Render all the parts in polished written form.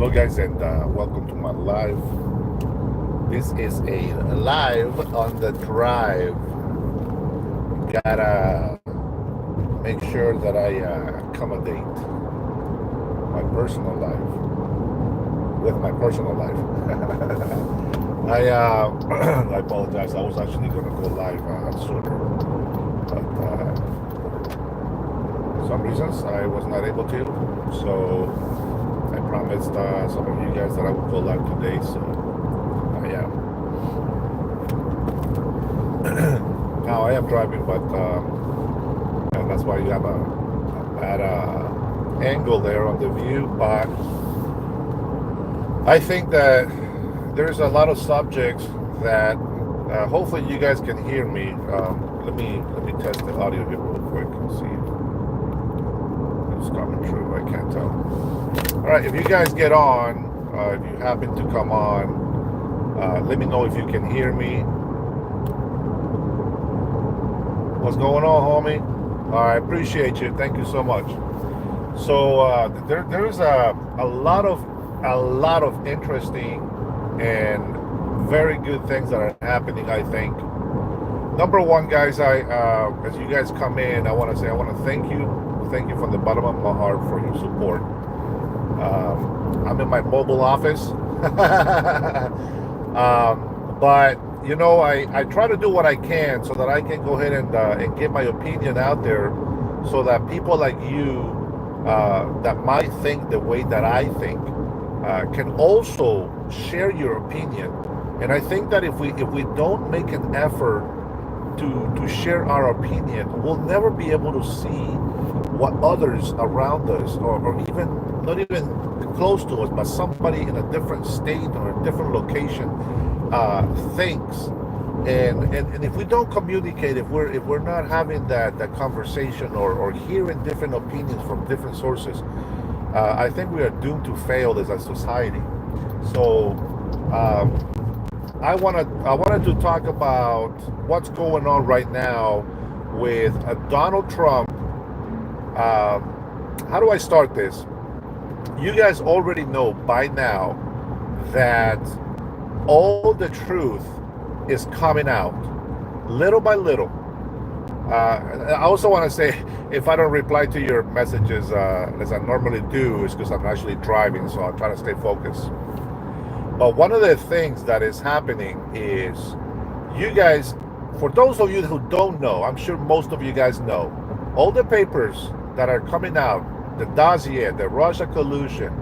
Hello, guys, and welcome to my live. This is a live on the drive. Gotta make sure that I accommodate my personal life with my personal life. I apologize. I was actually going to go live sooner, but for some reasons I was not able to. So I promised some of you guys that I would go live today. So I am. Now I am driving, but and that's why you have a bad angle there on the view. But I think that there's a lot of subjects that hopefully you guys can hear me. Let me test the audio here real quick and see if it's coming through. I can't tell. All right, if you guys get on, if you happen to come on, let me know if you can hear me. What's going on, homie? I appreciate you. Thank you so much. So there is a lot of interesting and very good things that are happening. I think number one, guys, as you guys come in, I want to thank you from the bottom of my heart for your support. I'm in my mobile office, but you know, I try to do what I can so that I can go ahead and get my opinion out there, so that people like you that might think the way that I think can also share your opinion. And I think that if we don't make an effort to share our opinion, we'll never be able to see what others around us, or even not even close to us, but somebody in a different state or a different location thinks. And if we don't communicate, if we're not having that conversation, or hearing different opinions from different sources, I think we are doomed to fail as a society. So I wanted to talk about what's going on right now with Donald Trump. How do I start this? You guys already know by now that all the truth is coming out little by little. I also want to say, if I don't reply to your messages as I normally do, is because I'm actually driving, so I'm trying to stay focused. But one of the things that is happening is, you guys, for those of you who don't know, I'm sure most of you guys know, all the papers that are coming out, the dossier, the Russia collusion,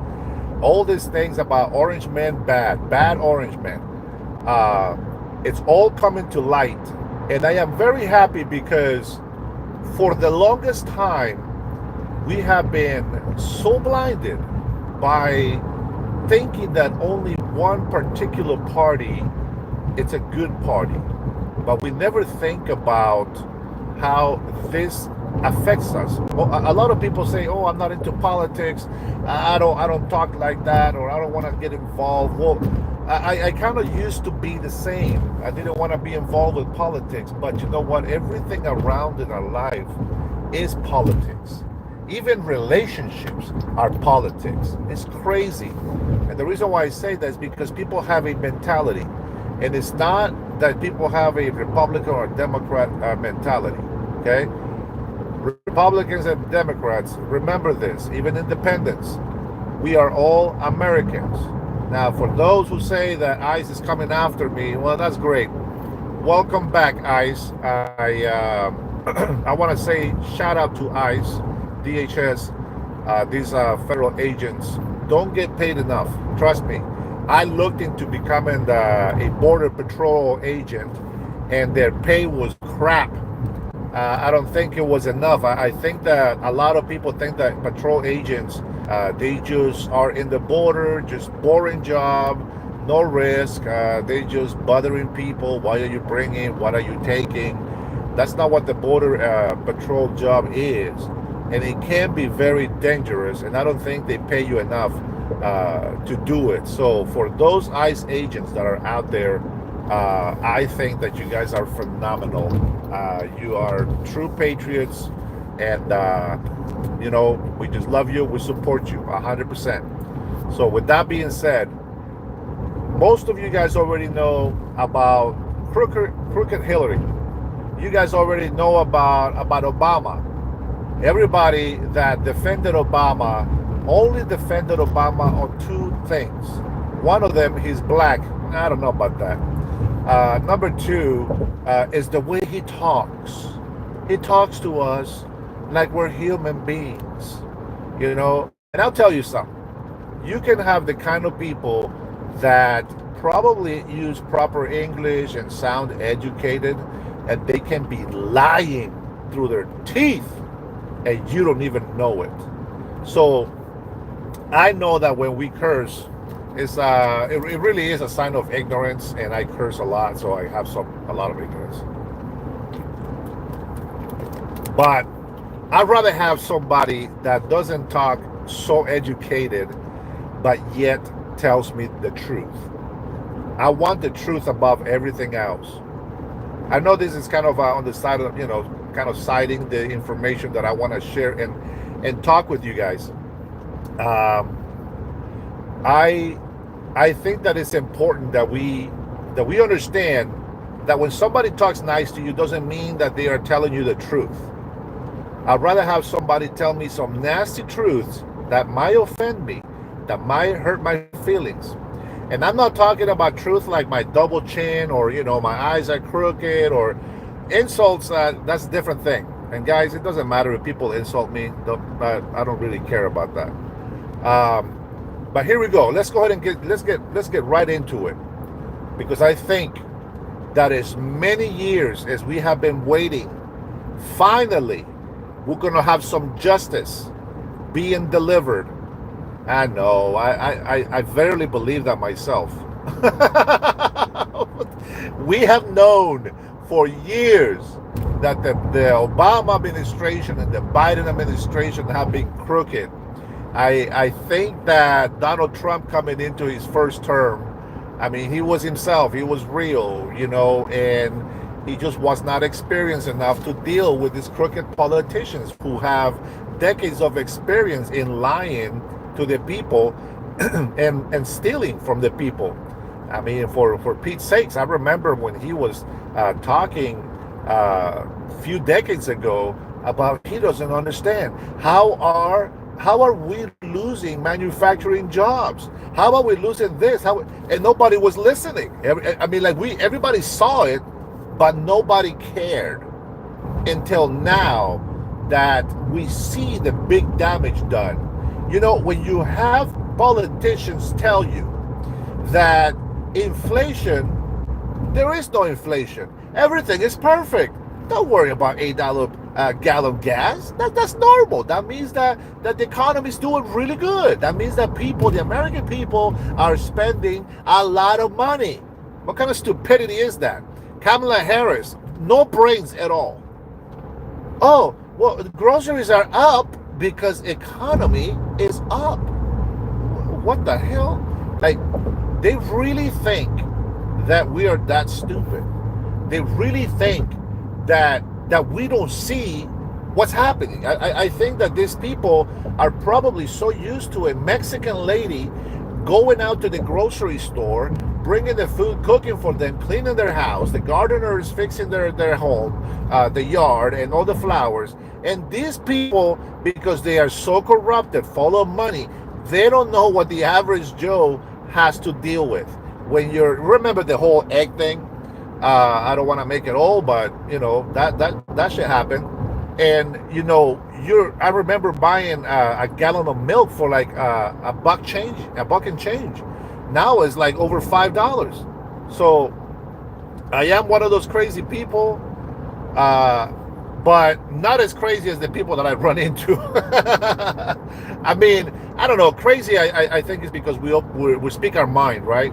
all these things about orange men, bad orange men, it's all coming to light. And I am very happy, because for the longest time we have been so blinded by thinking that only one particular party, it's a good party, but we never think about how this affects us. Well, a lot of people say, "Oh, I'm not into politics. I don't talk like that, or I don't want to get involved." Well, I kind of used to be the same. I didn't want to be involved with politics, but you know what? Everything around in our life is politics. Even relationships are politics. It's crazy. And the reason why I say that is because people have a mentality. And it's not that people have a Republican or a Democrat mentality. Okay? Republicans and Democrats, remember this, even independents, we are all Americans. Now, for those who say that ICE is coming after me, well, that's great. Welcome back, ICE. I want to say shout out to ICE, DHS, these federal agents don't get paid enough. Trust me. I looked into becoming a border patrol agent, and their pay was crap. I don't think it was enough. I think that a lot of people think that patrol agents, they just are in the border, just boring job, no risk. They just bothering people. Why are you bringing? What are you taking? That's not what the border patrol job is. And it can be very dangerous. And I don't think they pay you enough to do it. So for those ICE agents that are out there, I think that you guys are phenomenal. You are true patriots, and we just love you. We support you 100%. So with that being said, most of you guys already know about crooked Hillary. You guys already know about Obama. Everybody that defended Obama only defended Obama on two things. One of them, he's black. I don't know about that. Number two is the way he talks. He talks to us like we're human beings, you know. And I'll tell you something. You can have the kind of people that probably use proper English and sound educated, and they can be lying through their teeth, and you don't even know it. So I know that when we curse, it really is a sign of ignorance, and I curse a lot, so I have a lot of ignorance. But I'd rather have somebody that doesn't talk so educated, but yet tells me the truth. I want the truth above everything else. I know this is kind of on the side of, kind of citing the information that I want to share and talk with you guys. I think that it's important that we understand that when somebody talks nice to you doesn't mean that they are telling you the truth. I'd rather have somebody tell me some nasty truths that might offend me, that might hurt my feelings. And I'm not talking about truth like my double chin or, my eyes are crooked or insults. That's a different thing. And guys, it doesn't matter if people insult me. I don't really care about that. But here we go. Let's go ahead and let's get right into it, because I think that as many years as we have been waiting, finally we're gonna have some justice being delivered. I know. I verily believe that myself. We have known for years that the Obama administration and the Biden administration have been crooked. I think that Donald Trump coming into his first term, I mean, he was himself, he was real, and he just was not experienced enough to deal with these crooked politicians who have decades of experience in lying to the people and stealing from the people. I mean, for Pete's sakes, I remember when he was talking a few decades ago about he doesn't understand how are we losing manufacturing jobs? How are we losing this? And nobody was listening. Everybody saw it, but nobody cared until now that we see the big damage done. When you have politicians tell you that inflation, there is no inflation. Everything is perfect. Don't worry about $8 gallon gas. That's normal. That means that the economy is doing really good. That means that the American people, are spending a lot of money. What kind of stupidity is that? Kamala Harris, no brains at all. Oh, well, the groceries are up because economy is up. What the hell? Like, they really think that we are that stupid. They really think that we don't see what's happening. I think that these people are probably so used to a Mexican lady going out to the grocery store, bringing the food, cooking for them, cleaning their house, the gardeners fixing their home, the yard, and all the flowers. And these people, because they are so corrupted, full of money, they don't know what the average Joe has to deal with. Remember the whole egg thing? I don't want to make it old, but that shit happened. And I remember buying a gallon of milk for like a buck and change. Now it's like over $5. So I am one of those crazy people, but not as crazy as the people that I run into. I mean, I don't know. Crazy, I think, is because we speak our mind, right?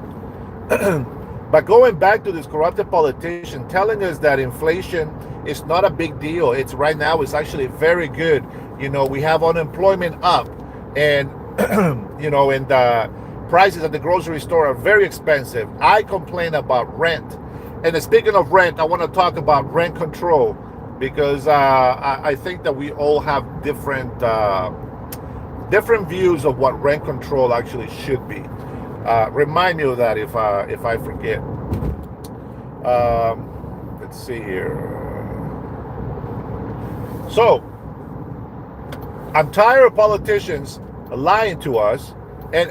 But going back to this corrupted politician telling us that inflation is not a big deal. Right now it's actually very good. We have unemployment up, and and the prices at the grocery store are very expensive. I complain about rent. And speaking of rent, I want to talk about rent control, because I think that we all have different different views of what rent control actually should be. Remind me of that if I forget. Let's see here. So I'm tired of politicians lying to us, and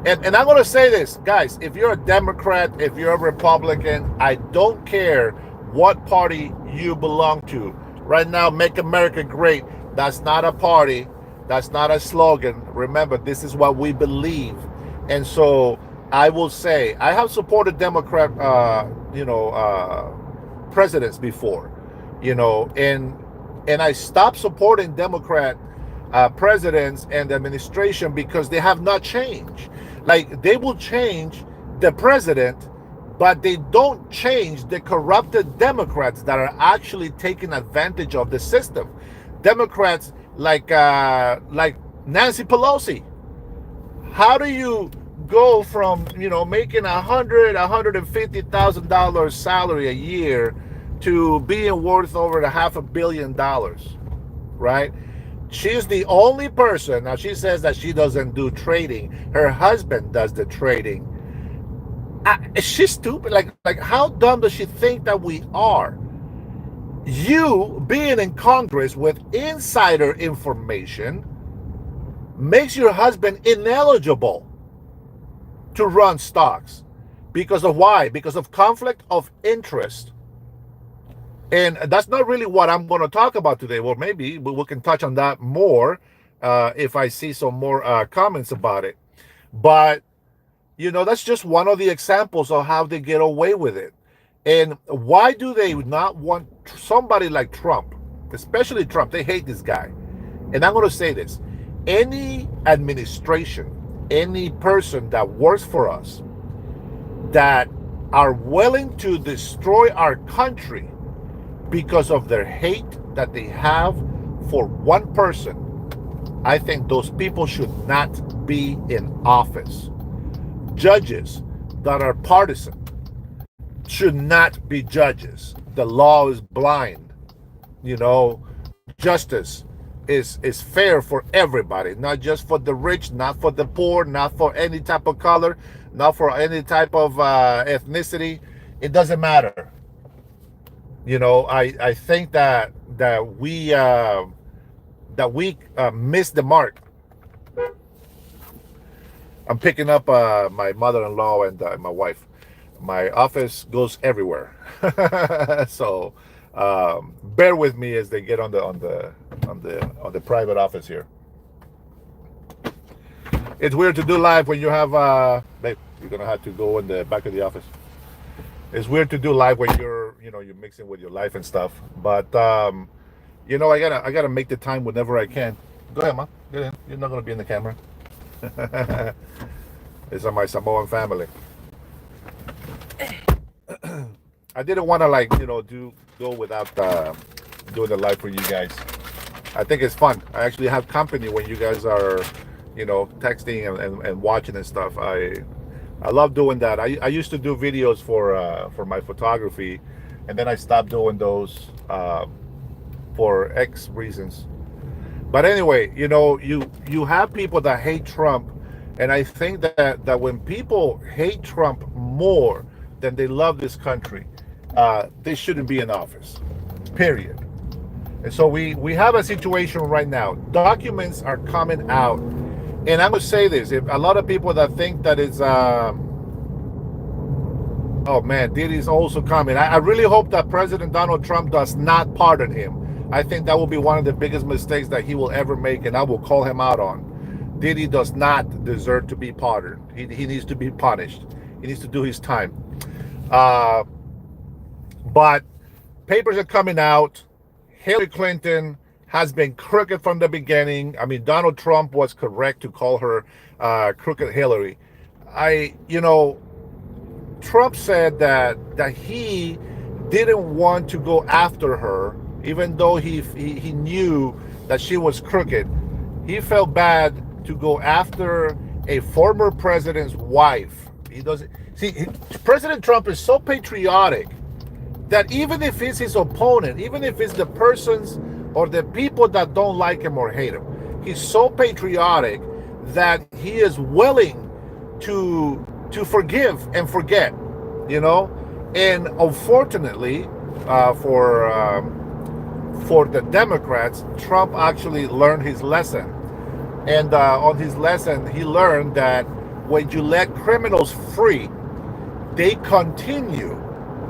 I'm going to say this, guys. If you're a Democrat, if you're a Republican, I don't care what party you belong to. Right now, Make America Great. That's not a party. That's not a slogan. Remember, this is what we believe. And so I will say, I have supported Democrat, presidents before, and I stopped supporting Democrat presidents and the administration because they have not changed. Like, they will change the president, but they don't change the corrupted Democrats that are actually taking advantage of the system. Democrats like Nancy Pelosi. How do you go from making $150,000 salary a year to being worth over $500 million, right? She's the only person. Now, she says that she doesn't do trading. Her husband does the trading. Is she stupid? Like, how dumb does she think that we are? You being in Congress with insider information makes your husband ineligible to run stocks. Because of why? Because of conflict of interest. And that's not really what I'm going to talk about today. Well, maybe we can touch on that more if I see some more comments about it. But, that's just one of the examples of how they get away with it. And why do they not want somebody like Trump, especially Trump? They hate this guy. And I'm going to say this. Any administration, any person that works for us that are willing to destroy our country because of their hate that they have for one person, I think those people should not be in office. Judges that are partisan should not be judges. The law is blind. Justice is fair for everybody, not just for the rich, not for the poor, not for any type of color, not for any type of ethnicity. It doesn't matter. I think that we missed the mark. I'm picking up my mother-in-law and my wife. My office goes everywhere, so bear with me as they get on the private office here. It's weird to do live when you have babe, you're gonna have to go in the back of the office. It's weird to do live when you're mixing with your life and stuff. But I gotta make the time whenever I can. Go ahead, ma. Get in. You're not gonna be in the camera. It's on my Samoan family. I didn't want to go without doing the live for you guys. I think it's fun. I actually have company when you guys are, texting and watching and stuff. I love doing that. I used to do videos for my photography, and then I stopped doing those for X reasons. But anyway, you have people that hate Trump, and I think that when people hate Trump more than they love this country, they shouldn't be in office, period. And so we have a situation right now. Documents are coming out, and I'm going to say this. If a lot of people that think that it's oh man, Diddy's also coming. I really hope that President Donald Trump does not pardon him. I think that will be one of the biggest mistakes that he will ever make, and I will call him out on. Diddy does not deserve to be pardoned. He needs to be punished. He needs to do his time. But papers are coming out. Hillary Clinton has been crooked from the beginning. I mean, Donald Trump was correct to call her crooked Hillary. Trump said that he didn't want to go after her, even though he knew that she was crooked. He felt bad to go after a former president's wife. He doesn't see. President Trump is so patriotic that even if it's his opponent, even if it's the persons or the people that don't like him or hate him, He's so patriotic that he is willing to forgive and forget, you know. And unfortunately, for the Democrats, Trump actually learned his lesson. And on his lesson, he learned that when you let criminals free, they continue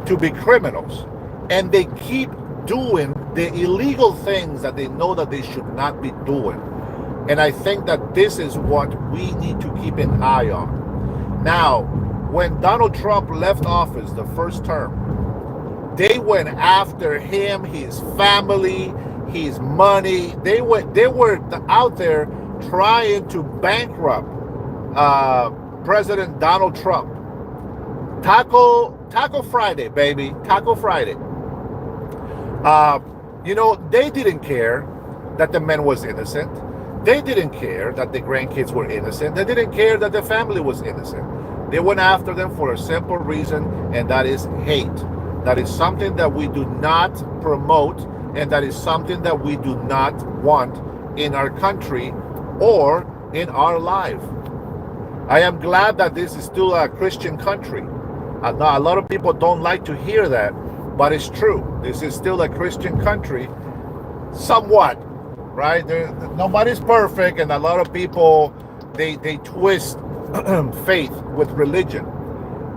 to be criminals, and they keep doing the illegal things that they know that they should not be doing. And I think that this is what we need to keep an eye on. Now, when Donald Trump left office the first term, they went after him, his family, his money. They were out there trying to bankrupt President Donald Trump. Taco Friday, baby, Taco Friday. Uh, they didn't care that the man was innocent. They didn't care that the grandkids were innocent. They didn't care that the family was innocent. They went after them for a simple reason, and that is hate. That is something that we do not promote, and that is something that we do not want in our country or in our life. I am glad that this is still a Christian country. A lot of people don't like to hear that, but it's true. This is still a Christian country, somewhat, right? Nobody's perfect, and a lot of people they twist faith with religion,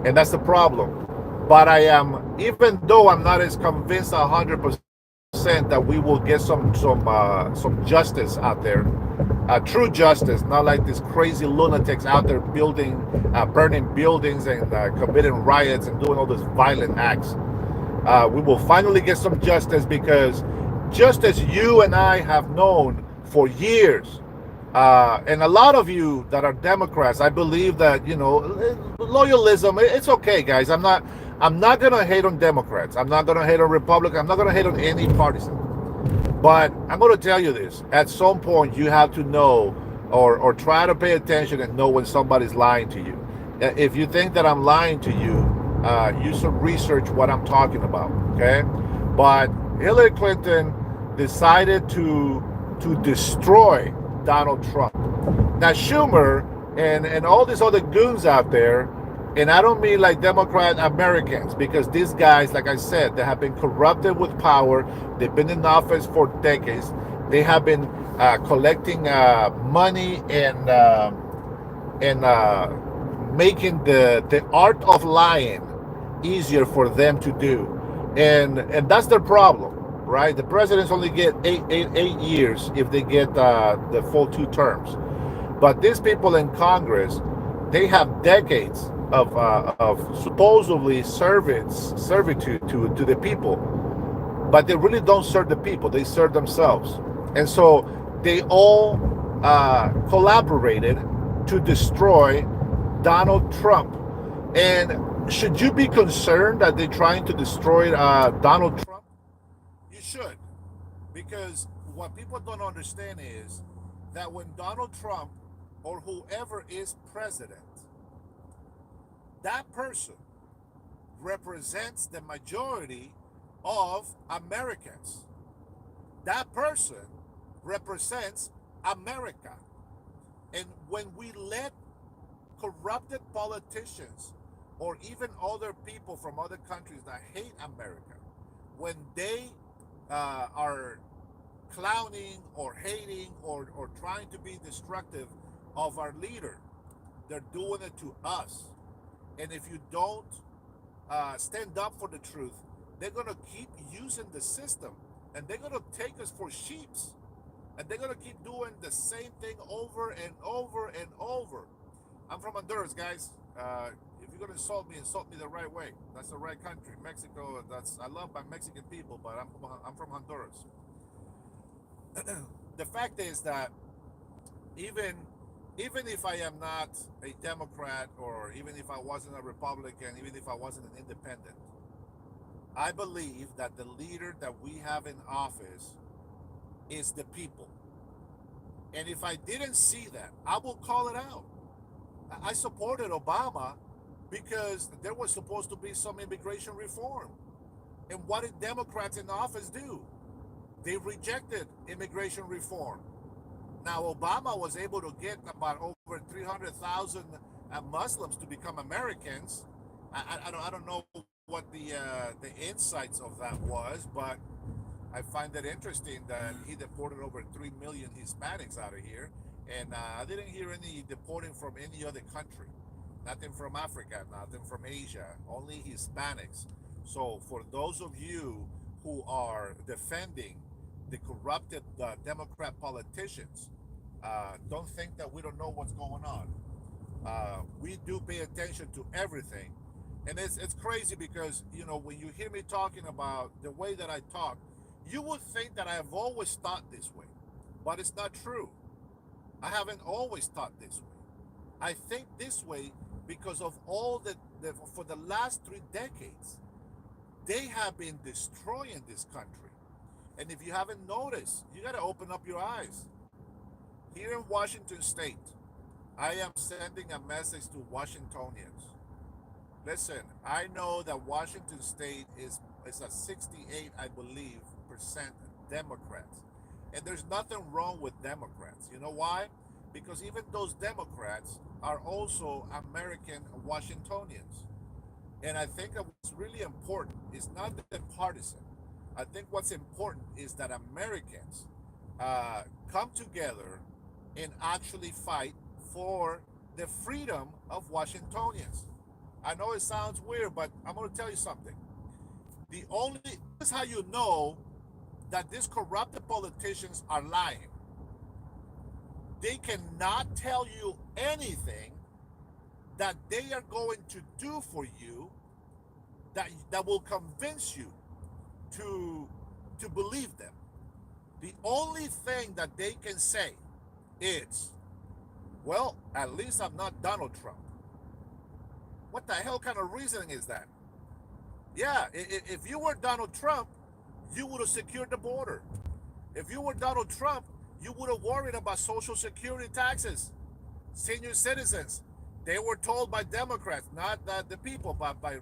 and that's the problem. But I am, even though I'm not as convinced 100% that we will get some justice out there, true justice, not like these crazy lunatics out there burning buildings and committing riots and doing all these violent acts. We will finally get some justice, because just as you and I have known for years, and a lot of you that are Democrats, I believe that loyalism. It's okay, guys. I'm not gonna hate on Democrats. I'm not gonna hate on Republicans. I'm not gonna hate on any partisan. But I'm going to tell you this. At some point, you have to know, or try to pay attention and know when somebody's lying to you. If you think that I'm lying to you, you should research what I'm talking about, okay? But Hillary Clinton decided to destroy Donald Trump. Now, Schumer and all these other goons out there, and I don't mean like Democrat Americans, because these guys, like I said, they have been corrupted with power. They've been in office for decades. They have been collecting money and making the art of lying easier for them to do, and that's their problem, right? The presidents only get eight years if they get the full 2 terms, but these people in Congress, they have decades of supposedly servitude to the people, but they really don't serve the people. They serve themselves, and so they all collaborated to destroy Donald Trump. And should you be concerned that they're trying to destroy Donald Trump? You should, because what people don't understand is that when Donald Trump or whoever is president, that person represents the majority of Americans. That person represents America. And when we let corrupted politicians or even other people from other countries that hate America, when they are clowning or hating or trying to be destructive of our leader, they're doing it to us. And if you don't stand up for the truth, they're going to keep using the system, and they're going to take us for sheeps, and they're going to keep doing the same thing over and over and over. I'm from Honduras, guys. If you're going to insult me the right way. That's the right country. Mexico, I love my Mexican people, but I'm from Honduras. The fact is that even even if I am not a Democrat, or even if I wasn't a Republican, even if I wasn't an independent, I believe that the leader that we have in office is the people. And if I didn't see that, I will call it out. I supported Obama because there was supposed to be some immigration reform. And what did Democrats in office do? They rejected immigration reform. Now, Obama was able to get about over 300,000 Muslims to become Americans. I don't know what the insights of that was, but I find it interesting that he deported over 3 million Hispanics out of here. And I didn't hear any deporting from any other country. Nothing from Africa, nothing from Asia, only Hispanics. So for those of you who are defending the corrupted Democrat politicians, don't think that we don't know what's going on. We do pay attention to everything. And it's crazy because, when you hear me talking about the way that I talk, you would think that I have always thought this way, but it's not true. I haven't always thought this way. I think this way because of all for the last 3 decades, they have been destroying this country. And if you haven't noticed, you got to open up your eyes. Here in Washington State, I am sending a message to Washingtonians. Listen, I know that Washington State is a 68, I believe, percent Democrats. And there's nothing wrong with Democrats. You know why? Because even those Democrats are also American Washingtonians. And I think that what's really important is not the partisan. I think what's important is that Americans come together and actually fight for the freedom of Washingtonians. I know it sounds weird, but I'm going to tell you something. This is how you know that these corrupted politicians are lying. They cannot tell you anything that they are going to do for you that will convince you to believe them. The only thing that they can say is, well, at least I'm not Donald Trump. What the hell kind of reasoning is that? Yeah, if you were Donald Trump, you would have secured the border. If you were Donald Trump, you would have worried about Social Security taxes, senior citizens. They were told by Democrats, not the people, but by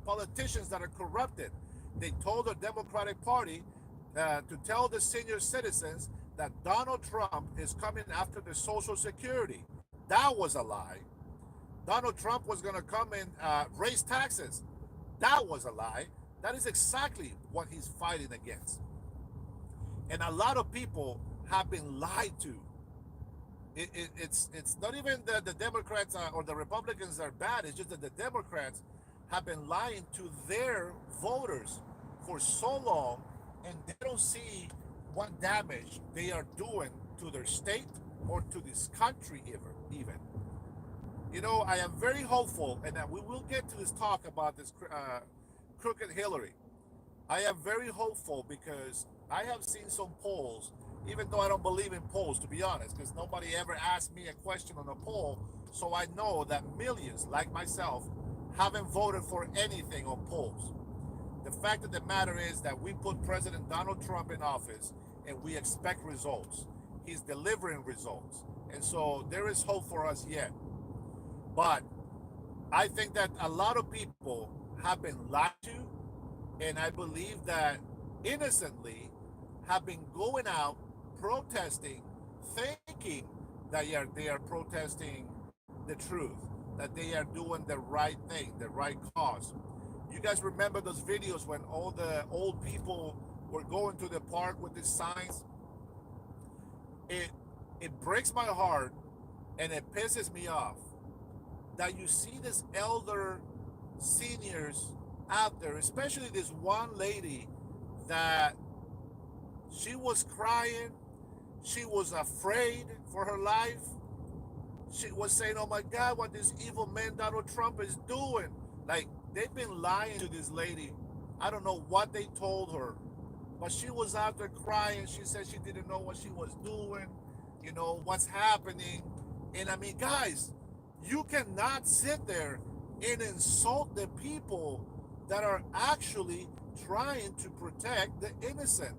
politicians that are corrupted. They told the Democratic Party to tell the senior citizens that Donald Trump is coming after the Social Security. That was a lie. Donald Trump was going to come and raise taxes. That was a lie. That is exactly what he's fighting against. And a lot of people have been lied to. It's not even that the Democrats or the Republicans are bad. It's just that the Democrats have been lying to their voters for so long, and they don't see what damage they are doing to their state or to this country even. I am very hopeful, and that we will get to this talk about this crooked Hillary. I am very hopeful because I have seen some polls, even though I don't believe in polls, to be honest, because nobody ever asked me a question on a poll. So I know that millions like myself haven't voted for anything on polls. The fact of the matter is that we put President Donald Trump in office and we expect results. He's delivering results. And so there is hope for us yet. But I think that a lot of people have been lied to, and I believe that innocently have been going out protesting, thinking that they are protesting the truth, that they are doing the right thing, the right cause. You guys remember those videos when all the old people were going to the park with these signs? It breaks my heart and it pisses me off that you see these elder seniors out there, especially this one lady that she was crying, she was afraid for her life. She was saying, oh my God, what this evil man Donald Trump is doing. Like, they've been lying to this lady. I don't know what they told her, but she was out there crying. She said she didn't know what she was doing, what's happening. And I mean, guys, you cannot sit there and insult the people that are actually trying to protect the innocent.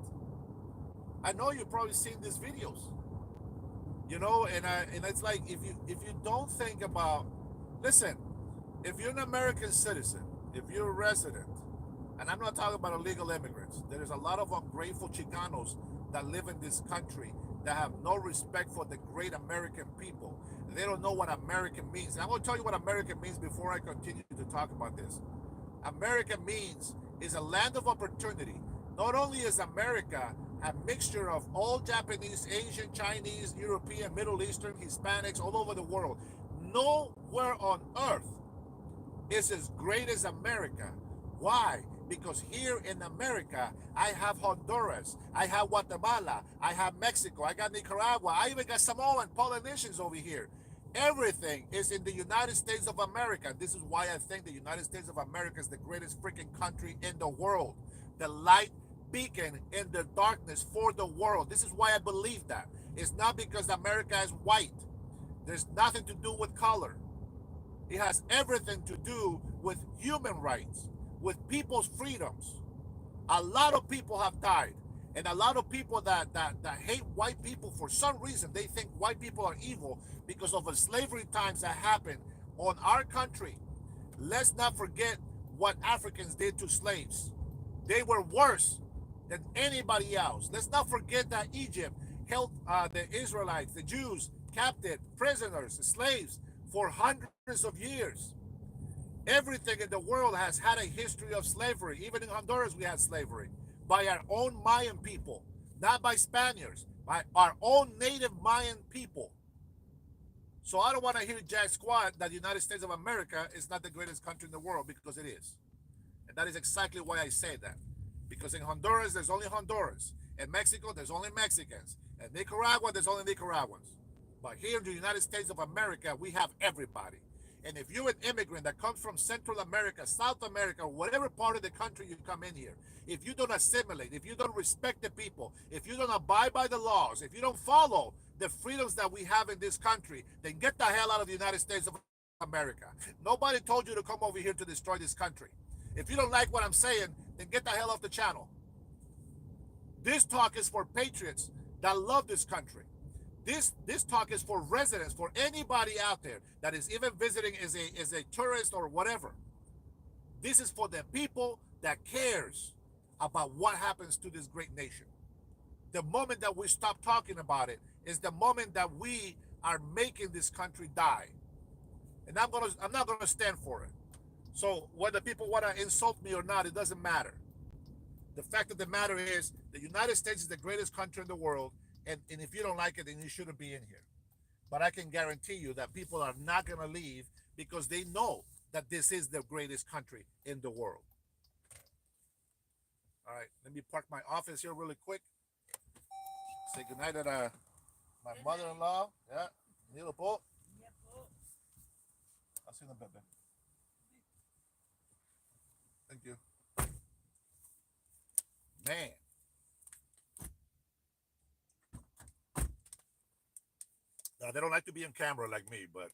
I know you've probably seen these videos, and it's like if you don't think about, listen, if you're an American citizen, if you're a resident, and I'm not talking about illegal immigrants, there is a lot of ungrateful Chicanos that live in this country that have no respect for the great American people. They don't know what American means. And I'm going to tell you what American means before I continue to talk about this. America means is a land of opportunity. Not only is America a mixture of all Japanese, Asian, Chinese, European, Middle Eastern, Hispanics, all over the world. Nowhere on earth is as great as America. Why? Because here in America, I have Honduras, I have Guatemala, I have Mexico, I got Nicaragua, I even got Samoan Polynesians over here. Everything is in the United States of America. This is why I think the United States of America is the greatest freaking country in the world. The light beacon in the darkness for the world. This is why I believe that. It's not because America is white. There's nothing to do with color. It has everything to do with human rights, with people's freedoms. A lot of people have died. And a lot of people that hate white people, for some reason, they think white people are evil because of the slavery times that happened on our country. Let's not forget what Africans did to slaves. They were worse than anybody else. Let's not forget that Egypt held the Israelites, the Jews, captive, prisoners, slaves for hundreds of years. Everything in the world has had a history of slavery. Even in Honduras, we had slavery by our own Mayan people, not by Spaniards, by our own native Mayan people. So I don't want to hear Jack Squat that the United States of America is not the greatest country in the world, because it is. And that is exactly why I say that. Because in Honduras, there's only Hondurans. In Mexico, there's only Mexicans. In Nicaragua, there's only Nicaraguans. But here in the United States of America, we have everybody. And if you're an immigrant that comes from Central America, South America, whatever part of the country you come in here, if you don't assimilate, if you don't respect the people, if you don't abide by the laws, if you don't follow the freedoms that we have in this country, then get the hell out of the United States of America. Nobody told you to come over here to destroy this country. If you don't like what I'm saying, then get the hell off the channel. This talk is for patriots that love this country. This talk is for residents, for anybody out there that is even visiting as a tourist or whatever. This is for the people that cares about what happens to this great nation. The moment that we stop talking about it is the moment that we are making this country die. And I'm not gonna stand for it. So whether people want to insult me or not, it doesn't matter. The fact of the matter is, the United States is the greatest country in the world, and if you don't like it, then you shouldn't be in here. But I can guarantee you that people are not going to leave because they know that this is the greatest country in the world. All right, let me park my office here really quick. Say goodnight to my mother-in-law. Yeah, Nilo po. I'll see you in a bit, man. Thank you. Man, now they don't like to be on camera like me, but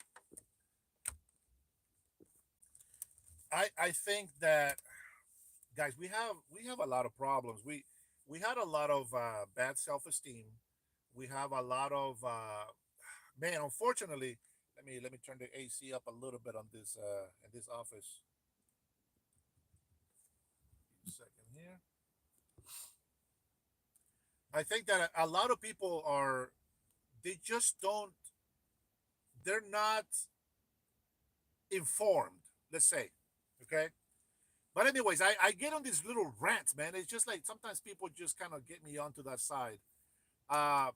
I think that, guys, we have a lot of problems. We had a lot of bad self-esteem. We have a lot of man. Unfortunately, let me turn the AC up a little bit on this in this office. Second here. I think that a lot of people are, they just don't, they're not informed, let's say. Okay. But anyways, I get on these little rants, man. It's just like sometimes people just kind of get me onto that side. Uh,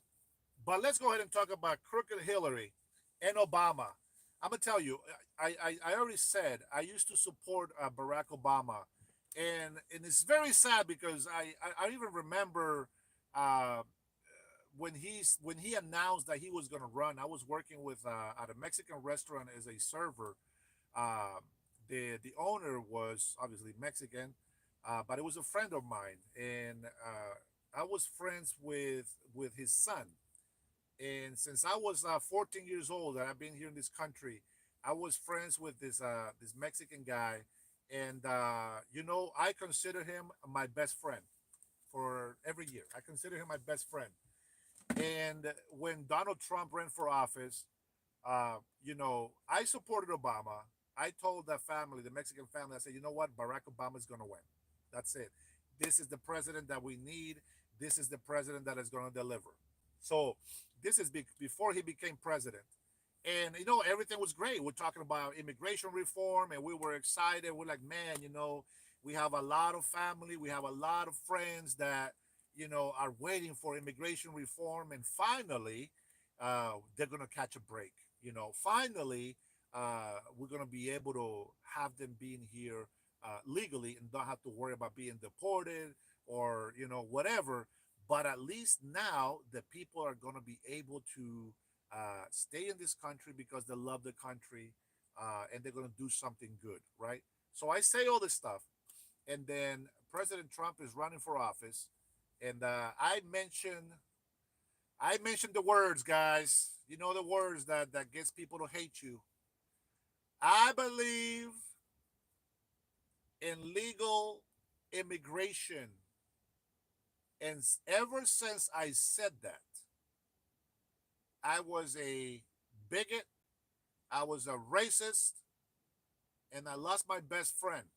but let's go ahead and talk about crooked Hillary and Obama. I'm gonna tell you, I already said I used to support Barack Obama, and it's very sad because I even remember uh, when he announced that he was going to run. I was working with at a Mexican restaurant as a server. Uh, the owner was obviously Mexican, but it was a friend of mine, and I was friends with his son. And since I was 14 years old and I've been here in this country, I was friends with this Mexican guy, and I consider him my best friend for every year. I consider him my best friend. And when Donald Trump ran for office, I supported Obama. I told that family, the Mexican family, I said, you know what, Barack Obama is going to win. That's it. This is the president that we need. This is the president that is going to deliver. So this is before he became president. And everything was great. We're talking about immigration reform, and we were excited. We're like, man, we have a lot of family, we have a lot of friends that are waiting for immigration reform, and finally, they're gonna catch a break. Finally, we're gonna be able to have them being here legally and don't have to worry about being deported or whatever. But at least now the people are gonna be able to stay in this country because they love the country, and they're going to do something good, right? So I say all this stuff, and then President Trump is running for office, and I mentioned the words, guys. You know the words that gets people to hate you. I believe in legal immigration, and ever since I said that, I was a bigot, I was a racist, and I lost my best friend.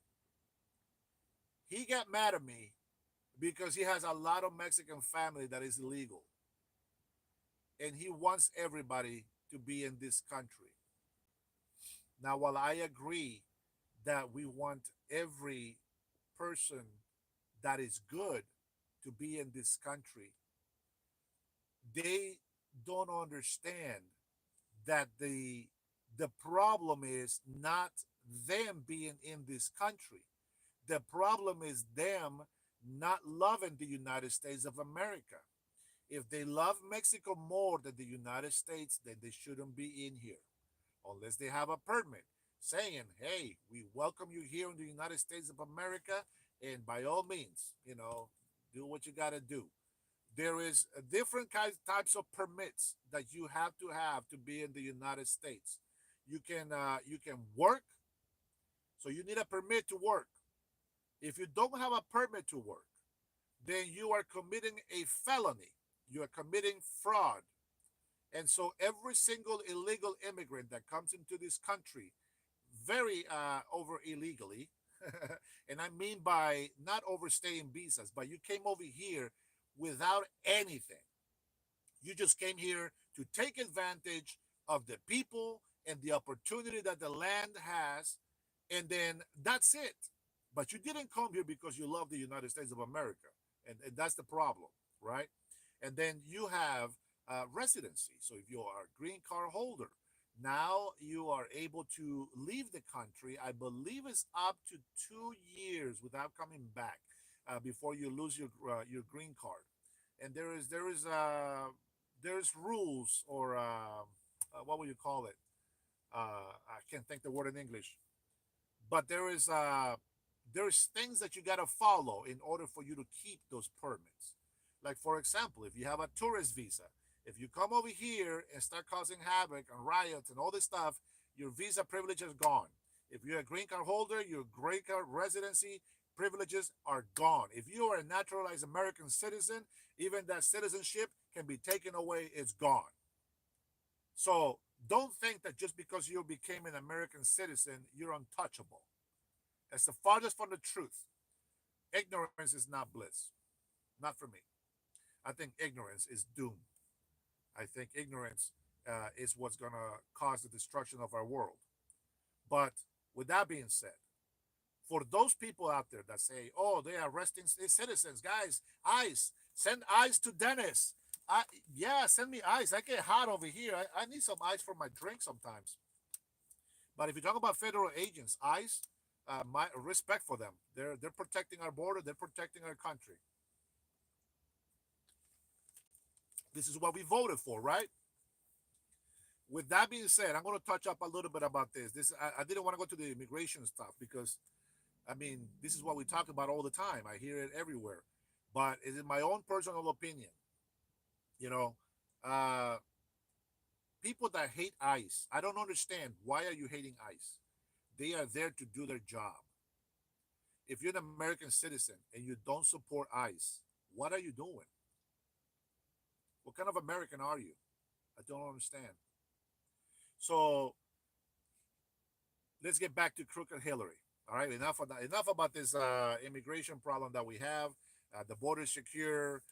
He got mad at me because he has a lot of Mexican family that is illegal, and he wants everybody to be in this country. Now, while I agree that we want every person that is good to be in this country, they don't understand that the problem is not them being in this country. The problem is them not loving the United States of America. If they love Mexico more than the United States, then they shouldn't be in here unless they have a permit saying, hey, we welcome you here in the United States of America, and by all means, do what you got to do. There is different types of permits that you have to be in the United States. You can work, so you need a permit to work. If you don't have a permit to work, then you are committing a felony. You are committing fraud. And so every single illegal immigrant that comes into this country, very over illegally, and I mean by not overstaying visas, but you came over here without anything. You just came here to take advantage of the people and the opportunity that the land has, and then that's it. But you didn't come here because you love the United States of America, and that's the problem, right? And then you have residency. So if you are a green card holder, now you are able to leave the country. I believe it's up to 2 years without coming back before you lose your green card. And there's rules, or what would you call it? I can't think the word in English, but there's things that you got to follow in order for you to keep those permits. Like, for example, if you have a tourist visa, if you come over here and start causing havoc and riots and all this stuff, your visa privilege is gone. If you're a green card holder, your green card residency privileges are gone. If you are a naturalized American citizen, even that citizenship can be taken away, it's gone. So don't think that just because you became an American citizen, you're untouchable. That's the farthest from the truth. Ignorance is not bliss. Not for me. I think ignorance is doom. I think ignorance is what's going to cause the destruction of our world. But with that being said, for those people out there that say, oh, they are arresting citizens, guys, ICE, send ICE to Dennis. Yeah, send me ICE. I get hot over here. I need some ICE for my drink sometimes. But if you talk about federal agents, ICE, my respect for them. They're protecting our border. They're protecting our country. This is what we voted for, right? With that being said, I'm going to touch up a little bit about this. I didn't want to go to the immigration stuff because, I mean, this is what we talk about all the time. I hear it everywhere. But it is my own personal opinion. You know, uh, people that hate ICE, I don't understand. Why are you hating ICE? They are there to do their job. If you're an American citizen and you don't support ICE, what are you doing? What kind of American are you? I don't understand. So let's get back to crooked Hillary. All right, enough of that. Enough about this immigration problem that we have. The border is secure.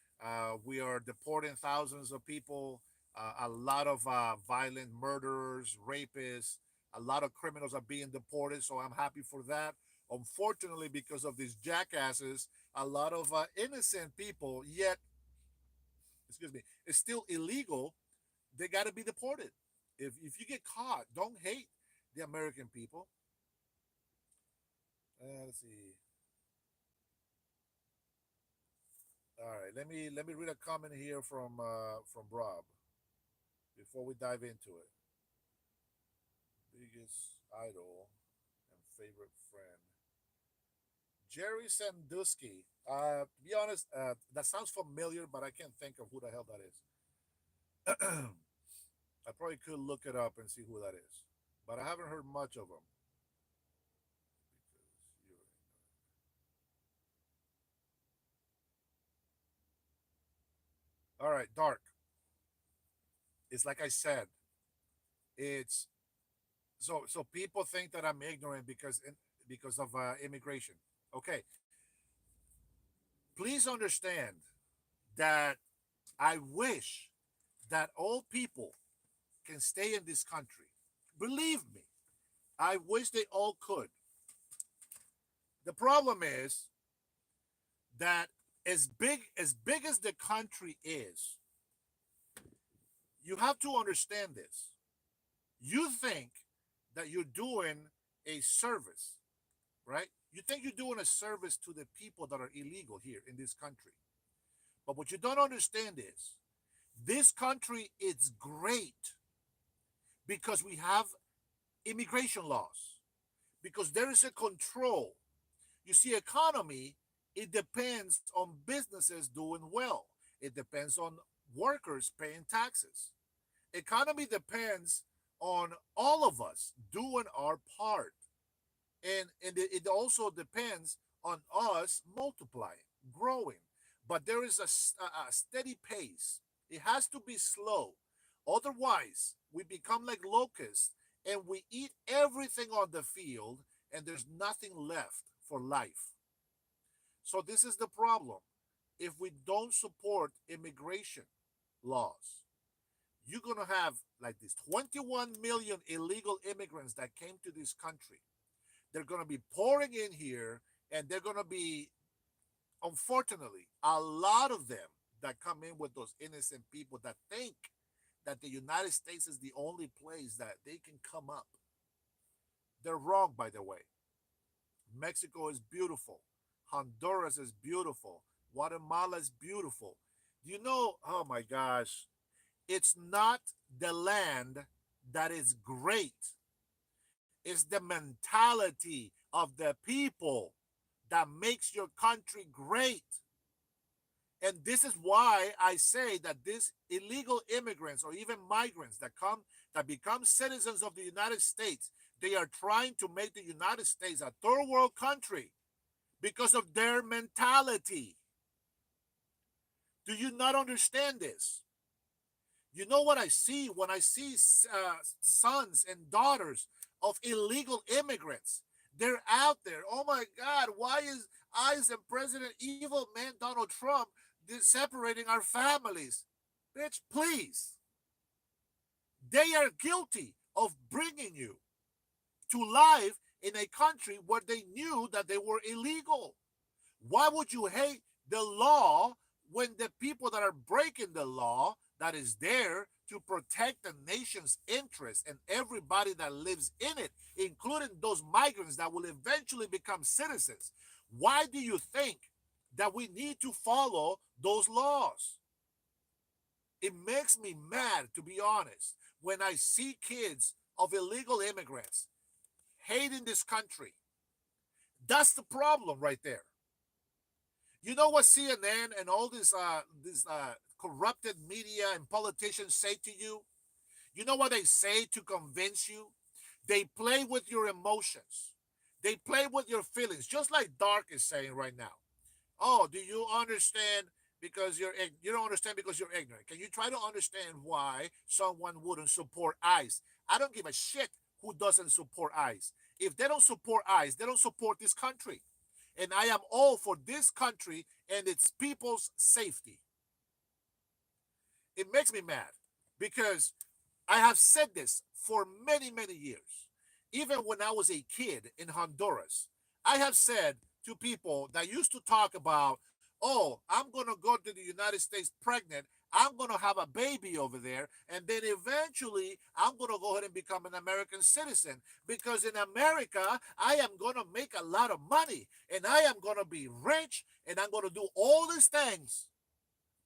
We are deporting thousands of people. A lot of violent murderers, rapists, a lot of criminals are being deported. So I'm happy for that. Unfortunately, because of these jackasses, a lot of innocent people, yet, excuse me, it's still illegal. They got to be deported. If you get caught, don't hate the American people. Let's see. All right, let me read a comment here from Rob before we dive into it. Biggest idol and favorite friend, Jerry Sandusky. To be honest, that sounds familiar, but I can't think of who the hell that is. I probably could look it up and see who that is, but I haven't heard much of him. Because you're all right, Dark. It's like I said. It's so people think that I'm ignorant because of immigration. Okay, please understand that I wish that all people can stay in this country. Believe me, I wish they all could. The problem is that as big as the country is, you have to understand this. You think that you're doing a service, right? You think you're doing a service to the people that are illegal here in this country. But what you don't understand is this country is great because we have immigration laws, because there is a control. You see, economy, it depends on businesses doing well. It depends on workers paying taxes. Economy depends on all of us doing our part. And it also depends on us multiplying, growing. But there is a steady pace. It has to be slow. Otherwise, we become like locusts and we eat everything on the field and there's nothing left for life. So this is the problem. If we don't support immigration laws, you're going to have like these 21 million illegal immigrants that came to this country. They're going to be pouring in here, and they're going to be, unfortunately, a lot of them that come in with those innocent people that think that the United States is the only place that they can come up. They're wrong, by the way. Mexico is beautiful. Honduras is beautiful. Guatemala is beautiful. Do you know? Oh my gosh. It's not the land that is great, it's the mentality of the people that makes your country great. And this is why I say that these illegal immigrants or even migrants that become citizens of the United States, they are trying to make the United States a third world country because of their mentality. Do you not understand this? You know what I see when I see sons and daughters of illegal immigrants? They're out there. Oh my God, why is ICE and President Evil Man Donald Trump separating our families? Bitch, please. They are guilty of bringing you to life in a country where they knew that they were illegal. Why would you hate the law when the people that are breaking the law that is there to protect the nation's interests and everybody that lives in it, including those migrants that will eventually become citizens? Why do you think that we need to follow those laws? It makes me mad, to be honest, when I see kids of illegal immigrants hating this country. That's the problem right there. You know what CNN and all this corrupted media and politicians say to you? You know what they say to convince you? They play with your emotions. They play with your feelings, just like Dark is saying right now. Oh, do you understand because you don't understand because you're ignorant? Can you try to understand why someone wouldn't support ICE? I don't give a shit who doesn't support ICE. If they don't support ICE, they don't support this country. And I am all for this country and its people's safety. It makes me mad because I have said this for many, many years. Even when I was a kid in Honduras, I have said to people that used to talk about, oh, I'm going to go to the United States pregnant. I'm going to have a baby over there. And then eventually, I'm going to go ahead and become an American citizen because in America, I am going to make a lot of money and I am going to be rich and I'm going to do all these things.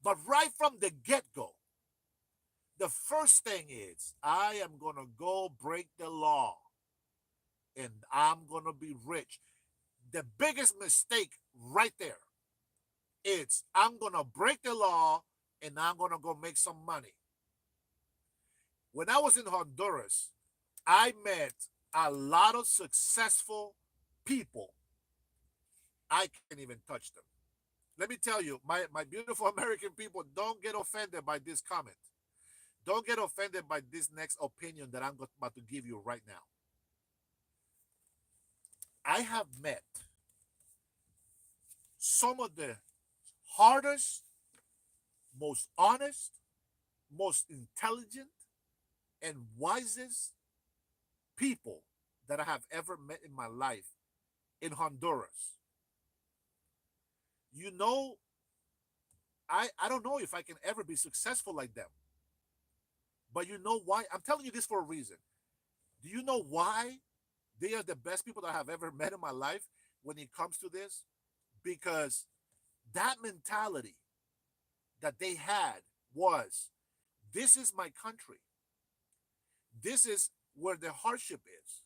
But right from the get go, the first thing is I am going to go break the law and I'm going to be rich. The biggest mistake right there is I'm going to break the law and I'm going to go make some money. When I was in Honduras, I met a lot of successful people. I can't even touch them. Let me tell you, my beautiful American people, don't get offended by this comment. Don't get offended by this next opinion that I'm about to give you right now. I have met some of the hardest, most honest, most intelligent, and wisest people that I have ever met in my life in Honduras. You know, I don't know if I can ever be successful like them. But you know why? I'm telling you this for a reason. Do you know why they are the best people that I have ever met in my life when it comes to this? Because that mentality that they had was this is my country. This is where the hardship is.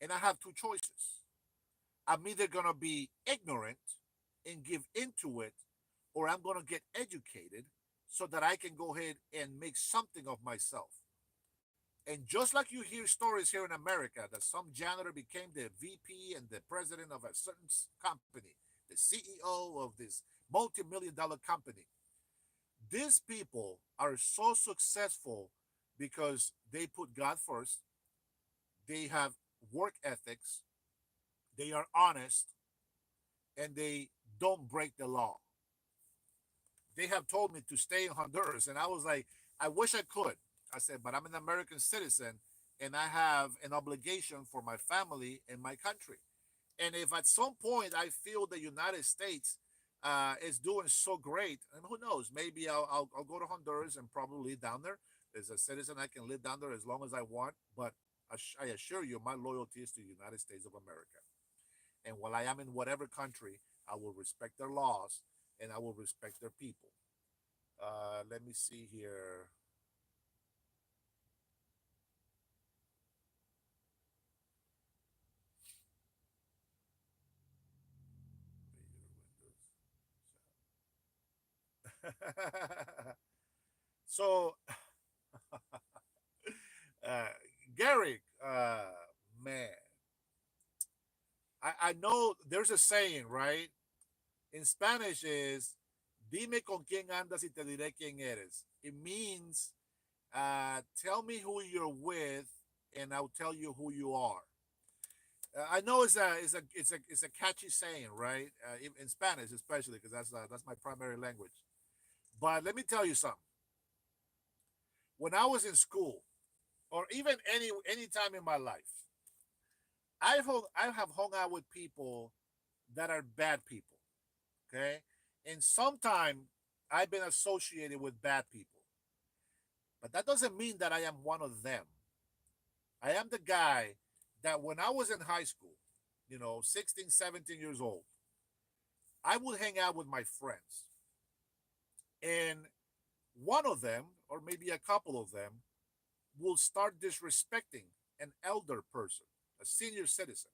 And I have two choices. I'm either going to be ignorant and give into it, or I'm going to get educated so that I can go ahead and make something of myself. And just like you hear stories here in America that some janitor became the VP and the president of a certain company, the CEO of this multi-million dollar company, these people are so successful because they put God first, they have work ethics, they are honest, and they don't break the law. They have told me to stay in Honduras, and I was like, I wish I could. I said, but I'm an American citizen, and I have an obligation for my family and my country. And if at some point I feel the United States is doing so great, and who knows, maybe I'll go to Honduras and probably live down there. As a citizen, I can live down there as long as I want. But I assure you, my loyalty is to the United States of America. And while I am in whatever country, I will respect their laws and I will respect their people. Let me see here. So, uh, Gary, man, I know there's a saying, right? In Spanish is, dime con quién andas y te diré quién eres. It means, tell me who you're with and I'll tell you who you are. I know it's a catchy saying, right? In Spanish, especially because that's my primary language. But let me tell you something. When I was in school, or even any time in my life, I have hung out with people that are bad people. Okay, and sometimes I've been associated with bad people, but that doesn't mean that I am one of them. I am the guy that when I was in high school, 16, 17 years old, I would hang out with my friends. And one of them, or maybe a couple of them, will start disrespecting an elder person, a senior citizen.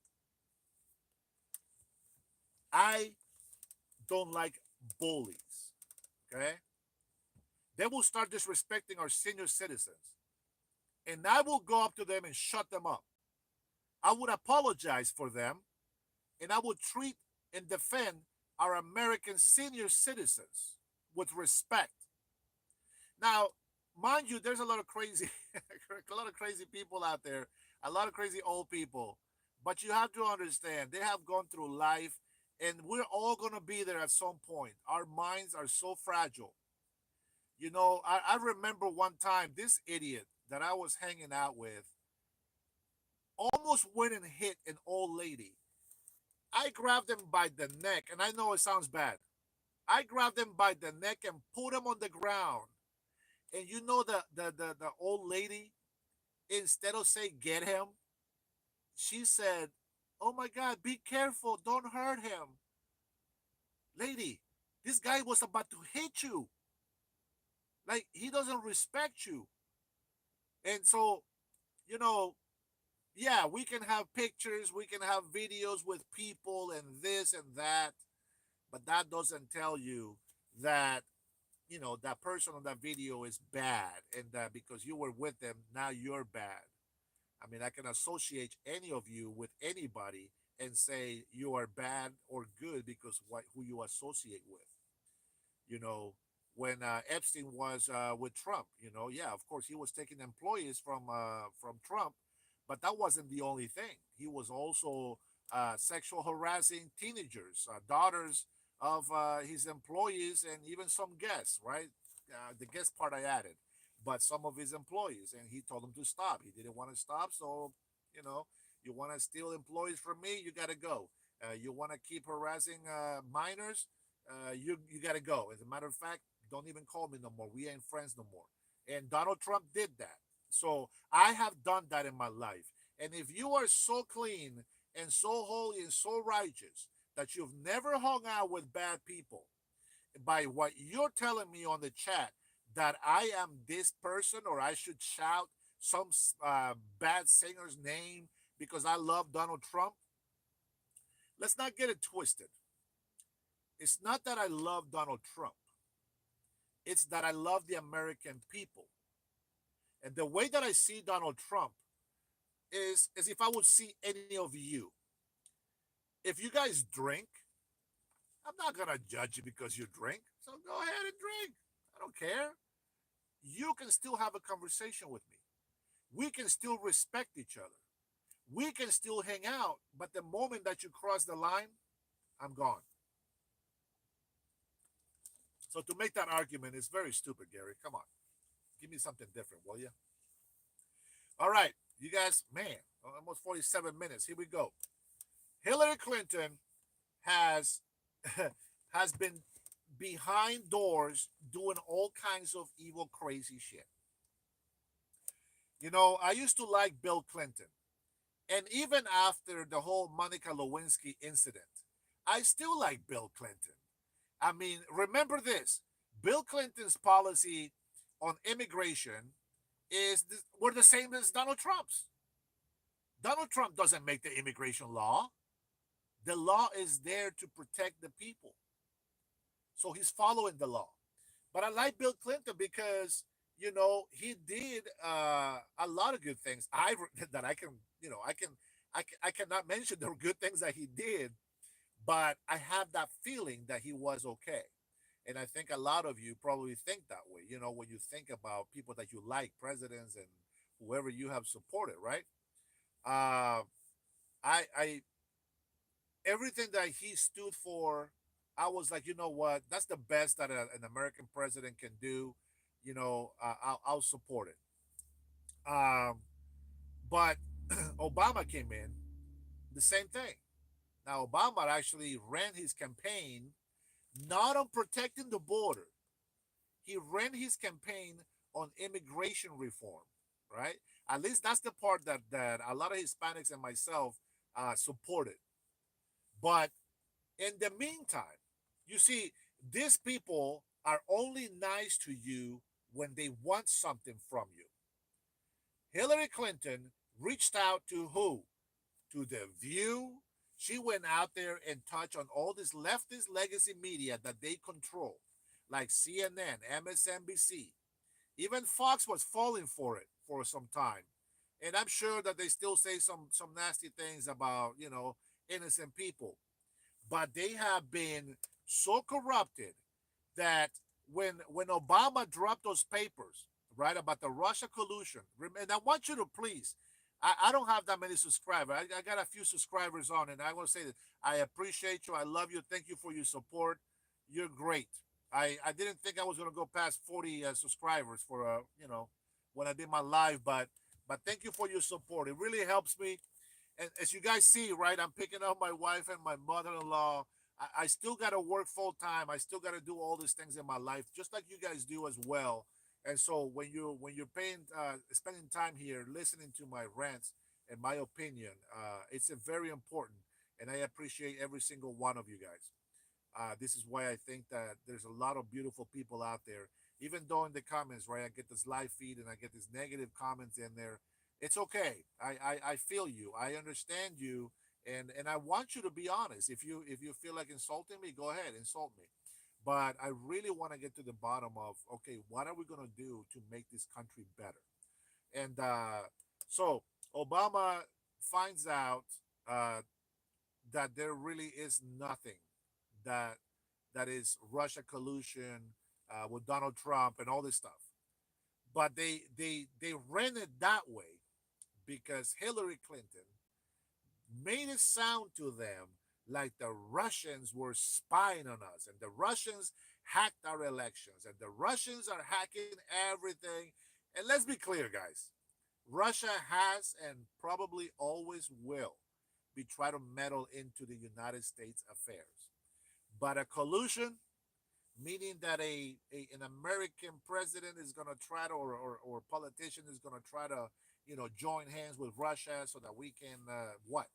I don't like bullies. Okay? They will start disrespecting our senior citizens. And I will go up to them and shut them up. I would apologize for them and I would treat and defend our American senior citizens with respect. Now, mind you, there's a lot of crazy, a lot of crazy people out there, a lot of crazy old people. But you have to understand, they have gone through life, and we're all going to be there at some point. Our minds are so fragile. I remember one time this idiot that I was hanging out with almost went and hit an old lady. I grabbed him by the neck, and I know it sounds bad. I grabbed him by the neck and put him on the ground. And the old lady, instead of saying get him, she said, "Oh my God, be careful, don't hurt him." Lady, this guy was about to hit you. Like, he doesn't respect you. And so, you know, yeah, we can have pictures, we can have videos with people and this and that, but that doesn't tell you that, that person on that video is bad, and that because you were with them, now you're bad. I mean, I can associate any of you with anybody and say you are bad or good because what who you associate with. you know, when Epstein was with Trump. Yeah, of course he was taking employees from Trump, but that wasn't the only thing. He was also sexual harassing teenagers, daughters of his employees, and even some guests. Right, the guest part I added, but some of his employees, and he told them to stop. He didn't want to stop, so you know, you want to steal employees from me, you got to go. You want to keep harassing minors, you got to go. As a matter of fact, don't even call me no more. We ain't friends no more. And Donald Trump did that. So I have done that in my life. And if you are so clean and so holy and so righteous that you've never hung out with bad people, by what you're telling me on the chat, that I am this person or I should shout some bad singer's name because I love Donald Trump, let's not get it twisted. It's not that I love Donald Trump. It's that I love the American people. And the way that I see Donald Trump is as if I would see any of you. If you guys drink, I'm not going to judge you because you drink. So go ahead and drink. I don't care. You can still have a conversation with me. We can still respect each other. We can still hang out. But the moment that you cross the line, I'm gone. So to make that argument is very stupid, Gary. Come on. Give me something different, will you? All right, you guys, man, almost 47 minutes. Here we go. Hillary Clinton has has been behind doors doing all kinds of evil, crazy shit. I used to like Bill Clinton. And even after the whole Monica Lewinsky incident, I still like Bill Clinton. I mean, remember this. Bill Clinton's policy on immigration were the same as Donald Trump's. Donald Trump doesn't make the immigration law. The law is there to protect the people. So he's following the law. But I like Bill Clinton because, he did a lot of good things. That I can, I cannot mention the good things that he did, but I have that feeling that he was okay. And I think a lot of you probably think that way, when you think about people that you like, presidents and whoever you have supported, right? Uh, I everything that he stood for, I was like, you know what? That's the best that an American president can do. I'll support it. Um, but Obama came in, the same thing. Now, Obama actually ran his campaign not on protecting the border. He ran his campaign on immigration reform, right? At least that's the part that a lot of Hispanics and myself supported. But in the meantime, you see, these people are only nice to you when they want something from you. Hillary Clinton reached out to who? To The View. She went out there and touched on all this leftist legacy media that they control, like CNN, MSNBC. Even Fox was falling for it for some time. And I'm sure that they still say some nasty things about, innocent people. But they have been so corrupted that when Obama dropped those papers, right, about the Russia collusion, and I want you to please, I don't have that many subscribers. I got a few subscribers on, and I want to say that I appreciate you. I love you. Thank you for your support. You're great. I didn't think I was gonna go past 40 subscribers for when I did my live, but thank you for your support. It really helps me. And as you guys see, right, I'm picking up my wife and my mother-in-law. I still got to work full time. I still got to do all these things in my life, just like you guys do as well. And so when you're paying spending time here, listening to my rants and my opinion, it's a very important, and I appreciate every single one of you guys. This is why I think that there's a lot of beautiful people out there. Even though in the comments, right, I get this live feed and I get these negative comments in there. It's okay. I feel you. I understand you, and I want you to be honest. If you feel like insulting me, go ahead, insult me. But I really want to get to the bottom of, okay, what are we gonna do to make this country better? And so Obama finds out uh, that there really is nothing that that is Russia collusion with Donald Trump and all this stuff. But they ran it that way because Hillary Clinton made it sound to them like the Russians were spying on us and the Russians hacked our elections and the Russians are hacking everything. And let's be clear, guys. Russia has and probably always will be trying to meddle into the United States affairs. But a collusion, meaning that an American president is going to try to, or politician is going to try to, join hands with Russia so that we can, what?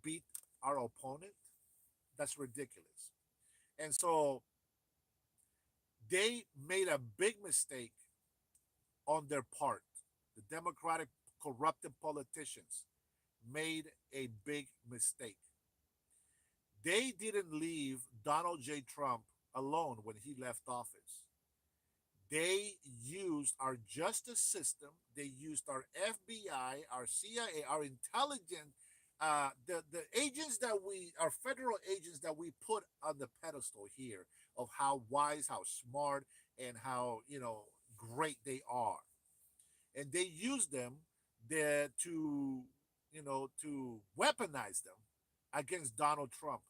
Beat our opponent? That's ridiculous. And so they made a big mistake on their part. The Democratic corrupted politicians made a big mistake. They didn't leave Donald J. Trump alone when he left office. They used our justice system. They used our FBI, our CIA, our intelligence, the agents that our federal agents that we put on the pedestal here of how wise, how smart, and how great they are, and they used them there to weaponize them against Donald Trump.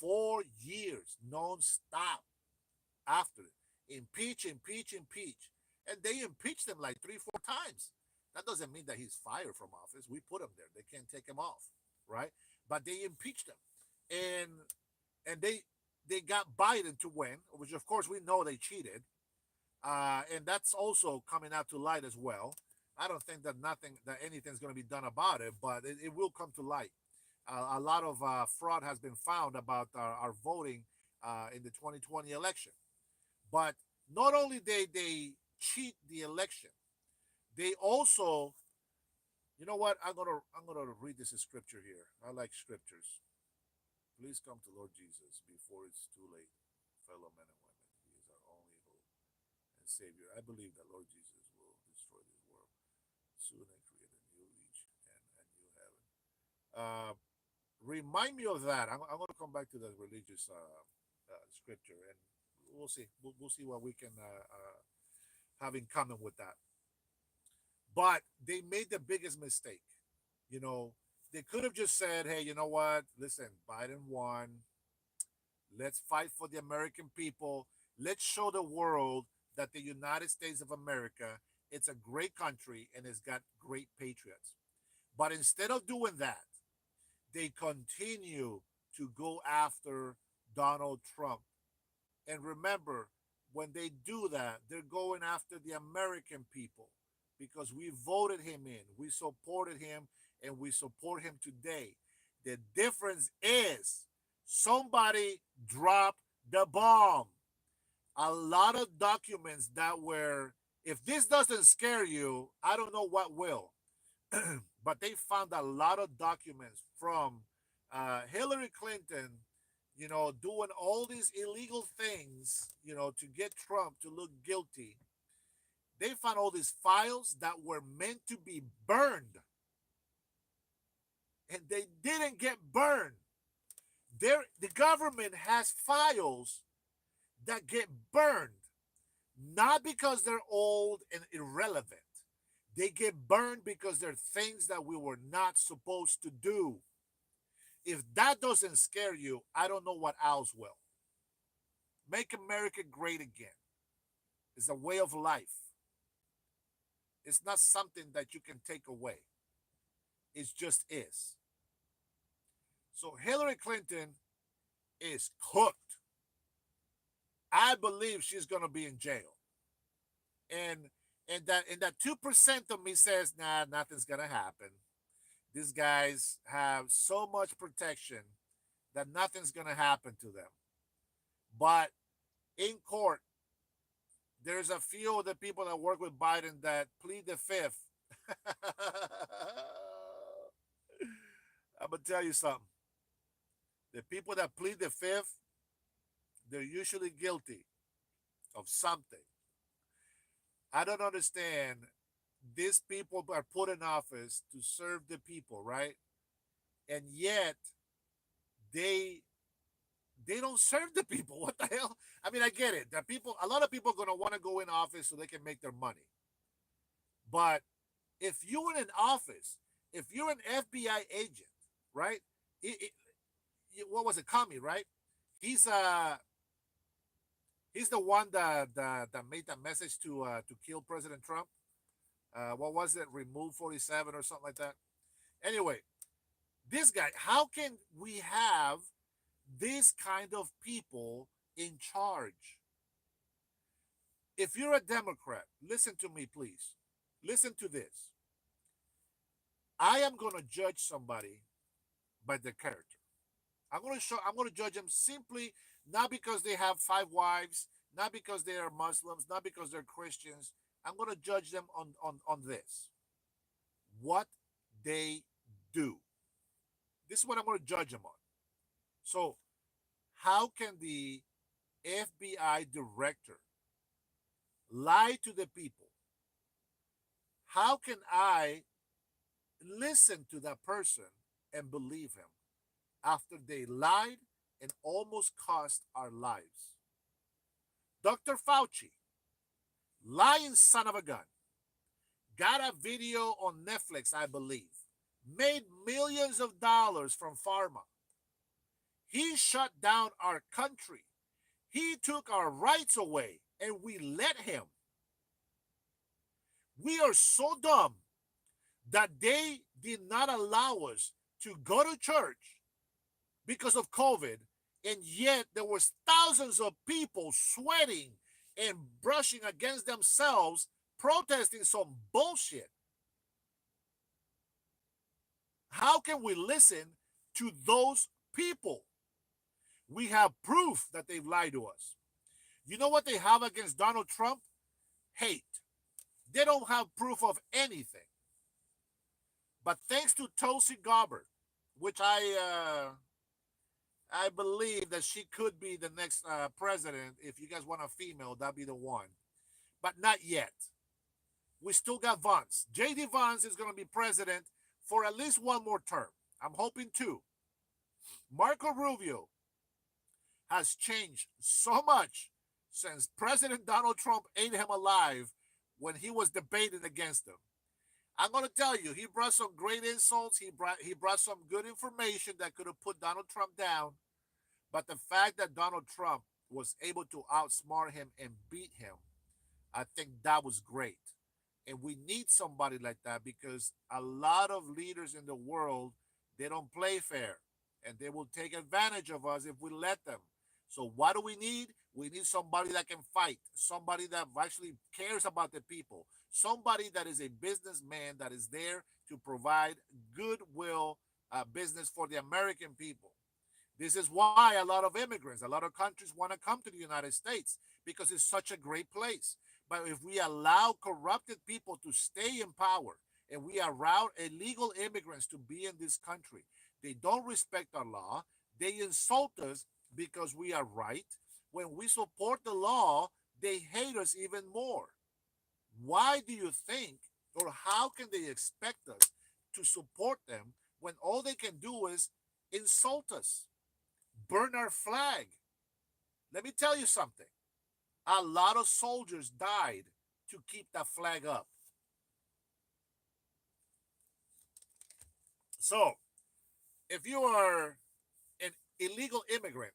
4 years non-stop after it. Impeach, impeach, impeach. And they impeached him like 3, 4 times. That doesn't mean that he's fired from office. We put him there. They can't take him off, right? But they impeached him. And and they got Biden to win, which of course we know they cheated. And that's also coming out to light as well. I don't think that anything's going to be done about it, but it will come to light. A lot of fraud has been found about our voting in the 2020 election. But not only they cheat the election, they also, you know what? I'm gonna read this scripture here. I like scriptures. Please come to Lord Jesus before it's too late, fellow men and women. He is our only hope and Savior. I believe that Lord Jesus will destroy this world soon and create a new each and new heaven. Remind me of that. I'm going to come back to the religious scripture, and we'll see. We'll see what we can have in common with that. But they made the biggest mistake. You know, they could have just said, "Hey, you know what? Listen, Biden won. Let's fight for the American people. Let's show the world that the United States of America, it's a great country and it's got great patriots." But instead of doing that, they continue to go after Donald Trump. And remember, when they do that, they're going after the American people because we voted him in, we supported him, and we support him today. The difference is somebody dropped the bomb. A lot of documents that were, if this doesn't scare you, I don't know what will. But they found a lot of documents from Hillary Clinton, doing all these illegal things, to get Trump to look guilty. They found all these files that were meant to be burned, and they didn't get burned. The government has files that get burned, not because they're old and irrelevant. They get burned because they're things that we were not supposed to do. If that doesn't scare you, I don't know what else will. Make America great again. It's a way of life. It's not something that you can take away. It just is. So Hillary Clinton is cooked. I believe she's gonna be in jail. And that 2% of me says, nah, nothing's gonna happen. These guys have so much protection that nothing's gonna happen to them. But in court, there's a few of the people that work with Biden that plead the fifth. I'm gonna tell you something. The people that plead the fifth, they're usually guilty of something. I don't understand. These people are put in office to serve the people, right? And yet they they don't serve the people. What the hell? I mean, I get it. That people, a lot of people are gonna want to go in office so they can make their money. But if you're in office, if you're an FBI agent, right? It, what was it, Comey, right? He's uh he's the one that made that message to kill President Trump. What was it? Remove 47 or something like that. Anyway, this guy, how can we have this kind of people in charge? If you're a Democrat, listen to me, please. Listen to this. I am going to judge somebody by their character. I'm going to judge them simply not because they have five wives, not because they are Muslims, not because they're Christians. I'm going to judge them on this. What they do. This is what I'm going to judge them on. So, how can the FBI director lie to the people? How can I listen to that person and believe him after they lied and almost cost our lives? Dr. Fauci, lying son of a gun, got a video on Netflix, I believe, made millions of dollars from pharma. He shut down our country. He took our rights away and we let him. We are so dumb that they did not allow us to go to church because of COVID, and yet there was thousands of people sweating and brushing against themselves, protesting some bullshit. How can we listen to those people? We have proof that they've lied to us. You know what they have against Donald Trump? Hate. They don't have proof of anything. But thanks to Tulsi Gabbard, which I believe that she could be the next president. If you guys want a female, that'd be the one. But not yet. We still got Vance. J.D. Vance is going to be president for at least one more term. I'm hoping two. Marco Rubio has changed so much since President Donald Trump ate him alive when he was debating against him. I'm going to tell you, he brought some great insults. He brought some good information that could have put Donald Trump down. But the fact that Donald Trump was able to outsmart him and beat him, I think that was great. And we need somebody like that because a lot of leaders in the world, they don't play fair and they will take advantage of us if we let them. So what do we need? We need somebody that can fight, somebody that actually cares about the people, somebody that is a businessman that is there to provide goodwill business for the American people. This is why a lot of immigrants, a lot of countries want to come to the United States because it's such a great place. But if we allow corrupted people to stay in power and we allow illegal immigrants to be in this country, they don't respect our law. They insult us because we are right. When we support the law, they hate us even more. Why do you think, or how can they expect us to support them when all they can do is insult us? Burn our flag. Let me tell you something. A lot of soldiers died to keep that flag up. So, if you are an illegal immigrant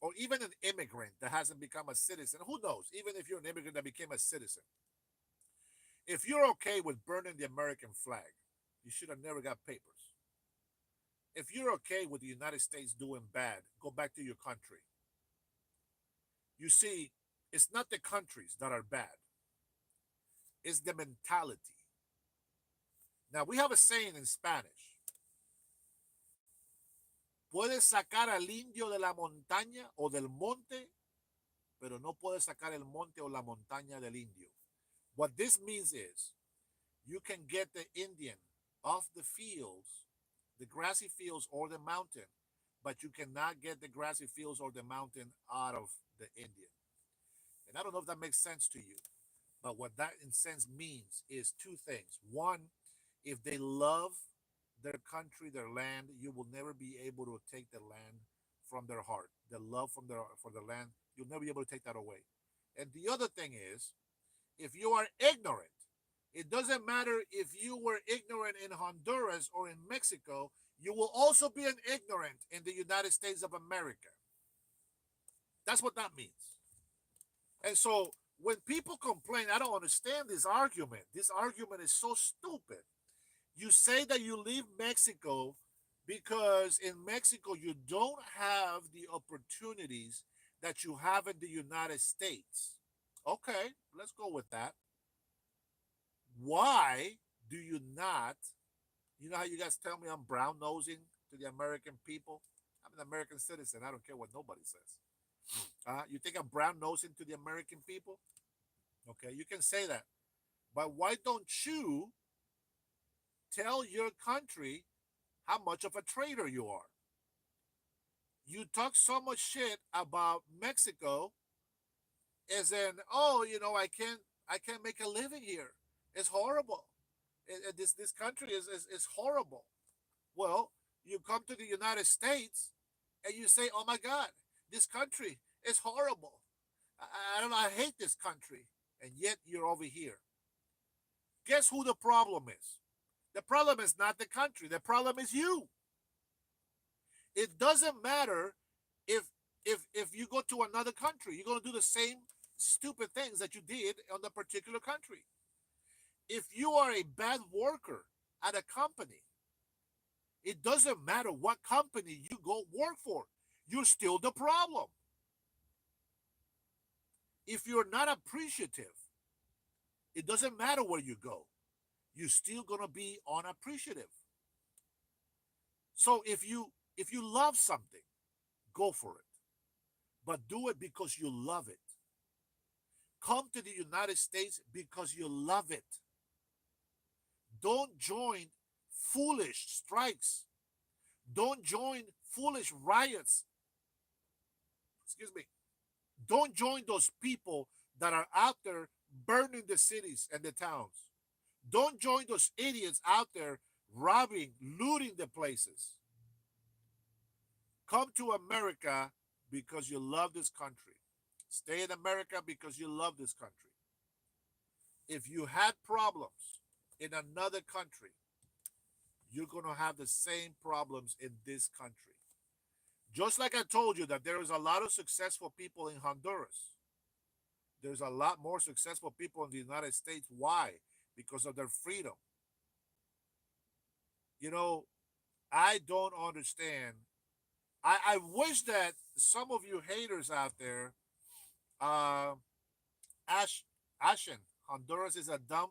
or even an immigrant that hasn't become a citizen, who knows? Even if you're an immigrant that became a citizen, if you're okay with burning the American flag, you should have never got papers. If you're okay with the United States doing bad, go back to your country. You see, it's not the countries that are bad, it's the mentality. Now, we have a saying in Spanish: puedes sacar al indio de la montaña o del monte, pero no puedes sacar el monte o la montaña del indio. What this means is you can get the Indian off the fields, the grassy fields or the mountain, but you cannot get the grassy fields or the mountain out of the Indian. And I don't know if that makes sense to you, but what that in sense means is two things. One, if they love their country, their land, you will never be able to take the land from their heart. The love from their for the land, you'll never be able to take that away. And the other thing is, if you are ignorant, it doesn't matter if you were ignorant in Honduras or in Mexico, you will also be an ignorant in the United States of America. That's what that means. And so when people complain, I don't understand this argument. This argument is so stupid. You say that you leave Mexico because in Mexico you don't have the opportunities that you have in the United States. Okay, let's go with that. Why do you not? You know how you guys tell me I'm brown nosing to the American people? I'm an American citizen. I don't care what nobody says. You think I'm brown nosing to the American people? Okay, you can say that. But why don't you tell your country how much of a traitor you are? You talk so much shit about Mexico as in, oh, I can't make a living here. It's horrible. This country is horrible. Well, you come to the United States and you say, oh my God, this country is horrible. I don't know, I hate this country. And yet you're over here. Guess who the problem is? The problem is not the country. The problem is you. It doesn't matter if if you go to another country, you're going to do the same stupid things that you did on the particular country. If you are a bad worker at a company, it doesn't matter what company you go work for. You're still the problem. If you're not appreciative, it doesn't matter where you go. You're still going to be unappreciative. So if you love something, go for it. But do it because you love it. Come to the United States because you love it. Don't join foolish strikes. Don't join foolish riots. Excuse me. Don't join those people that are out there burning the cities and the towns. Don't join those idiots out there robbing, looting the places. Come to America because you love this country. Stay in America because you love this country. If you had problems in another country, you're going to have the same problems in this country. Just like I told you that there is a lot of successful people in Honduras. There's a lot more successful people in the United States. Why? Because of their freedom. You know, I don't understand. I wish that some of you haters out there, uh, Ash, Ashen, Honduras is a dump.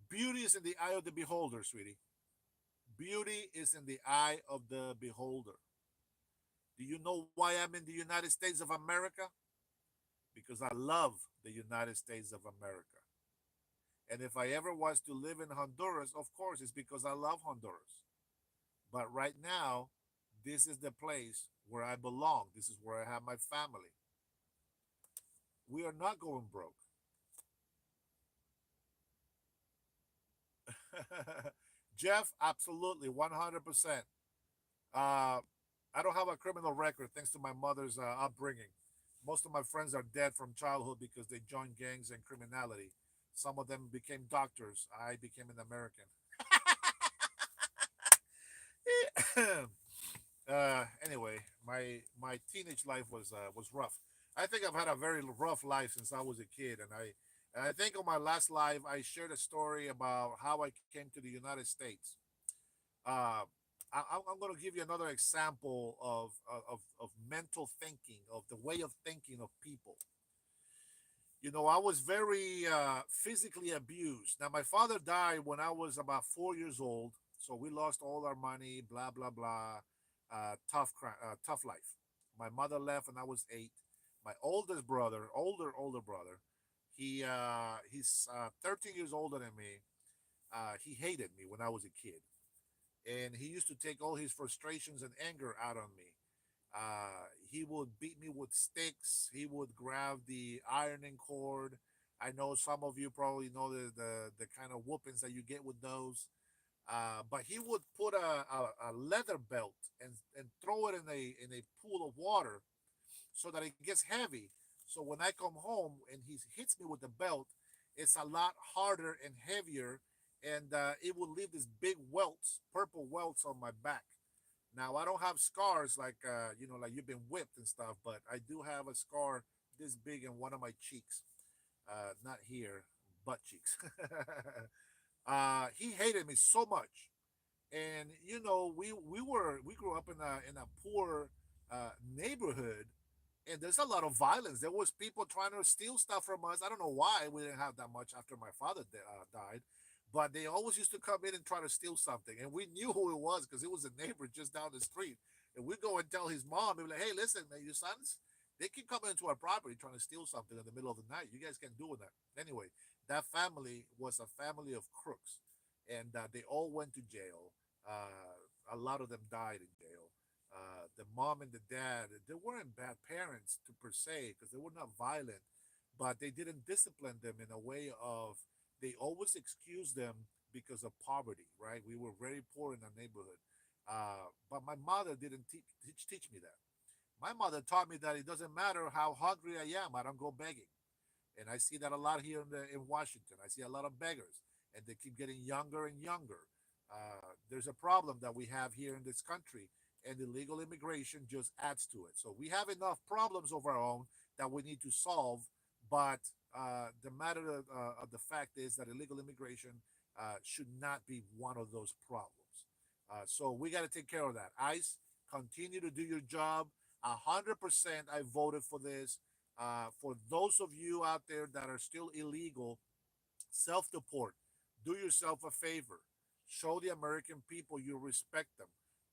Beauty is in the eye of the beholder, sweetie. Beauty is in the eye of the beholder. Do you know why I'm in the United States of America? Because I love the United States of America. And if I ever was to live in Honduras, of course, it's because I love Honduras. But right now, this is the place where I belong. This is where I have my family. We are not going broke. Jeff, absolutely, 100%. I don't have a criminal record thanks to my mother's upbringing. Most of my friends are dead from childhood because they joined gangs and criminality. Some of them became doctors. I became an American. Anyway, my teenage life was rough. I think I've had a very rough life since I was a kid, and I think on my last live I shared a story about how I came to the United States. Uh, I'm going to give you another example of mental thinking, of the way of thinking of people. You know, I was very physically abused. Now, my father died when I was about 4 years old, so we lost all our money. Blah blah blah. Tough life. My mother left when I was 8. My oldest brother, older brother, he's 13 years older than me. He hated me when I was a kid, and he used to take all his frustrations and anger out on me. He would beat me with sticks. He would grab the ironing cord. I know some of you probably know the kind of whoopings that you get with those. But he would put a leather belt and throw it in a pool of water so that it gets heavy. So when I come home and he hits me with the belt, it's a lot harder and heavier, and it would leave these big welts, purple welts on my back. Now I don't have scars like like you've been whipped and stuff, but I do have a scar this big in one of my cheeks. Not here, butt cheeks. He hated me so much, and we grew up in a poor neighborhood, and there's a lot of violence. There was people trying to steal stuff from us. I don't know why we didn't have that much after my father died, but they always used to come in and try to steal something, and we knew who it was because it was a neighbor just down the street. And we go and tell his mom, and be like, "Hey, listen, man, your sons, they keep coming into our property trying to steal something in the middle of the night. You guys can't do that." Anyway, that family was a family of crooks, and they all went to jail. A lot of them died in jail. The mom and the dad, they weren't bad parents to per se because they were not violent, but they didn't discipline them in a way of they always excused them because of poverty, right? We were very poor in our neighborhood. But my mother didn't teach me that. My mother taught me that it doesn't matter how hungry I am, I don't go begging. And I see that a lot here in Washington. I see a lot of beggars, and they keep getting younger and younger. There's a problem that we have here in this country, and illegal immigration just adds to it. So we have enough problems of our own that we need to solve. But the matter of the fact is that illegal immigration should not be one of those problems. So we got to take care of that. ICE, continue to do your job. 100% I voted for this. For those of you out there that are still illegal, self deport. Do yourself a favor. Show the American people you respect them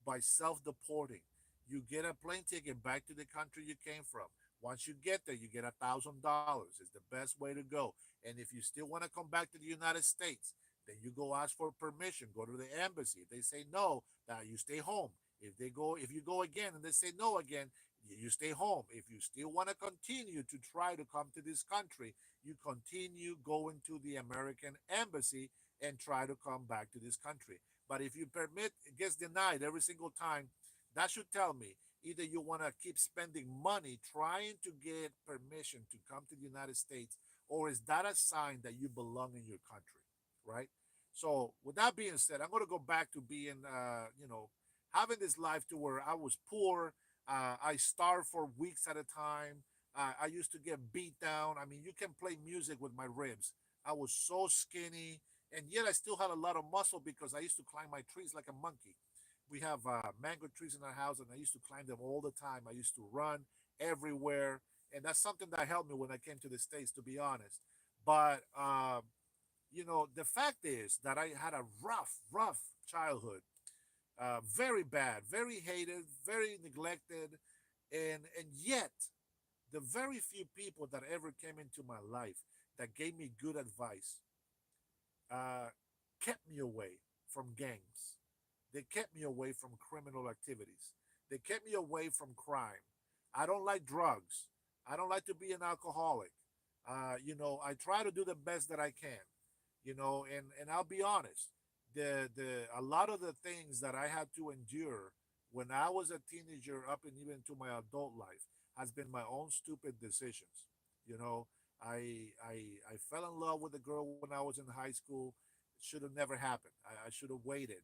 by self deporting. You get a plane ticket back to the country you came from. Once you get there, you get $1,000. It's the best way to go. And if you still want to come back to the United States, then you go ask for permission. Go to the embassy. If they say no, now you stay home. If you go again and they say no again, you stay home. If you still want to continue to try to come to this country, you continue going to the American embassy and try to come back to this country. But if you permit, it gets denied every single time. That should tell me either you want to keep spending money trying to get permission to come to the United States, or is that a sign that you belong in your country, right? So, with that being said, I'm going to go back to being, having this life to where I was poor. I starved for weeks at a time. I used to get beat down. I mean, you can play music with my ribs. I was so skinny, and yet I still had a lot of muscle because I used to climb my trees like a monkey. We have mango trees in our house, and I used to climb them all the time. I used to run everywhere, and that's something that helped me when I came to the States, to be honest. But the fact is that I had a rough childhood, very bad, very hated, very neglected, and yet the very few people that ever came into my life that gave me good advice uh, kept me away from gangs. They kept me away from criminal activities. They kept me away from crime. I don't like drugs. I don't like to be an alcoholic. I try to do the best that I can. And I'll be honest. The a lot of the things that I had to endure when I was a teenager up and even to my adult life has been my own stupid decisions. You know, I fell in love with a girl when I was in high school. It should have never happened. I should have waited.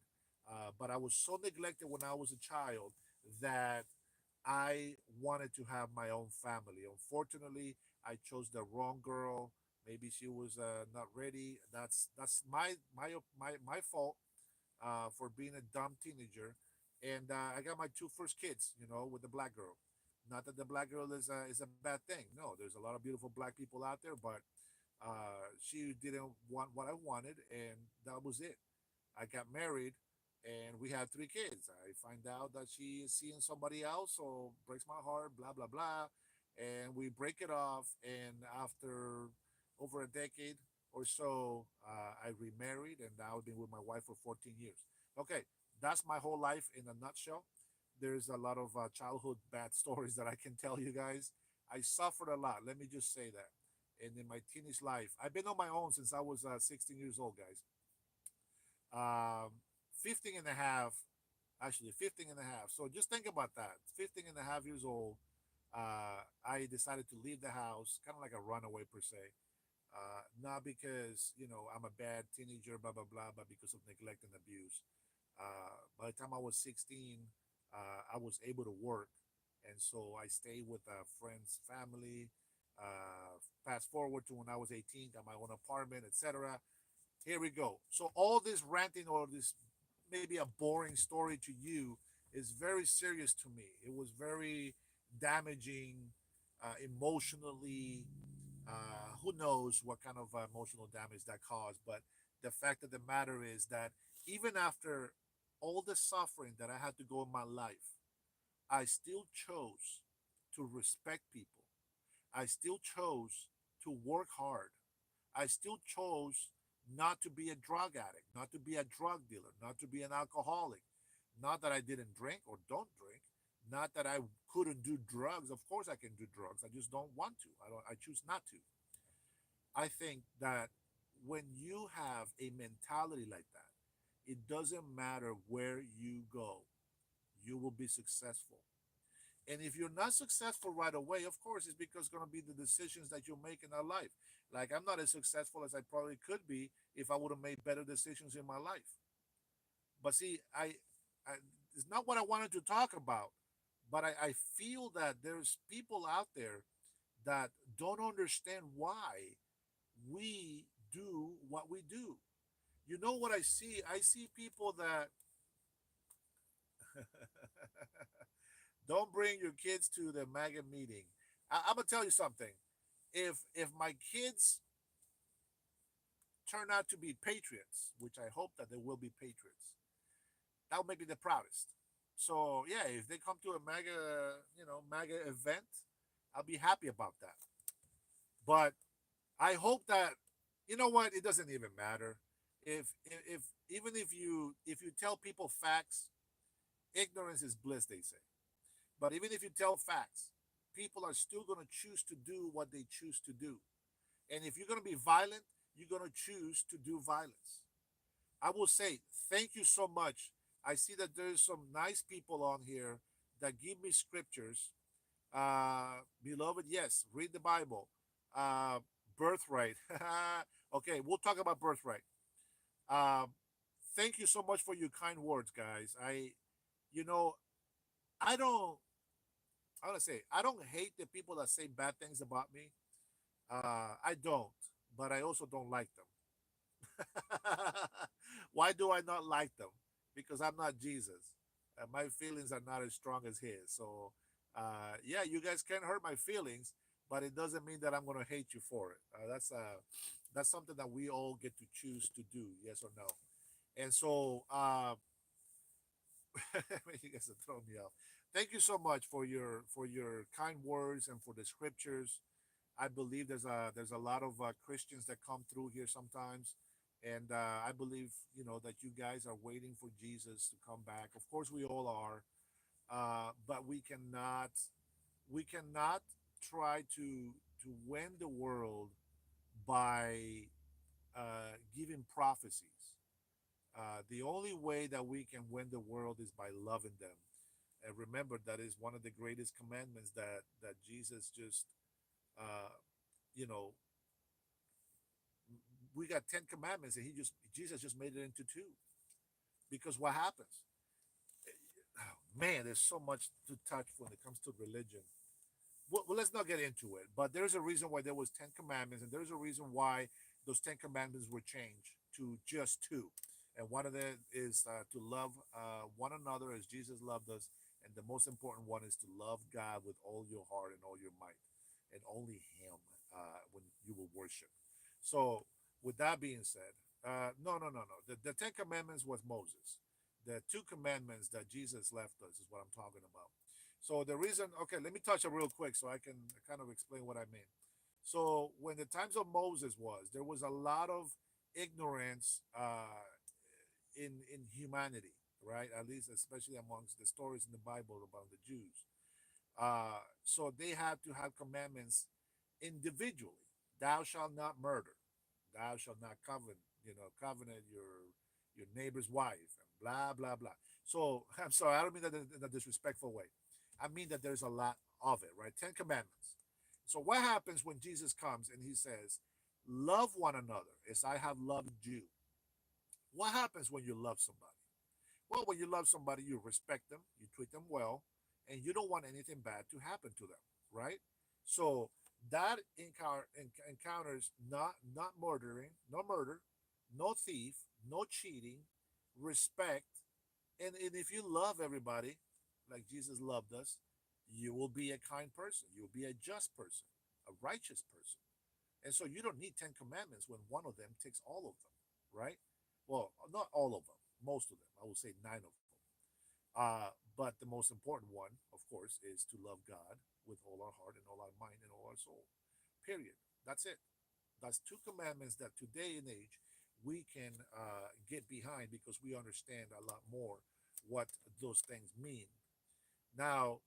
But I was so neglected when I was a child that I wanted to have my own family. Unfortunately, I chose the wrong girl. Maybe she was not ready. That's my fault for being a dumb teenager. And I got my two first kids, with the black girl. Not that the black girl is a bad thing. No, there's a lot of beautiful black people out there, but she didn't want what I wanted, and that was it. I got married, and we had three kids. I find out that she is seeing somebody else, so breaks my heart. Blah blah blah, and we break it off. And after over a decade or so, I remarried, and now I've been with my wife for 14 years. Okay, that's my whole life in a nutshell. There's a lot of childhood bad stories that I can tell you guys. I suffered a lot. Let me just say that. And in my teenage life, I've been on my own since I was 16 years old, guys. um 15 and a half, actually 15 and a half. So just think about that. 15 and a half years old, I decided to leave the house, kind of like a runaway per se. Not because I'm a bad teenager, blah blah blah, but because of neglect and abuse. By the time I was 16, I was able to work, and so I stayed with a friend's family. Fast forward to when I was 18, got my own apartment, etc. Here we go. So all this ranting or this maybe a boring story to you is very serious to me. It was very damaging, emotionally. Who knows what kind of emotional damage that caused? But the fact of the matter is that even after all the suffering that I had to go in my life, I still chose to respect people. I still chose to work hard. I still chose not to be a drug addict, not to be a drug dealer, not to be an alcoholic. Not that I didn't drink or don't drink, not that I couldn't do drugs. Of course I can do drugs. I just don't want to. I choose not to. I think that when you have a mentality like that, it doesn't matter where you go, you will be successful. And if you're not successful right away, of course, it's because it's going to be the decisions that you make in our life. Like I'm not as successful as I probably could be if I would have made better decisions in my life. But see, I it's not what I wanted to talk about. But I feel that there's people out there that don't understand why we do what we do. You know what I see? I see people that don't bring your kids to the MAGA meeting. I'm gonna tell you something. If my kids turn out to be patriots, which I hope that they will be patriots, that will make me the proudest. So yeah, if they come to a MAGA event, I'll be happy about that. But I hope that you know what, it doesn't even matter. If even if you tell people facts, ignorance is bliss, they say. But even if you tell facts, people are still going to choose to do what they choose to do. And if you're going to be violent, you're going to choose to do violence. I will say thank you so much. I see that there's some nice people on here that give me scriptures. Beloved, yes, read the Bible. Uh, Birthright. Okay, we'll talk about birthright. Um, Thank you so much for your kind words, guys. You know, I don't. I want to say I don't hate the people that say bad things about me. I don't, but I also don't like them. Why do I not like them? Because I'm not Jesus. My feelings are not as strong as his. So, yeah, you guys can hurt my feelings, but it doesn't mean that I'm going to hate you for it. That's something that we all get to choose to do, yes or no. And so, you guys are throwing me off. Thank you so much for your kind words and for the scriptures. I believe there's a lot of Christians that come through here sometimes, and I believe that you guys are waiting for Jesus to come back. Of course, we all are, but we cannot try to win the world by giving prophecies. The only way that we can win the world is by loving them. And remember, that is one of the greatest commandments that Jesus just uh, you know we got 10 commandments, and he just Jesus just made it into two. Because what happens, Man, there's so much to touch when it comes to religion. Well, let's not get into it. But there's a reason why there was 10 commandments, and there's a reason why those 10 commandments were changed to just two. And one of them is to love one another as Jesus loved us, and the most important one is to love God with all your heart and all your might, and only Him when you will worship. So, with that being said, no. The 10 commandments was Moses. The 2 commandments that Jesus left us is what I'm talking about. So the reason, okay, let me touch it real quick so I can kind of explain what I mean. So when the times of Moses was, there was a lot of ignorance in humanity, right? At least, especially amongst the stories in the Bible about the Jews. So they had to have commandments individually. Thou shalt not murder. Thou shalt not covenant your neighbor's wife, and blah blah blah. So I'm sorry, I don't mean that in a disrespectful way. I mean that there's a lot of it, right? 10 commandments. So what happens when Jesus comes and he says, "Love one another as I have loved you"? What happens when you love somebody? Well, when you love somebody, you respect them, you treat them well, and you don't want anything bad to happen to them, right? So that encounters not murdering, no murder, no thief, no cheating, respect, and if you love everybody like Jesus loved us, you will be a kind person, you'll be a just person, a righteous person. And so you don't need 10 commandments when one of them takes all of them, right? Well, not all of them, most of them. I will say 9 of them. But the most important one, of course, is to love God with all our heart and all our mind and all our soul. Period. That's it. That's 2 commandments that today and age we can get behind because we understand a lot more what those things mean. Now,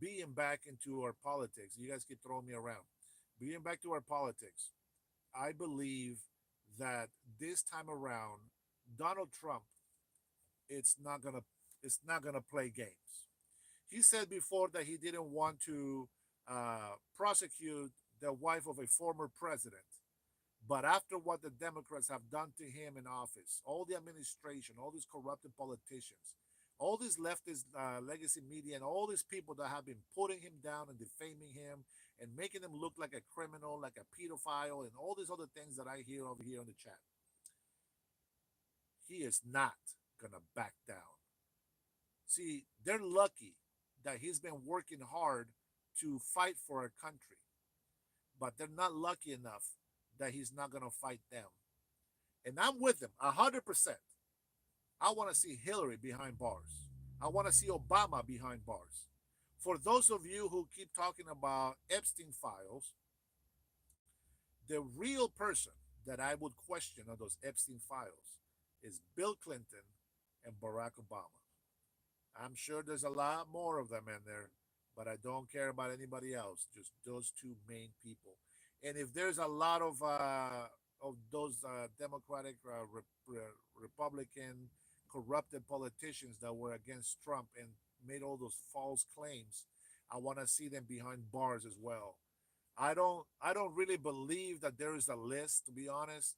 being back into our politics, you guys keep throwing me around. Being back to our politics, I believe that this time around, Donald Trump, it's not gonna, it's not gonna play games. He said before that he didn't want to prosecute the wife of a former president. But after what the Democrats have done to him in office, all the administration, all these corrupted politicians, all these leftist legacy media, and all these people that have been putting him down and defaming him and making him look like a criminal, like a pedophile, and all these other things that I hear over here on the chat, he is not going to back down. See, they're lucky that he's been working hard to fight for our country, but they're not lucky enough that he's not going to fight them. And I'm with him 100%. I want to see Hillary behind bars. I want to see Obama behind bars. For those of you who keep talking about Epstein files, the real person that I would question on those Epstein files is Bill Clinton and Barack Obama. I'm sure there's a lot more of them in there, but I don't care about anybody else. Just those two main people. And if there's a lot of those Democratic, Republican, corrupted politicians that were against Trump and made all those false claims, I want to see them behind bars as well. I don't really believe that there is a list, to be honest.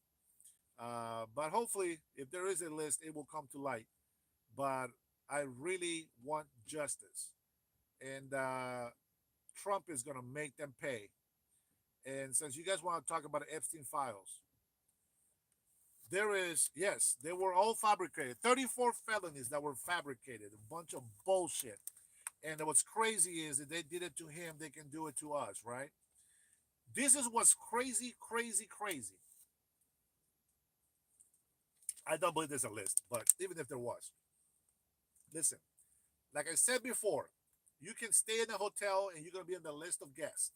But hopefully, if there is a list, it will come to light. But I really want justice, and Trump is going to make them pay. And since you guys want to talk about the Epstein files, there is, yes, they were all fabricated. 34 felonies that were fabricated, a bunch of bullshit. And what's crazy is that they did it to him, they can do it to us, right? This is what's crazy, crazy, crazy. I don't believe there's a list, but even if there was, listen, like I said before, you can stay in a hotel and you're going to be on the list of guests.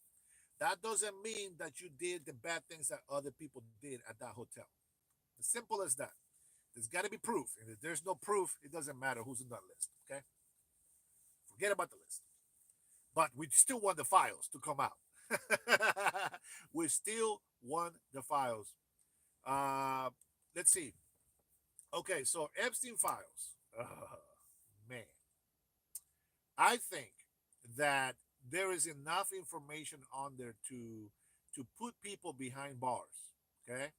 That doesn't mean that you did the bad things that other people did at that hotel. As simple as that. There's got to be proof. And if there's no proof, it doesn't matter who's on that list. Okay? Forget about the list. But we still want the files to come out. We still want the files. Uh, let's see. Okay, so Epstein files. Man, I think that there is enough information on there to put people behind bars. Okay,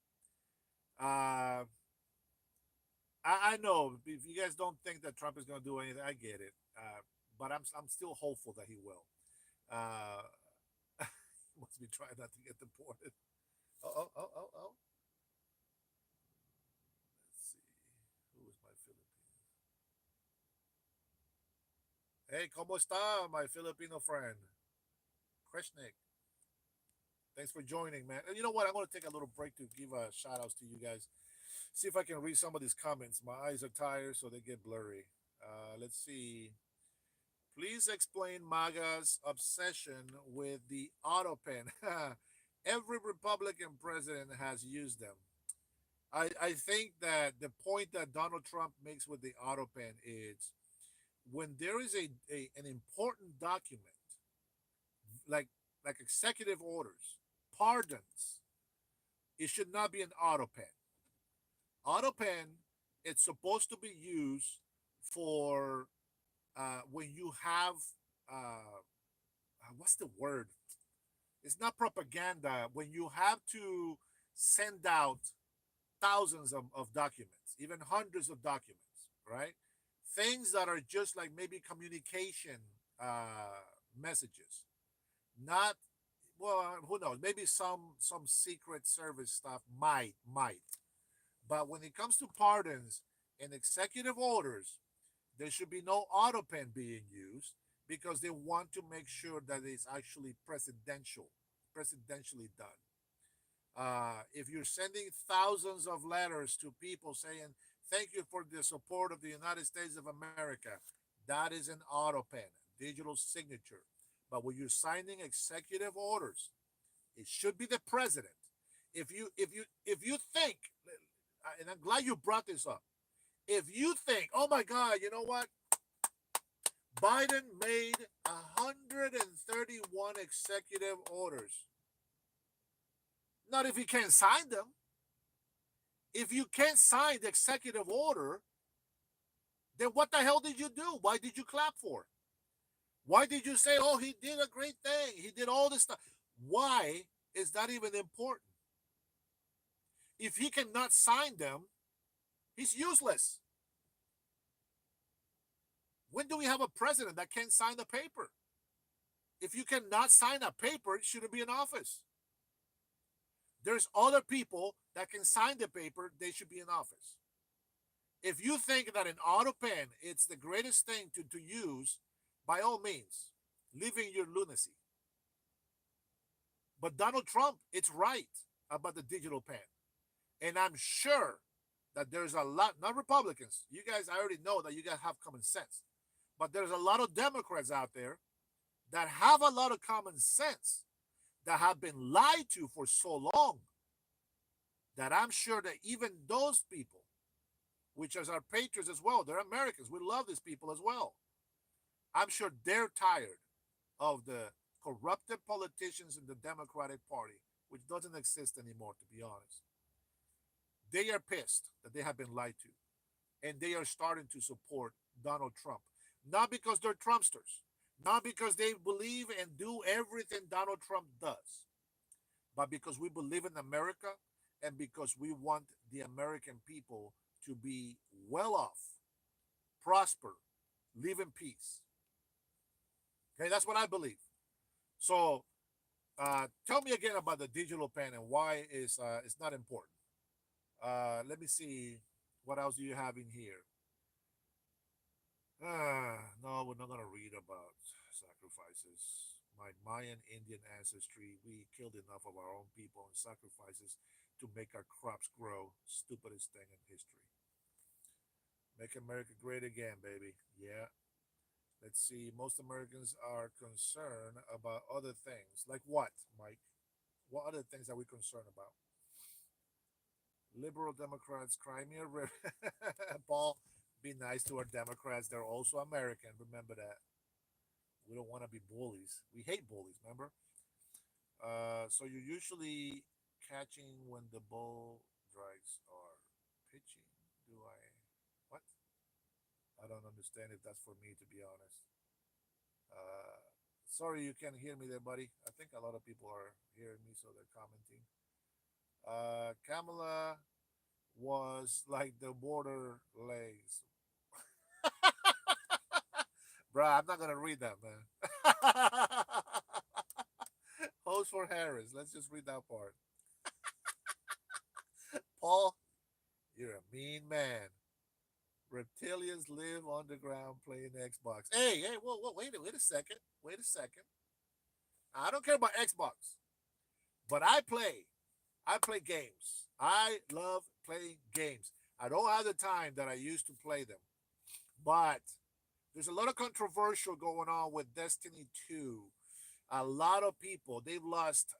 I know if you guys don't think that Trump is going to do anything, I get it. But I'm still hopeful that he will. Uh, he must be trying not to get deported. Oh. Let's see. Who is my Philippines? Hey, ¿cómo está, my Filipino friend? Krishnik. Thanks for joining, man. And you know what? I'm going to take a little break to give shout outs to you guys. See if I can read some of these comments. My eyes are tired, so they get blurry. Let's see. Please explain MAGA's obsession with the auto pen. Every Republican president has used them. I think that the point that Donald Trump makes with the auto pen is when there is an important document like executive orders, pardons, it should not be an auto pen. Auto pen, it's supposed to be used for when you have what's the word? It's not propaganda. When you have to send out thousands of documents, even hundreds of documents, right? Things that are just like maybe communication messages, not well, who knows? Maybe some secret service stuff might. But when it comes to pardons and executive orders, there should be no auto pen being used because they want to make sure that it's actually presidentially done. If you're sending thousands of letters to people saying thank you for the support of the United States of America, that is an auto pen, digital signature. But when you're signing executive orders, it should be the president. If you think, and I'm glad you brought this up. If you think, oh my God, you know what? Biden made 131 executive orders. Not if he can't sign them. If you can't sign the executive order, then what the hell did you do? Why did you clap for? Why did you say, oh, he did a great thing? He did all this stuff. Why is that even important? If he cannot sign them, he's useless. When do we have a president that can't sign the paper? If you cannot sign a paper, it shouldn't be in office. There's other people that can sign the paper, they should be in office. If you think that an auto pen it's the greatest thing to use, by all means, live in your lunacy. But Donald Trump, it's right about the digital pen. And I'm sure that there's a lot, not Republicans, you guys, I already know that you guys have common sense. But there's a lot of Democrats out there that have a lot of common sense that have been lied to for so long that I'm sure that even those people, which is our patriots as well, they're Americans. We love these people as well. I'm sure they're tired of the corrupted politicians in the Democratic Party, which doesn't exist anymore, to be honest. They are pissed that they have been lied to, and they are starting to support Donald Trump. Not because they're Trumpsters, not because they believe and do everything Donald Trump does, but because we believe in America and because we want the American people to be well off, prosper, live in peace. Okay, that's what I believe. So tell me again about the digital pen and why is it's not important. Let me see what else do you have in here. No, we're not gonna read about sacrifices. My Mayan Indian ancestry, we killed enough of our own people and sacrifices to make our crops grow. Stupidest thing in history. Make America great again, baby. Yeah. Let's see. Most Americans are concerned about other things. Like what, Mike? What other things are we concerned about? Liberal Democrats, Crimea River. Paul, be nice to our Democrats. They're also American. Remember that. We don't want to be bullies. We hate bullies, remember? So you're usually catching when the bull drags are pitching. Do I? What? I don't understand if that's for me, to be honest. Uh, Sorry you can't hear me there, buddy. I think a lot of people are hearing me, so they're commenting. Kamala was like the border legs. Bruh, I'm not gonna read that, man. Host for Harris. Let's just read that part. Paul, you're a mean man. Reptilians live underground playing Xbox. Hey, whoa, wait a second. Wait a second. I don't care about Xbox, but I play games. I love playing games. I don't have the time that I used to play them, but there's a lot of controversial going on with Destiny 2. A lot of people, they've lost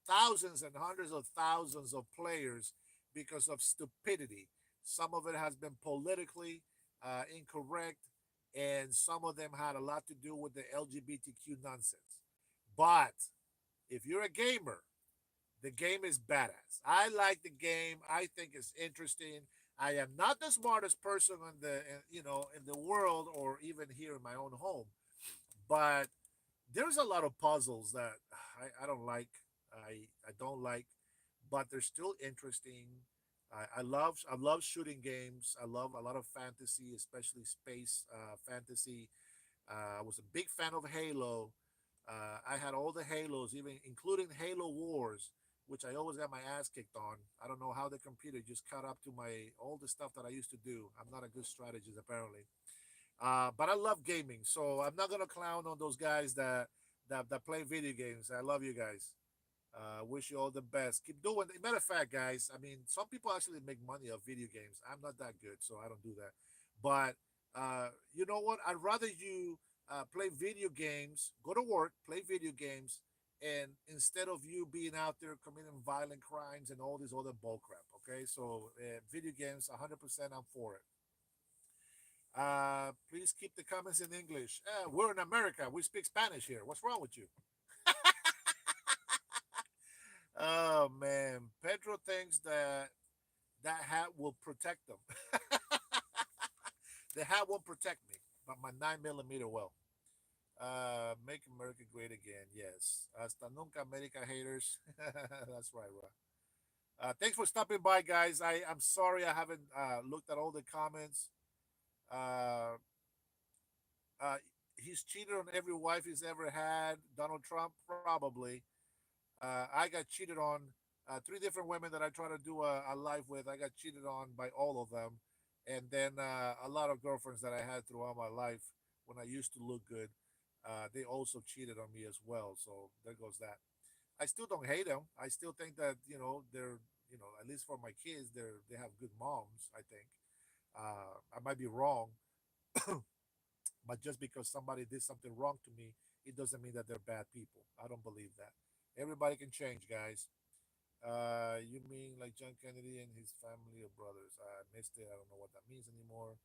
thousands and hundreds of thousands of players because of stupidity. Some of it has been politically incorrect, and some of them had a lot to do with the LGBTQ nonsense. But if you're a gamer, the game is badass. I like the game. I think it's interesting. I am not the smartest person in the world or even here in my own home, but there's a lot of puzzles that I don't like. I don't like, but they're still interesting. I love shooting games. I love a lot of fantasy, especially space fantasy. I was a big fan of Halo. I had all the Halos, even including Halo Wars, which I always got my ass kicked on. I don't know how the computer just caught up to my all the stuff that I used to do. I'm not a good strategist apparently. But I love gaming, so I'm not gonna clown on those guys that play video games. I love you guys. Wish you all the best. Keep doing it. Matter of fact, guys, I mean, some people actually make money off video games. I'm not that good, so I don't do that. But you know what? I'd rather you play video games, go to work, play video games, and instead of you being out there committing violent crimes and all this other bullcrap. Okay, so video games, 100%, I'm for it. Please keep the comments in English. We're in America. We speak Spanish here. What's wrong with you? Oh man, Pedro thinks that that hat will protect them. The hat won't protect me, but my 9 millimeter will. Make America great again. Yes. Hasta nunca, America haters. That's right, bro. Thanks for stopping by, guys. I'm sorry I haven't looked at all the comments. Uh, uh, he's cheated on every wife he's ever had. Donald Trump, probably. I got cheated on three different women that I try to do a life with. I got cheated on by all of them, and then a lot of girlfriends that I had throughout my life when I used to look good. They also cheated on me as well. So there goes that. I still don't hate them. I still think that they're at least for my kids they have good moms. I think I might be wrong, but just because somebody did something wrong to me, it doesn't mean that they're bad people. I don't believe that. Everybody can change, guys. You mean like John Kennedy and his family of brothers? I missed it. I don't know what that means anymore.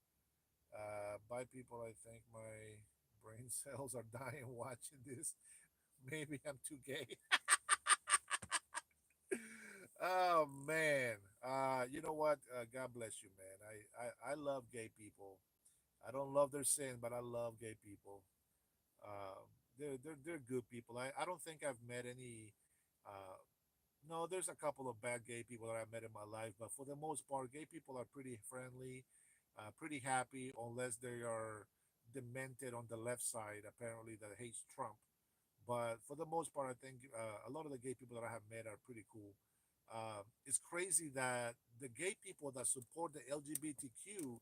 By people, I think my brain cells are dying watching this. Maybe I'm too gay. Oh man. You know what? God bless you, man. I love gay people. I don't love their sin, but I love gay people. They're good people. I don't think I've met any. Uh, no, there's a couple of bad gay people that I've met in my life, but for the most part, gay people are pretty friendly, pretty happy, unless they are demented on the left side, apparently that hates Trump. But for the most part, I think a lot of the gay people that I have met are pretty cool. It's crazy that the gay people that support the LGBTQ,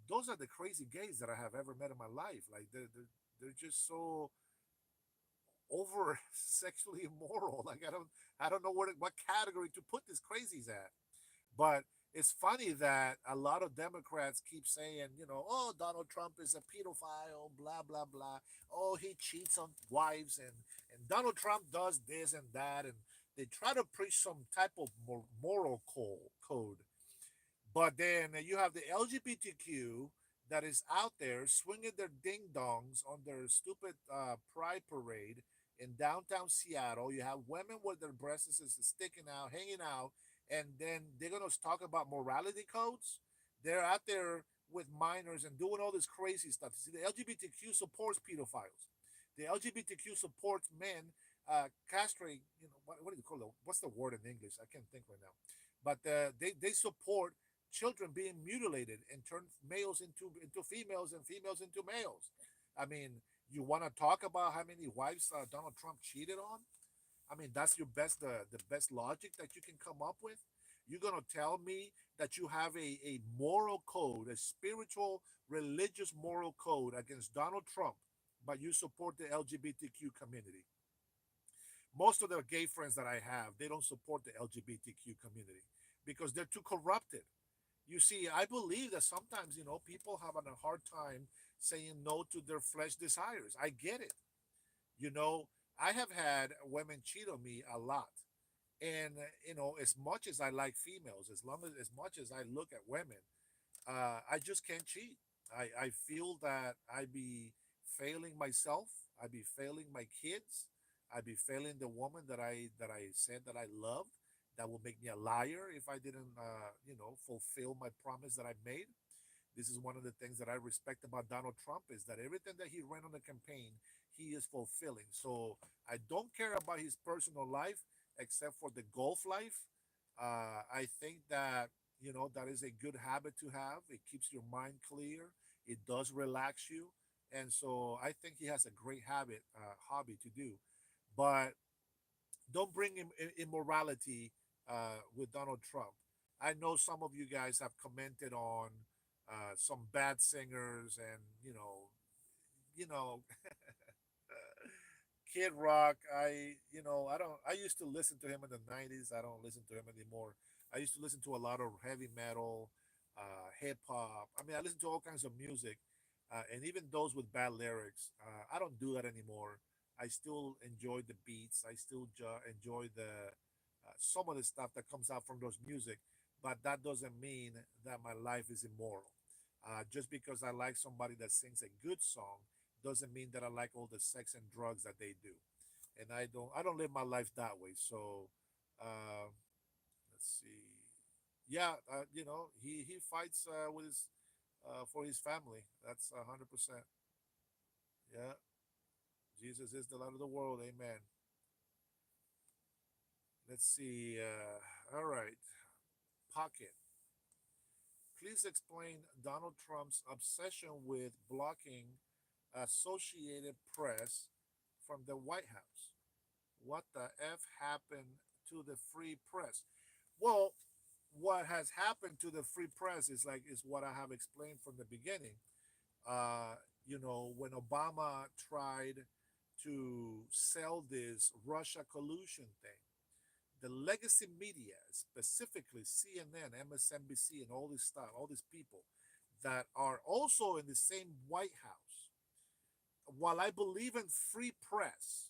those are the crazy gays that I have ever met in my life. Like they're just so over sexually immoral. Like I don't know what category to put these crazies at. But it's funny that a lot of Democrats keep saying, oh, Donald Trump is a pedophile, blah blah blah. Oh, he cheats on wives, and Donald Trump does this and that, and they try to preach some type of moral code. But then you have the LGBTQ that is out there swinging their ding dongs on their stupid pride parade in downtown Seattle. You have women with their breasts is sticking out, hanging out, and then they're going to talk about morality codes. They're out there with minors and doing all this crazy stuff. See, the LGBTQ supports pedophiles. The LGBTQ supports men castrate. What do you call it? What's the word in English? I can't think right now. But they support children being mutilated and turn males into females and females into males. I mean, you want to talk about how many wives Donald Trump cheated on? I mean, that's your best the best logic that you can come up with. You're gonna tell me that you have a moral code, a spiritual, religious moral code against Donald Trump, but you support the LGBTQ community. Most of the gay friends that I have, they don't support the LGBTQ community because they're too corrupted. You see, I believe that sometimes, people have a hard time saying no to their flesh desires. I get it. You know, I have had women cheat on me a lot. And, as much as I like females, as much as I look at women, I just can't cheat. I feel that I be failing myself. I be failing my kids. I be failing the woman that I said that I loved. That will make me a liar if I didn't, fulfill my promise that I made. This is one of the things that I respect about Donald Trump is that everything that he ran on the campaign, he is fulfilling. So I don't care about his personal life except for the golf life. I think that that is a good habit to have. It keeps your mind clear. It does relax you, and so I think he has a great hobby to do. But don't bring immorality with Donald Trump. I know some of you guys have commented on some bad singers, and you know, Kid Rock. I don't. I used to listen to him in the '90s. I don't listen to him anymore. I used to listen to a lot of heavy metal, hip hop. I mean, I listen to all kinds of music, and even those with bad lyrics. I don't do that anymore. I still enjoy the beats. I still enjoy the some of the stuff that comes out from those music, but that doesn't mean that my life is immoral. Just because I like somebody that sings a good song doesn't mean that I like all the sex and drugs that they do. And I don't live my life that way. So uh, let's see. Yeah, he fights with his for his family. That's 100%. Yeah, Jesus is the light of the world. Amen. Let's see. All right, Pocket. Please explain Donald Trump's obsession with blocking Associated Press from the White House. What the F happened to the free press? Well, what has happened to the free press is what I have explained from the beginning. Uh, when Obama tried to sell this Russia collusion thing, the legacy media, specifically CNN, MSNBC, and all this stuff, all these people that are also in the same White House. While I believe in free press,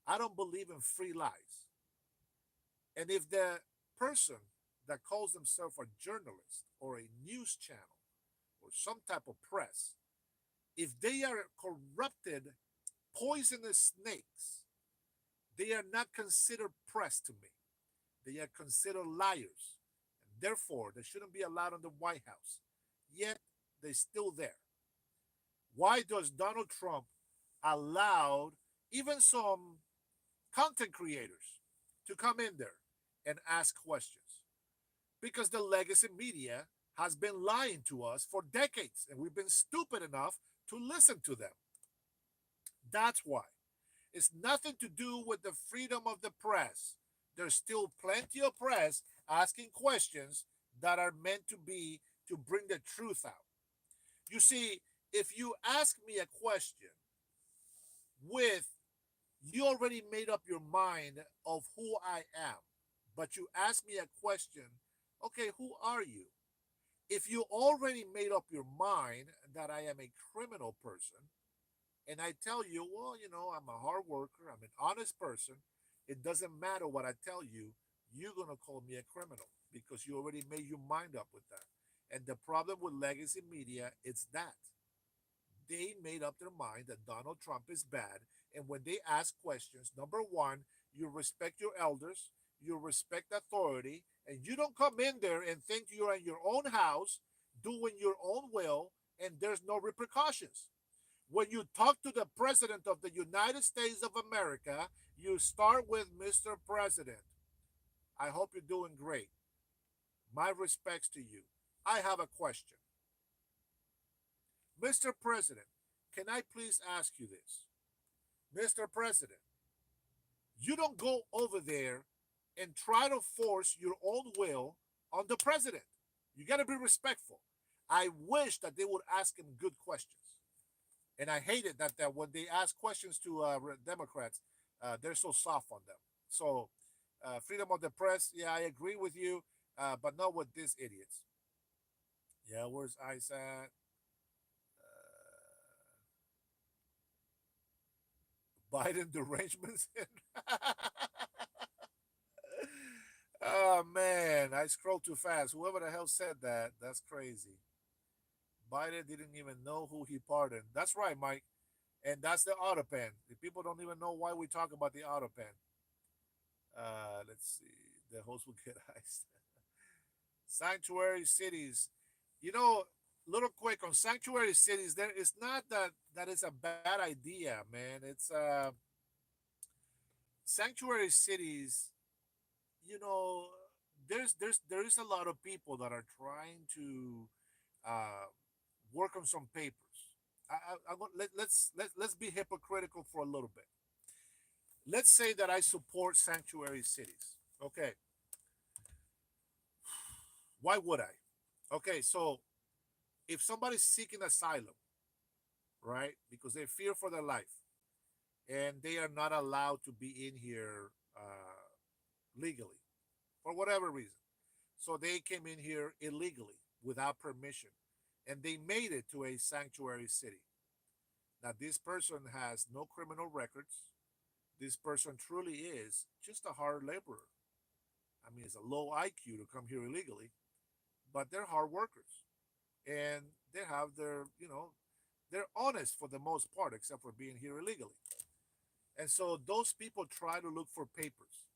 I don't believe in free lies. And if the person that calls themselves a journalist or a news channel or some type of press, if they are corrupted, poisonous snakes, they are not considered press to me. They are considered liars. And therefore, they shouldn't be allowed in the White House. Yet, they're still there. Why does Donald Trump allow even some content creators to come in there and ask questions? Because the legacy media has been lying to us for decades, and we've been stupid enough to listen to them. That's why. It's nothing to do with the freedom of the press. There's still plenty of press asking questions that are meant to be to bring the truth out. You see, if you ask me a question with you already made up your mind of who I am, but you ask me a question, okay, who are you? If you already made up your mind that I am a criminal person, and I tell you, well, I'm a hard worker, I'm an honest person, it doesn't matter what I tell you, you're going to call me a criminal because you already made your mind up with that. And the problem with legacy media, it's that they made up their mind that Donald Trump is bad. And when they ask questions, number one, you respect your elders, you respect authority, and you don't come in there and think you're in your own house doing your own will and there's no repercussions. When you talk to the President of the United States of America, you start with Mr. President. I hope you're doing great. My respects to you. I have a question. Mr. President, can I please ask you this, Mr. President? You don't go over there and try to force your own will on the president. You got to be respectful. I wish that they would ask him good questions. And I hate it that when they ask questions to Democrats, they're so soft on them. So, freedom of the press, yeah, I agree with you, but not with these idiots. Yeah, where's ICE at? Biden derangements. Oh man, I scrolled too fast. Whoever the hell said that, that's crazy. Biden didn't even know who he pardoned. That's right, Mike. And that's the auto pen. The people don't even know why we talk about the auto pen. Let's see. The host will get iced. Sanctuary cities. You know, little quick on sanctuary cities. There, it's not that it's a bad idea, man. It's sanctuary cities. You know, there is a lot of people that are trying to uh, work on some papers. Let's be hypocritical for a little bit. Let's say that I support sanctuary cities. Okay, why would I? Okay, so if somebody's seeking asylum, right, because they fear for their life and they are not allowed to be in here legally for whatever reason, so they came in here illegally without permission, and they made it to a sanctuary city. Now, this person has no criminal records. This person truly is just a hard laborer. I mean, it's a low IQ to come here illegally, but they're hard workers and they have their, they're honest for the most part, except for being here illegally. And so those people try to look for papers.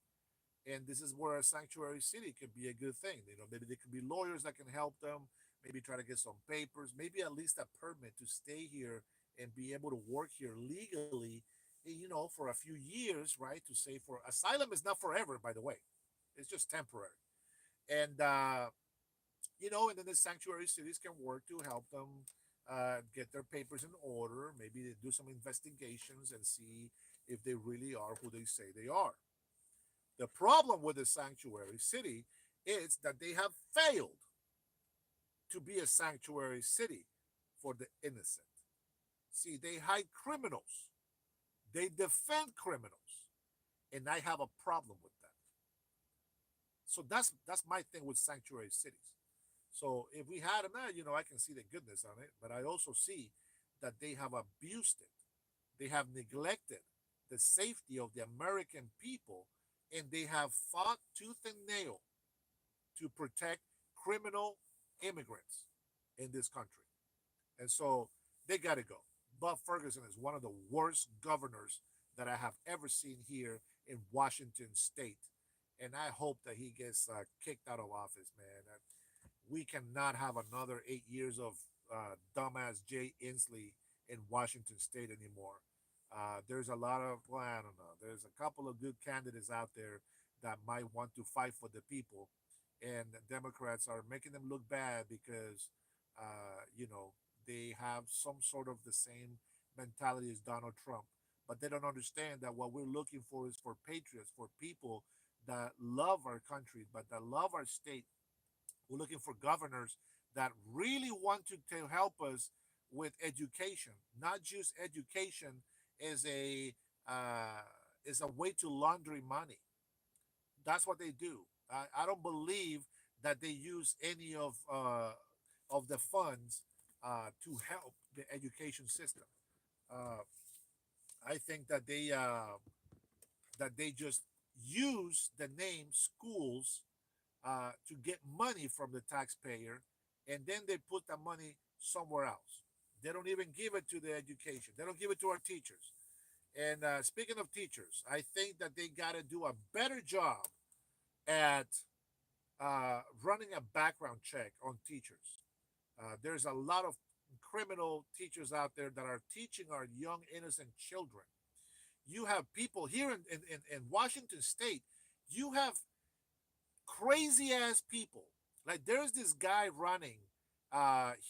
And this is where a sanctuary city could be a good thing. Maybe there could be lawyers that can help them, maybe try to get some papers, maybe at least a permit to stay here and be able to work here legally, for a few years, right? To say for asylum is not forever, by the way, it's just temporary. And and then the sanctuary cities can work to help them get their papers in order. Maybe they do some investigations and see if they really are who they say they are. The problem with the sanctuary city is that they have failed to be a sanctuary city for the innocent. See, they hide criminals, they defend criminals, and I have a problem with that. So that's my thing with sanctuary cities. So if we had them, I can see the goodness on it, but I also see that they have abused it. They have neglected the safety of the American people, and they have fought tooth and nail to protect criminal immigrants in this country. And so they got to go. Bob Ferguson is one of the worst governors that I have ever seen here in Washington State. And I hope that he gets kicked out of office, man. We cannot have another 8 years of dumbass Jay Inslee in Washington State anymore. There's a lot of, well, I don't know. There's a couple of good candidates out there that might want to fight for the people, and Democrats are making them look bad because, they have some sort of the same mentality as Donald Trump. But they don't understand that what we're looking for is for patriots, for people that love our country, but that love our state. We're looking for governors that really want to help us with education, not just education as a uh, is a way to laundry money. That's what they do. I don't believe that they use any of the funds to help the education system. Uh, I think that they just use the name schools to get money from the taxpayer, and then they put the money somewhere else. They don't even give it to the education. They don't give it to our teachers. And speaking of teachers, I think that they got to do a better job at running a background check on teachers. There's a lot of criminal teachers out there that are teaching our young, innocent children. You have people here in Washington State, you have crazy ass people. Like there's this guy running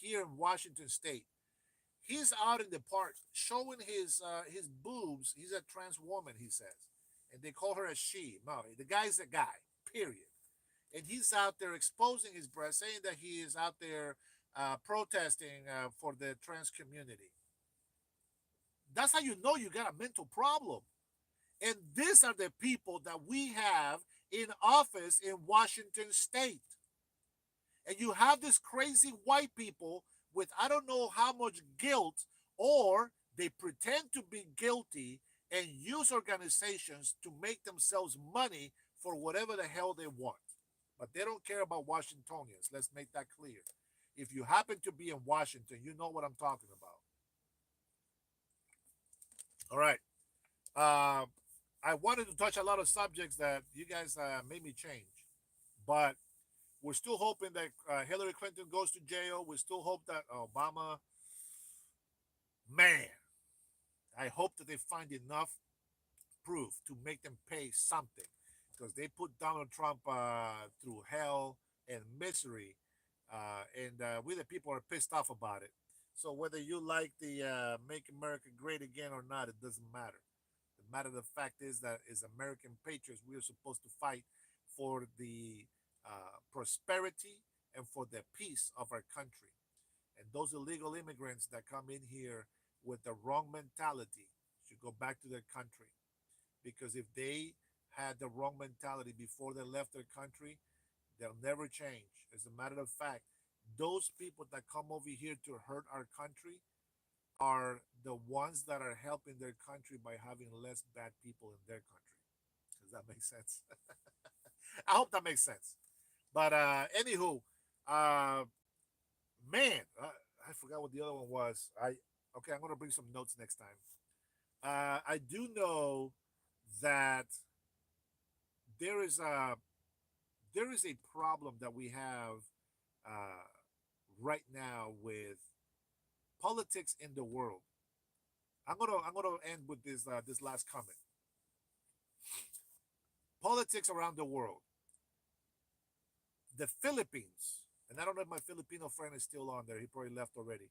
here in Washington State. He's out in the park showing his boobs. He's a trans woman, he says, and they call her a she. No, the guy's a guy. Period. And he's out there exposing his breast, saying that he is out there protesting for the trans community. That's how you know you got a mental problem. And these are the people that we have in office in Washington State. And you have these crazy white people with I don't know how much guilt, or they pretend to be guilty and use organizations to make themselves money for whatever the hell they want. But they don't care about Washingtonians. Let's make that clear. If you happen to be in Washington, you know what I'm talking about. All right. Uh, I wanted to touch a lot of subjects that you guys made me change, but we're still hoping that Hillary Clinton goes to jail. We still hope that Obama, man, I hope that they find enough proof to make them pay something because they put Donald Trump through hell and misery, and we the people are pissed off about it. So whether you like the "Make America Great Again" or not, it doesn't matter. The matter of the fact is that as American patriots, we are supposed to fight for the prosperity and for the peace of our country. And those illegal immigrants that come in here with the wrong mentality should go back to their country. Because if they had the wrong mentality before they left their country, they'll never change. As a matter of fact, those people that come over here to hurt our country are the ones that are helping their country by having less bad people in their country. Does that make sense? I hope that makes sense. But anywho, uh, man, I forgot what the other one was. I Okay. I'm gonna bring some notes next time. I do know that there is a problem that we have uh, right now with politics in the world. I'm gonna end with this last comment. Politics around the world. The Philippines, and I don't know if my Filipino friend is still on there. He probably left already.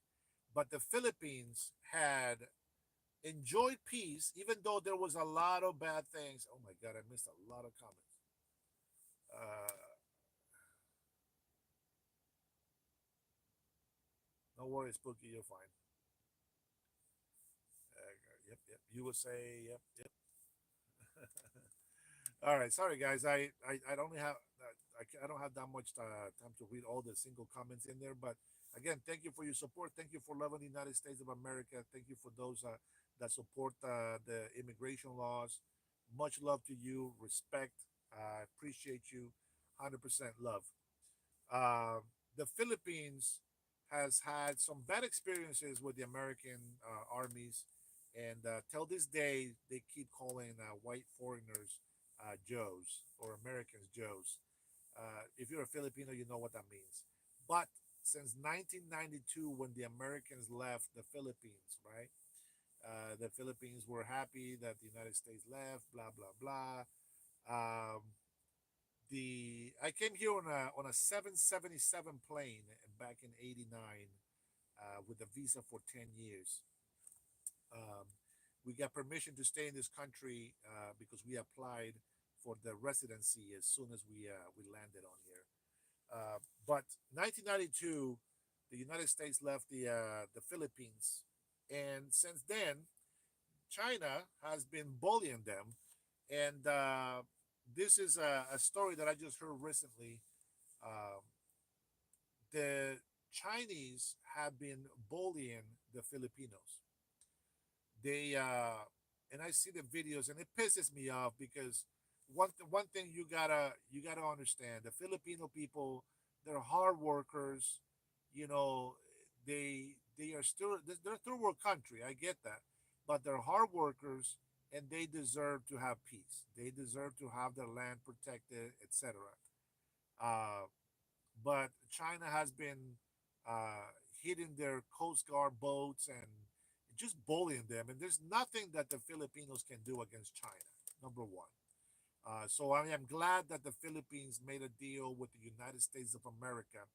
But the Philippines had enjoyed peace, even though there was a lot of bad things. Oh my God, I missed a lot of comments. Uh, no worries, Spooky, you're fine. Yep, yep. You would say, yep, yep. All right, sorry guys. I don't have I don't have that much time to read all the single comments in there. But again, thank you for your support. Thank you for loving the United States of America. Thank you for those that support the immigration laws. Much love to you. Respect. I appreciate you. 100% love. Uh, the Philippines has had some bad experiences with the American armies, and till this day, they keep calling white foreigners Joes or Americans Joes. If you're a Filipino, you know what that means. But since 1992, when the Americans left the Philippines, right? The Philippines were happy that the United States left, blah blah blah. Um, the I came here on a 777 plane back in '89 with a visa for 10 years. Um, we got permission to stay in this country because we applied for the residency as soon as we landed on here. But 1992, the United States left the Philippines, and since then, China has been bullying them. And this is a story that I just heard recently. Um, the Chinese have been bullying the Filipinos. They and I see the videos, and it pisses me off because one thing you gotta understand: the Filipino people, they're hard workers. You know, they are still they're a third world country. I get that, but they're hard workers, and they deserve to have peace. They deserve to have their land protected, etc. Uh, but China has been hitting their Coast Guard boats and just bullying them. And there's nothing that the Filipinos can do against China, number one. So I am glad that the Philippines made a deal with the United States of America.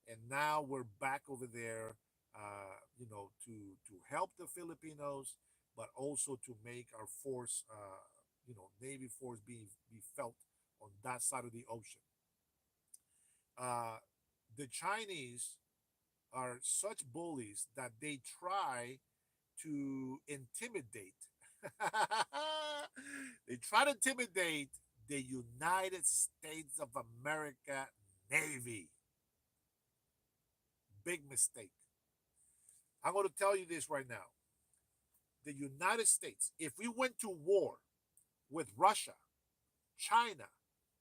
And now we're back over there. to help the Filipinos, but also to make our force, Navy force be felt on that side of the ocean. Uh, the Chinese are such bullies that they try to intimidate. They try to intimidate the United States of America Navy. Big mistake. I'm going to tell you this right now. The United States, if we went to war with Russia, China,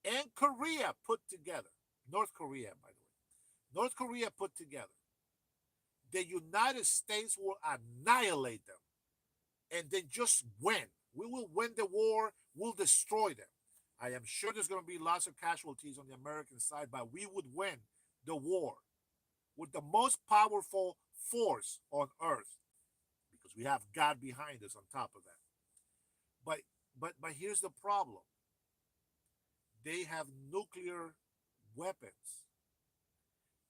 and Korea put together, North Korea, by the way, North Korea put together, the United States will annihilate them and then just win. We will win the war, we'll destroy them. I am sure there's going to be lots of casualties on the American side, but we would win the war with the most powerful force on earth because we have God behind us on top of that. But but here's the problem. They have nuclear weapons.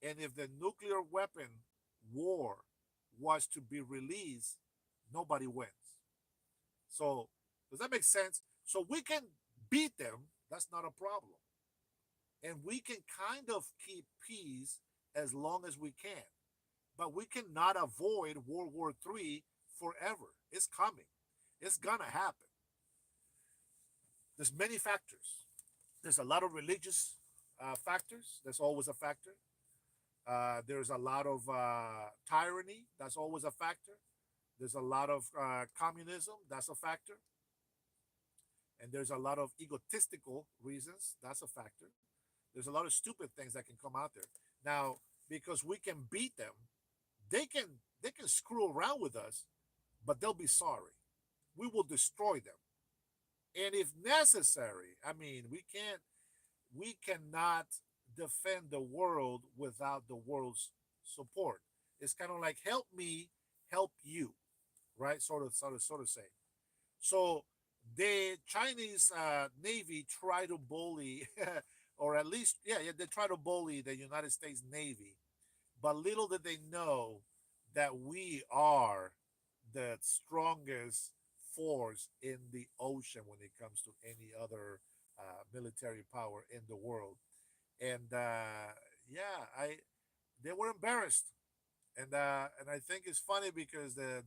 And if the nuclear weapon war was to be released, nobody wins. So does that make sense? So we can beat them, that's not a problem. And we can kind of keep peace as long as we can. But we cannot avoid World War III forever. It's coming. It's gonna happen. There's many factors. There's a lot of religious factors. That's always a factor. There's a lot of tyranny. That's always a factor. There's a lot of communism. That's a factor. And there's a lot of egotistical reasons. That's a factor. There's a lot of stupid things that can come out there. Now, because we can beat them, they can screw around with us, but they'll be sorry. We will destroy them. And if necessary, I mean, we cannot defend the world without the world's support. It's kind of like help me, help you, right? Sort of say. So the Chinese Navy try to bully, or at least, yeah, they try to bully the United States Navy. But little did they know that we are the strongest force in the ocean when it comes to any other military power in the world. And yeah, I they were embarrassed, and I think it's funny because the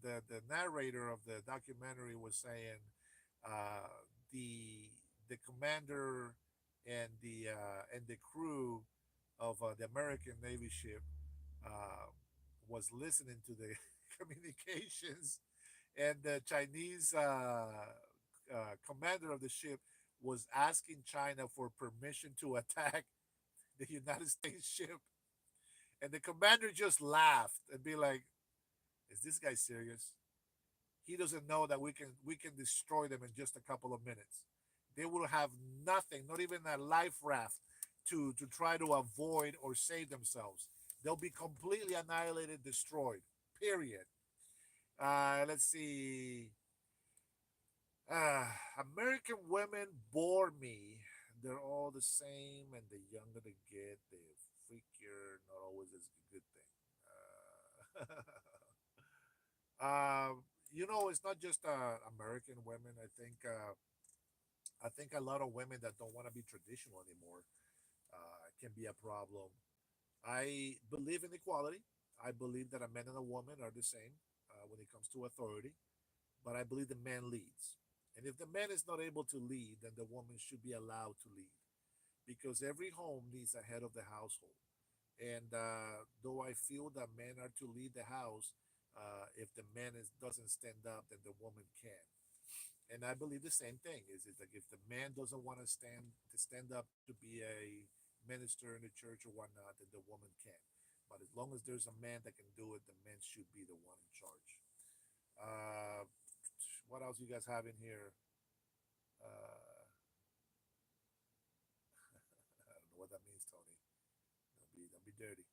narrator of the documentary was saying uh, the the commander and the crew of the American Navy ship uh, was listening to the communications, and the Chinese commander of the ship was asking China for permission to attack the United States ship, and the commander just laughed and be like, "Is this guy serious? He doesn't know that we can destroy them in just a couple of minutes. They will have nothing, not even a life raft to try to avoid or save themselves. They'll be completely annihilated, destroyed. Period." Let's see. Uh, American women bore me. They're all the same, and the younger they get, the freakier. Not always is a good thing. It's not just American women. I think a lot of women that don't want to be traditional anymore can be a problem. I believe in equality. I believe that a man and a woman are the same when it comes to authority, but I believe the man leads. And if the man is not able to lead, then the woman should be allowed to lead because every home needs a head of the household. And though I feel that men are to lead the house, if the man doesn't stand up, then the woman can. And I believe the same thing is like if the man doesn't want to stand up to be a minister in the church or whatnot, then the woman can. But as long as there's a man that can do it, the man should be the one in charge. Uh, what else you guys have in here? Uh, I don't know what that means, Tony. Don't be dirty.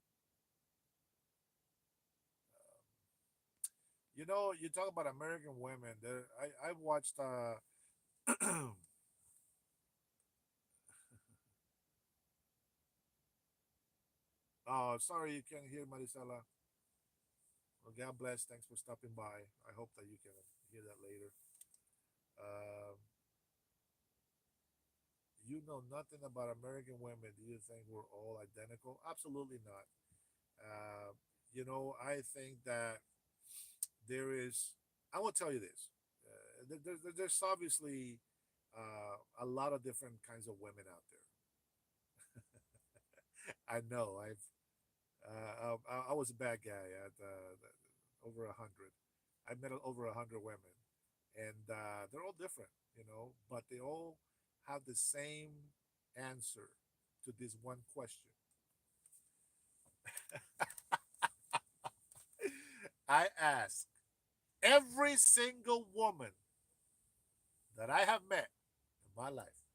Um, you talk about American women. I watched. Oh, sorry, you can't hear Marisela. Well, God bless. Thanks for stopping by. I hope that you can hear that later. Um, you know nothing about American women. Do you think we're all identical? Absolutely not. Uh, I think that there is. I will tell you this. There's obviously a lot of different kinds of women out there. I know. I was a bad guy at over 100. I met over 100 women, and they're all different, but they all have the same answer to this one question. I ask every single woman that I have met in my life.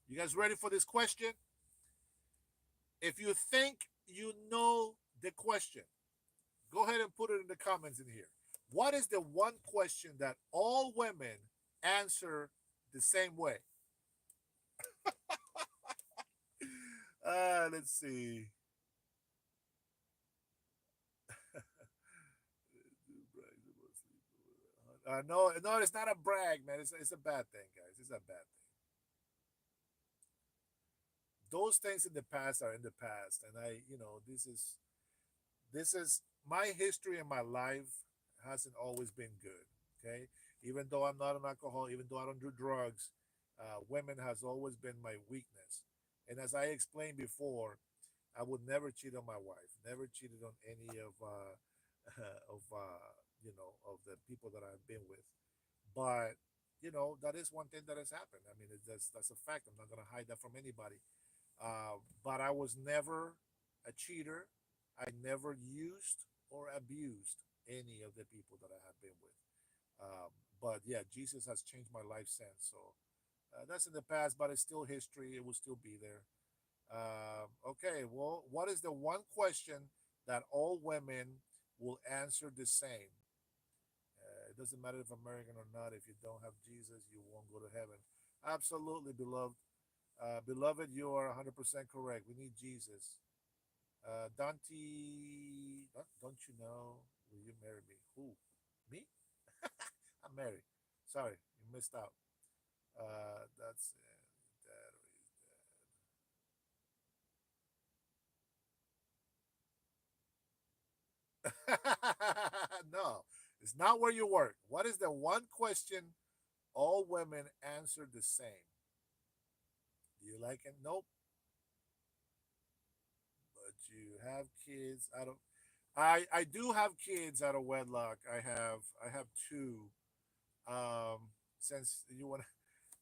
You guys ready for this question? If you think you know the question, go ahead and put it in the comments in here. What is the one question that all women answer the same way? Let's see. No, no, it's not a brag, man. It's a bad thing, guys. It's a bad thing. Those things in the past are in the past, and this is my history in my life hasn't always been good. Okay, even though I'm not an alcoholic, even though I don't do drugs, women has always been my weakness. And as I explained before, I would never cheat on my wife, never cheated on any of of the people that I've been with. But that is one thing that has happened. I mean, that's a fact. I'm not gonna hide that from anybody. But I was never a cheater. I never used or abused any of the people that I have been with. But yeah, Jesus has changed my life since. So that's in the past, but it's still history. It will still be there. Okay, well, what is the one question that all women will answer the same? It doesn't matter if American or not. If you don't have Jesus, you won't go to heaven. Absolutely, beloved. Beloved, you are 100% correct. We need Jesus. Dante, don't you know? Will you marry me? Who? Me? I'm married. Sorry, you missed out. That's that or is that. No, it's not where you work. What is the one question all women answer the same? Do you like it? Nope. But you have kids out of. I do have kids out of wedlock. I have two. Since you want,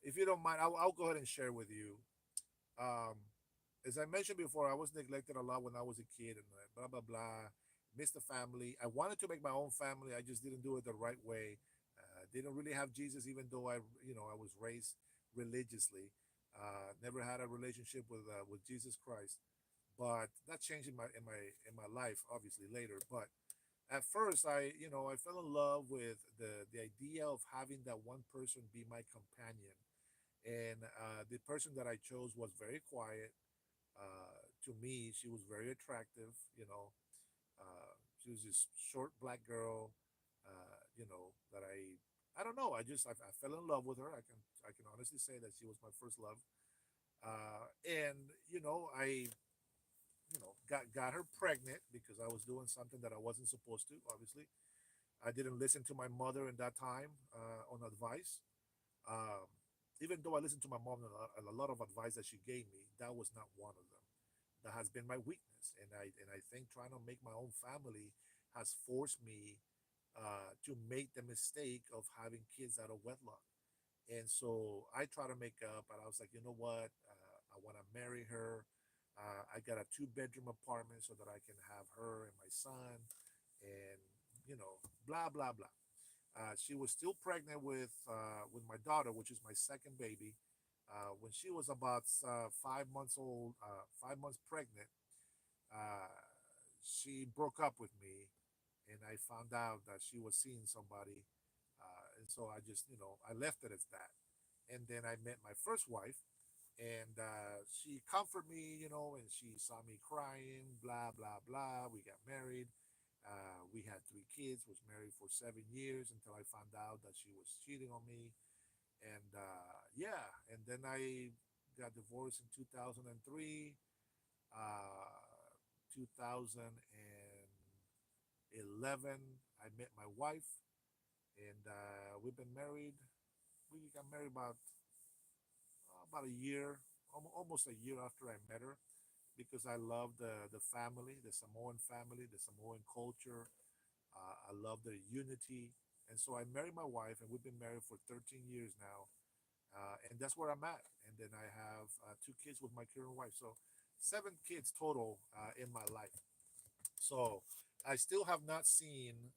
if you don't mind, I'll go ahead and share with you. Um, as I mentioned before, I was neglected a lot when I was a kid, and blah blah blah. Missed the family. I wanted to make my own family. I just didn't do it the right way. Didn't really have Jesus, even though I was raised religiously. Never had a relationship with Jesus Christ, but that changed in my life obviously later. But at first, I fell in love with the idea of having that one person be my companion, and the person that I chose was very quiet. To me, she was very attractive. She was this short black girl. That I don't know. I fell in love with her. I can honestly say that she was my first love. And I got her pregnant because I was doing something that I wasn't supposed to. Obviously, I didn't listen to my mother in that time on advice. Um, Even though I listened to my mom and a lot of advice that she gave me, that was not one of them. That has been my weakness, and I think trying to make my own family has forced me to make the mistake of having kids out of wedlock. And so I try to make up, and I was like, you know what? I want to marry her. I got a two-bedroom apartment so that I can have her and my son, and blah blah blah. She was still pregnant with my daughter, which is my second baby. When she was about 5 months old, 5 months pregnant, uh, she broke up with me, and I found out that she was seeing somebody, and so I just I left it as that. And then I met my first wife, and she comforted me, and she saw me crying, blah blah blah. We got married. We had three kids. Was married for 7 years until I found out that she was cheating on me. And yeah, and then I got divorced in 2003. 2011, I met my wife, and we've been married. We got married about a year, almost a year after I met her, because I love the family, the Samoan family, the Samoan culture. I love their unity, and so I married my wife, and we've been married for 13 years now, and that's where I'm at. And then I have two kids with my current wife, so seven kids total in my life. So I still have not seen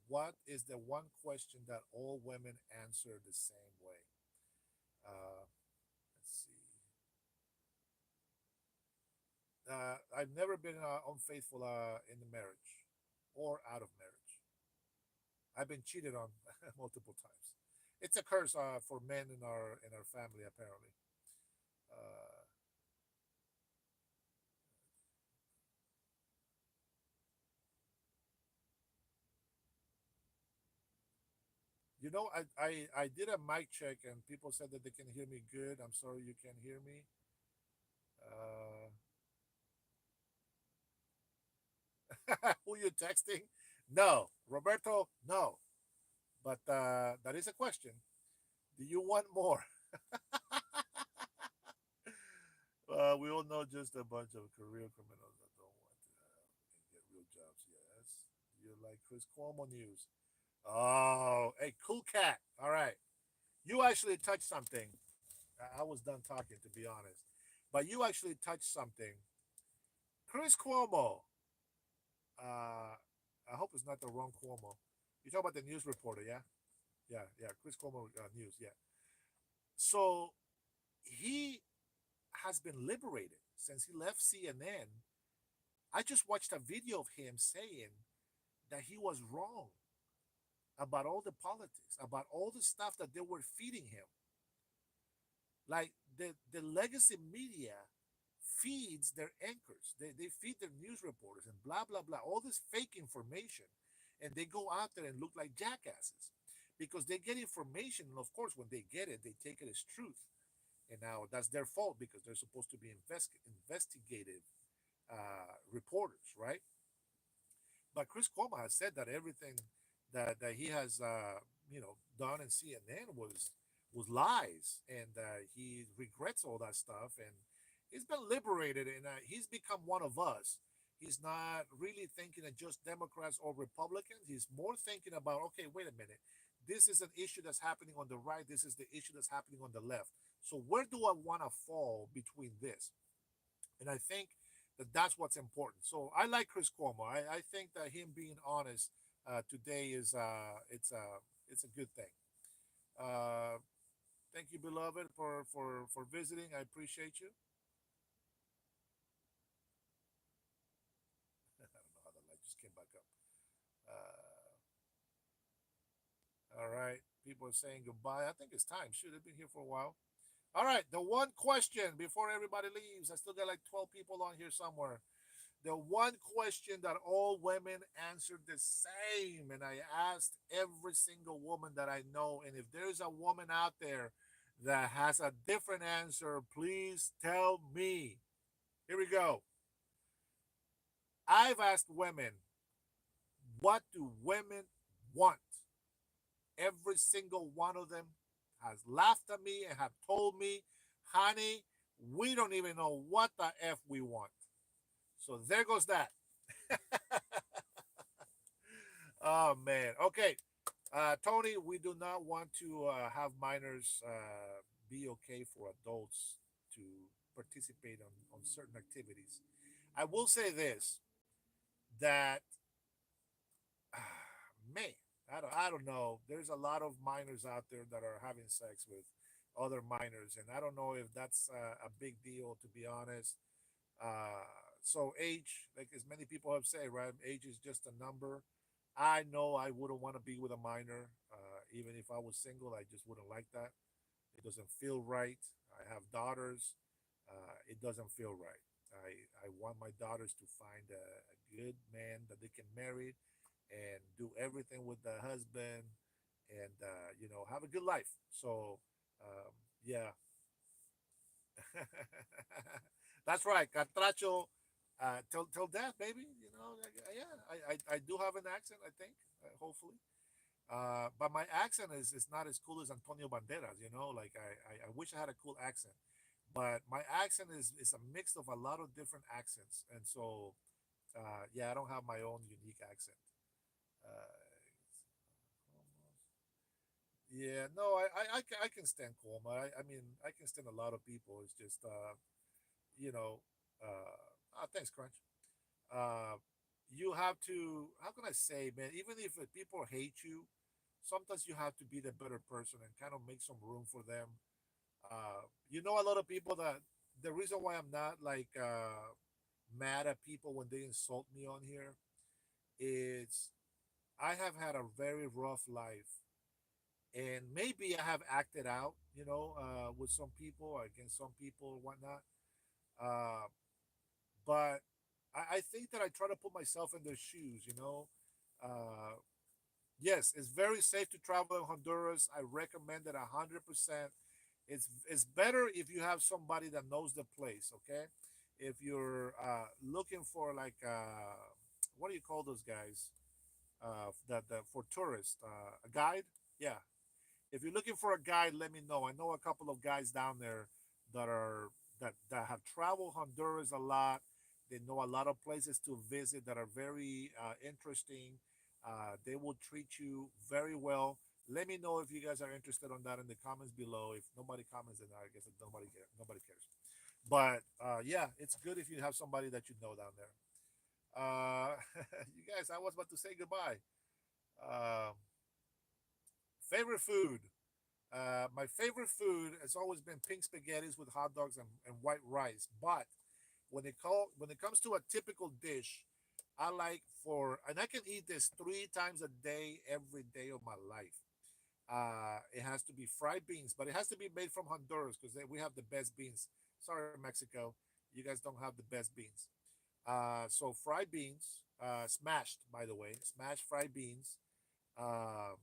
what is the one question that all women answer the same way. Let's see. I've never been unfaithful in the marriage or out of marriage. I've been cheated on multiple times. It's a curse for men in our family, apparently. Uh, I did a mic check and people said that they can hear me good. I'm sorry you can't hear me. Uh, who you texting? No, Roberto. No, but that is a question. Do you want more? We all know just a bunch of career criminals that don't want to have and get real jobs. Yes, you like Chris Cuomo news. Oh, hey, cool cat. All right, you actually touched something. I was done talking, to be honest, but you actually touched something. Chris Cuomo. I hope it's not the wrong Cuomo. You talk about the news reporter, yeah, yeah. Chris Cuomo news, yeah. So he has been liberated since he left CNN. I just watched a video of him saying that he was wrong about all the politics, about all the stuff that they were feeding him. Like the legacy media feeds their anchors. They feed their news reporters and blah blah blah, all this fake information, and they go out there and look like jackasses because they get information, and of course when they get it, they take it as truth. And now that's their fault because they're supposed to be investigative reporters, right? But Chris Cuomo has said that everything that he has done in CNN was lies, and he regrets all that stuff, and he's been liberated, and he's become one of us. He's not really thinking of just Democrats or Republicans. He's more thinking about, okay, wait a minute, this is an issue that's happening on the right. This is the issue that's happening on the left. So where do I want to fall between this? And I think that that's what's important. So I like Chris Cuomo. I think that him being honest today is it's a good thing. Uh, thank you, beloved, for visiting. I appreciate you. I don't know how the light just came back up. All right, people are saying goodbye. I think it's time. Shoot, they've been here for a while. All right, the one question before everybody leaves. I still got like 12 people on here somewhere. The one question that all women answered the same, and I asked every single woman that I know, and if there's a woman out there that has a different answer, please tell me. Here we go. I've asked women, what do women want? Every single one of them has laughed at me and have told me, honey, we don't even know what the F we want. So there goes that. Oh man. Okay. Tony, we do not want to have minors be okay for adults to participate on certain activities. I will say this that man, I don't know. There's a lot of minors out there that are having sex with other minors, and I don't know if that's a big deal, to be honest. Uh, so age, like as many people have said, right? Age is just a number. I know I wouldn't want to be with a minor, even if I was single. I just wouldn't like that. It doesn't feel right. I have daughters. It doesn't feel right. I want my daughters to find a good man that they can marry and do everything with the husband and have a good life. So yeah, that's right, Catracho. Till death, baby. Yeah, I do have an accent. I think, hopefully. But my accent is not as cool as Antonio Banderas. Like I wish I had a cool accent, but my accent is a mix of a lot of different accents, and so yeah, I don't have my own unique accent. Uh, yeah, no, I can stand Cuomo. I mean, I can stand a lot of people. It's just you know, thanks, Crunch. Uh, you have to. How can I say, man? Even if people hate you, sometimes you have to be the better person and kind of make some room for them. A lot of people that the reason why I'm not like mad at people when they insult me on here is I have had a very rough life, and maybe I have acted out, with some people or against some people or whatnot. Uh, but I think that I try to put myself in their shoes. Uh, yes, it's very safe to travel in Honduras. I recommend it 100%. It's better if you have somebody that knows the place. Okay, if you're looking for like what do you call those guys? That for tourists, a guide. Yeah, if you're looking for a guide, let me know. I know a couple of guys down there that are that have traveled Honduras a lot. They know a lot of places to visit that are very interesting. They will treat you very well. Let me know if you guys are interested on that in the comments below. If nobody comments, then I guess nobody cares. But yeah, it's good if you have somebody that you know down there. Uh, you guys, I was about to say goodbye. Um, Favorite food. My favorite food has always been pink spaghettis with hot dogs and white rice. But when it comes to a typical dish, I like and I can eat this 3 times a day, every day of my life. It has to be fried beans, but it has to be made from Honduras because we have the best beans. Sorry, Mexico, you guys don't have the best beans. So fried beans, smashed, by the way, smashed fried beans uh,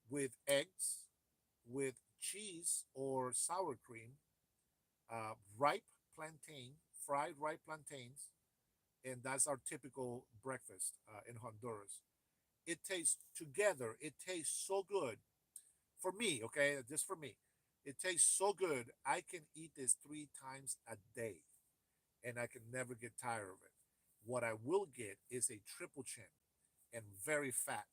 with eggs, with cheese or sour cream, ripe plantain, fried ripe plantains, and that's our typical breakfast in Honduras. It tastes together. It tastes so good for me. Okay, just for me, it tastes so good. I can eat this 3 times a day, and I can never get tired of it. What I will get is a triple chin and very fat,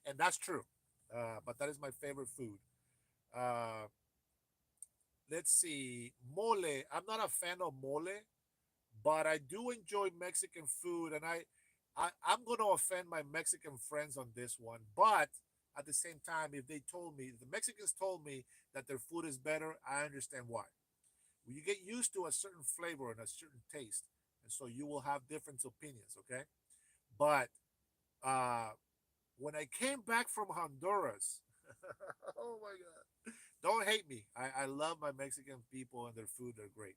and that's true. But that is my favorite food. Uh, let's see, mole. I'm not a fan of mole, but I do enjoy Mexican food, and I'm going to offend my Mexican friends on this one. But at the same time, if the Mexicans told me that their food is better, I understand why. Well, you get used to a certain flavor and a certain taste, and so you will have different opinions. Okay, but uh, when I came back from Honduras, oh my God, don't hate me. I love my Mexican people and their food; they're great.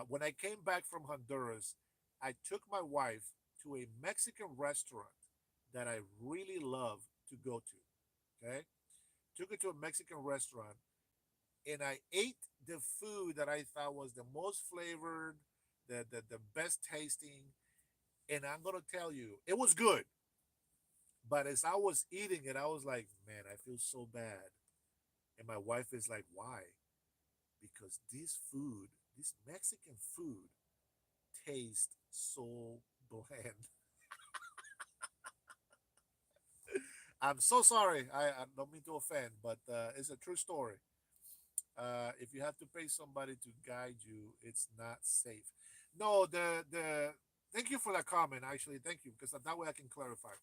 When I came back from Honduras, I took my wife to a Mexican restaurant that I really love to go to. Okay, took her to a Mexican restaurant, and I ate the food that I thought was the most flavored, the best tasting. And I'm gonna tell you, it was good. But as I was eating it, I was like, man, I feel so bad. And my wife is like, why? Because this Mexican food, tastes so bland. I'm so sorry. I don't mean to offend, but it's a true story. If you have to pay somebody to guide you, it's not safe. No, the thank you for that comment. Actually, thank you because that way I can clarify.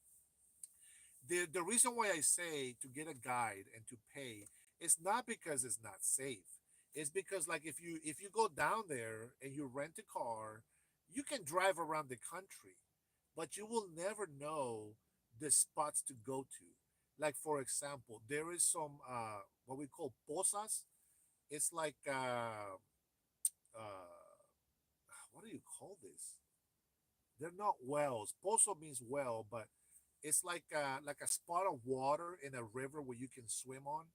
The reason why I say to get a guide and to pay is not because it's not safe. It's because like if you go down there and you rent a car, you can drive around the country, but you will never know the spots to go to. Like for example, there is some what we call posas. It's like what do you call this? They're not wells. Pozo means well, but it's like a spot of water in a river where you can swim on,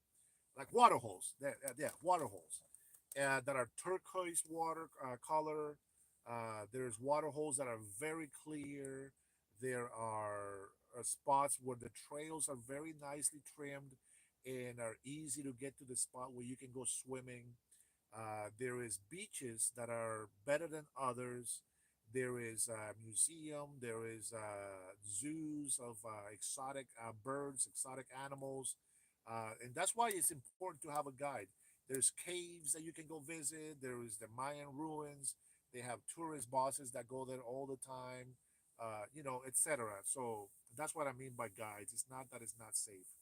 like water holes. Yeah, water holes that are turquoise water color. There's water holes that are very clear. There are spots where the trails are very nicely trimmed and are easy to get to the spot where you can go swimming. There is beaches that are better than others. There is a museum. There is zoos of exotic birds, exotic animals, and that's why it's important to have a guide. There's caves that you can go visit. There is the Mayan ruins. They have tourist buses that go there all the time, etc. So that's what I mean by guides. It's not that it's not safe.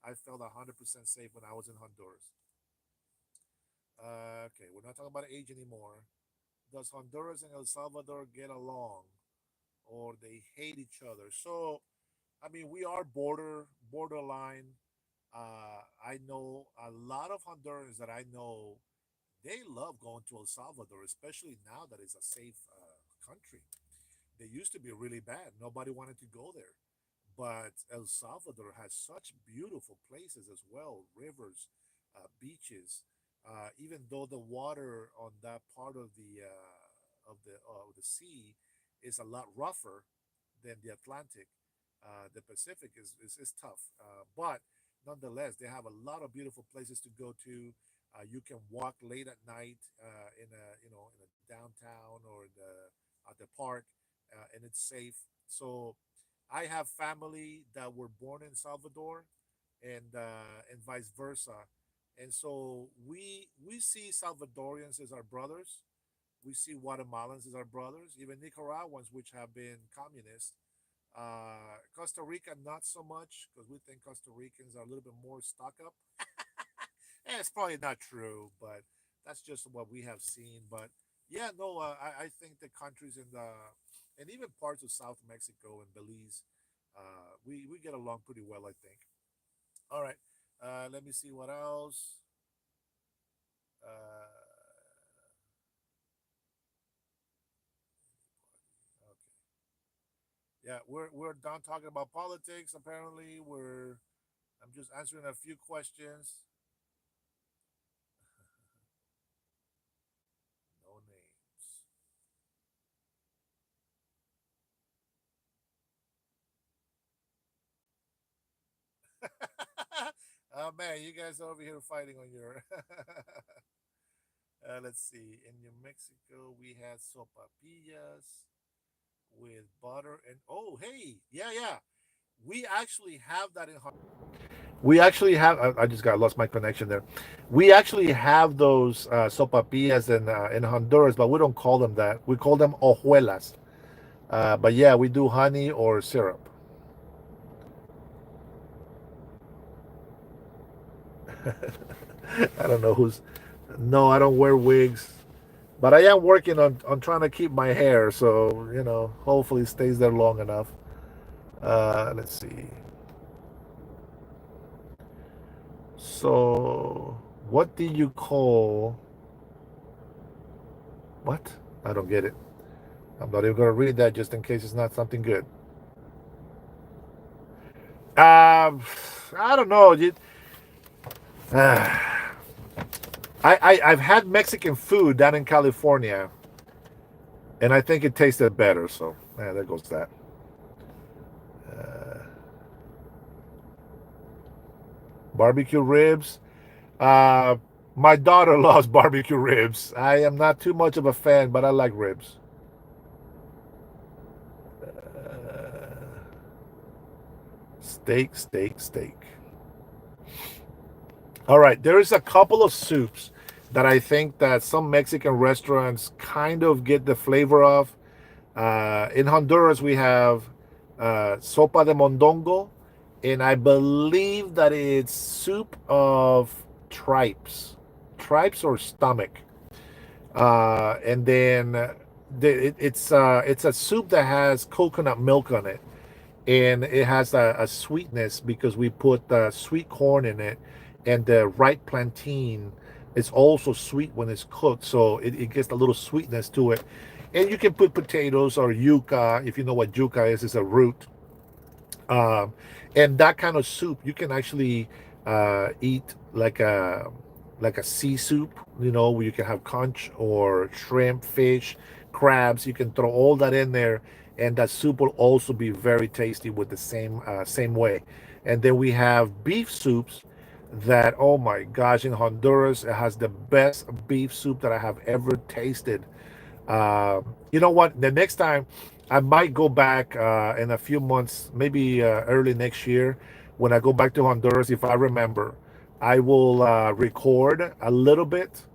I felt 100% safe when I was in Honduras. Okay, we're not talking about age anymore. Does Honduras and El Salvador get along, or they hate each other? So, I mean, we are borderline. I know a lot of Hondurans that I know. They love going to El Salvador, especially now that it's a safe country. They used to be really bad. Nobody wanted to go there. But El Salvador has such beautiful places as well, rivers, beaches. Even though the water on that part of the sea is a lot rougher than the Atlantic, the Pacific is tough. But nonetheless, they have a lot of beautiful places to go to. You can walk late at night in a downtown or at the park, and it's safe. So I have family that were born in Salvador, and vice versa, and so we see Salvadorians as our brothers. We see Guatemalans as our brothers, even Nicaraguans, which have been communist. Costa Rica, not so much, because we think Costa Ricans are a little bit more stuck up. And it's probably not true, but that's just what we have seen. But yeah, no, I think the countries in the and even parts of South Mexico and Belize, we get along pretty well, I think. All right, let me see what else. Okay, yeah, we're done talking about politics. Apparently, we're I'm just answering a few questions. No names. Oh man, you guys are over here fighting on your. Let's see. In New Mexico, we had sopapillas with butter and oh, hey, yeah, yeah. We actually have that in. We actually have. I just got lost my connection there. We actually have those sopapillas in Honduras, but we don't call them that. We call them hojuelas. But yeah, we do honey or syrup. I don't know who's. No, I don't wear wigs, but I am working on trying to keep my hair, so hopefully it stays there long enough. Let's see. So, what do you call what? I don't get it. I'm not even gonna read that just in case it's not something good. I don't know. I've had Mexican food down in California, and I think it tasted better. So yeah, there goes that. Uh, Barbecue ribs. Uh, my daughter loves barbecue ribs. I am not too much of a fan, but I like ribs. Steak, steak, steak. All right, there is a couple of soups that I think that some Mexican restaurants kind of get the flavor of. In Honduras, we have sopa de mondongo, and I believe that it's soup of tripes or stomach. And then it's a soup that has coconut milk on it, and it has a sweetness because we put sweet corn in it and the ripe plantain It's also sweet when it's cooked, so it gets a little sweetness to it. And you can put potatoes or yuca. If you know what yuca is, it's a root. um, and that kind of soup you can actually eat like a sea soup, where you can have conch or shrimp, fish, crabs. You can throw all that in there, and that soup will also be very tasty with the same way. And then we have beef soups that, oh my gosh, in Honduras it has the best beef soup that I have ever tasted. You know what? The next time I might go back in a few months, maybe early next year, when I go back to Honduras, if I remember, I will record a little bit,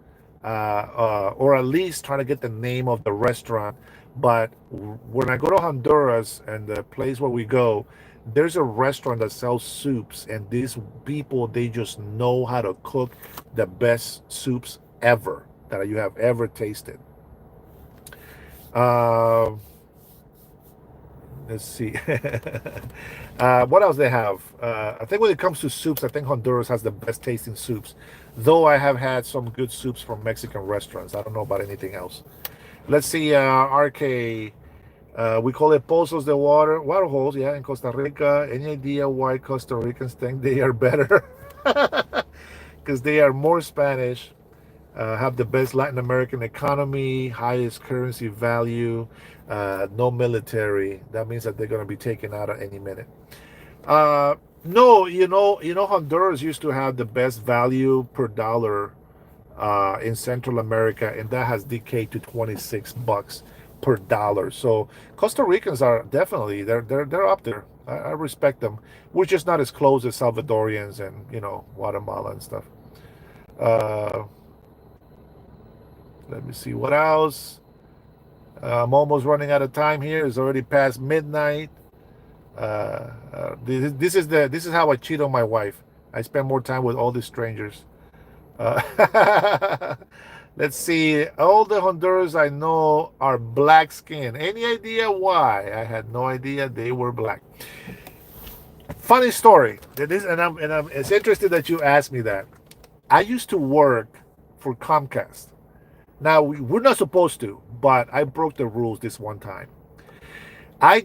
or at least try to get the name of the restaurant. But when I go to Honduras and the place where we go, there's a restaurant that sells soups, and these people, they just know how to cook the best soups ever that you have ever tasted. Uh, let's see. What else they have? I think when it comes to soups, I think Honduras has the best tasting soups. Though I have had some good soups from Mexican restaurants. I don't know about anything else. Let's see. RK. We call it pozos de water holes. Yeah, in Costa Rica. Any idea why Costa Ricans think they are better? Because they are more Spanish, have the best Latin American economy, highest currency value, no military. That means that they're going to be taken out at any minute. No, Honduras used to have the best value per dollar in Central America, and that has decayed to 26 bucks per dollar. So Costa Ricans are definitely they're up there. I respect them. We're just not as close as Salvadorians and Guatemala and stuff. Uh, Let me see what else. I'm almost running out of time here. It's already past midnight. This is how I cheat on my wife. I spend more time with all these strangers. Uh, let's see. All the Honduras I know are black skin. Any idea why? I had no idea they were black. Funny story. It's interesting that you asked me that. I used to work for Comcast. Now we're not supposed to, but I broke the rules this one time. I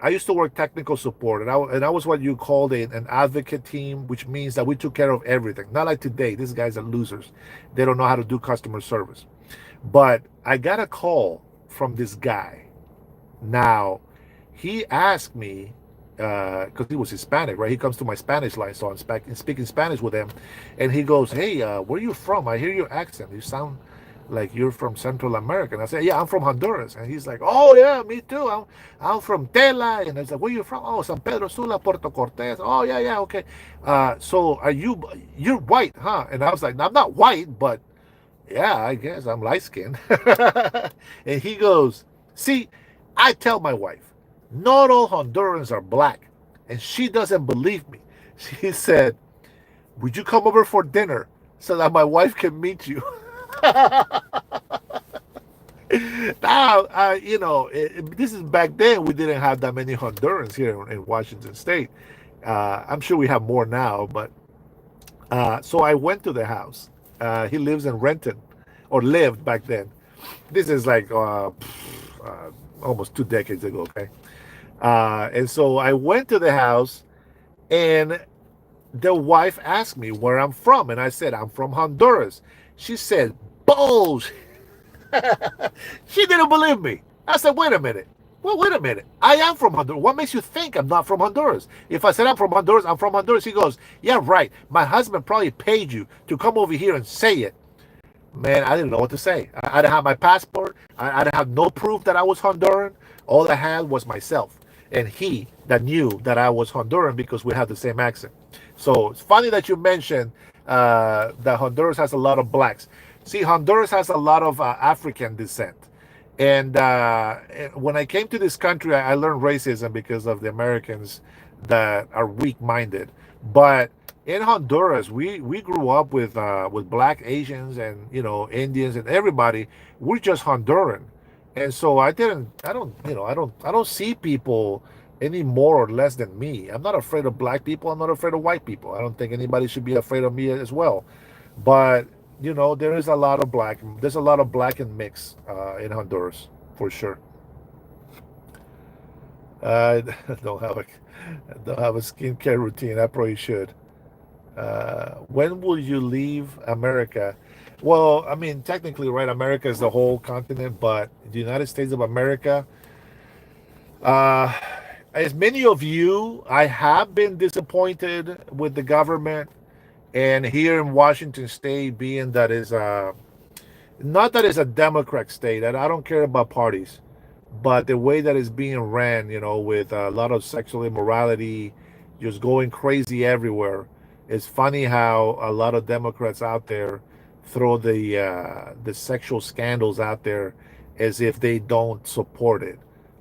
used to work technical support, and I was what you called an advocate team, which means that we took care of everything. Not like today, these guys are losers. They don't know how to do customer service. But I got a call from this guy. Now, he asked me, because he was Hispanic, right? He comes to my Spanish line, so I'm speaking Spanish with him, and he goes, "Hey, where are you from? I hear your accent. You sound like you're from Central America." And I said, "Yeah, I'm from Honduras." And he's like, "Oh yeah, me too. I'm from Tela." And I said, "Where you from?" "Oh, San Pedro Sula, Puerto Cortes." "Oh yeah, yeah, okay. So you're white, huh?" And I was like, "I'm not white, but yeah, I guess I'm light skinned." And he goes, "See, I tell my wife, not all Hondurans are black, and she doesn't believe me." She said, "Would you come over for dinner so that my wife can meet you?" Now, this is back then. We didn't have that many Hondurans here in Washington State. I'm sure we have more now, but so I went to the house. He lives in Renton, or lived back then. This is like almost 2 decades ago, okay? And so I went to the house, and the wife asked me where I'm from, and I said, "I'm from Honduras." She said, "Bullshit." She didn't believe me. I said, "Wait a minute. Well, wait a minute. I am from Honduras. What makes you think I'm not from Honduras?" If I said I'm from Honduras, I'm from Honduras. He goes, "Yeah, right. My husband probably paid you to come over here and say it." Man, I didn't know what to say. I didn't have my passport. I didn't have no proof that I was Honduran. All I had was myself and he that knew that I was Honduran because we had the same accent. So it's funny that you mentioned that Honduras has a lot of blacks. See, Honduras has a lot of African descent. And when I came to this country, I learned racism because of the Americans that are weak-minded. But in Honduras, we grew up with black Asians and Indians and everybody. We're just Honduran, and so I don't see people any more or less than me. I'm not afraid of black people. I'm not afraid of white people. I don't think anybody should be afraid of me as well. But there is a lot of black. There's a lot of black and mix in Honduras for sure. I don't have a don't have a skincare routine. I probably should. When will you leave America? Well, I mean, technically, right? America is the whole continent, but the United States of America. Uh, as many of you, I have been disappointed with the government, and here in Washington State, being that is not that it's a Democrat state, and I don't care about parties, but the way that it's being ran, with a lot of sexual immorality, just going crazy everywhere. It's funny how a lot of Democrats out there throw the sexual scandals out there as if they don't support it.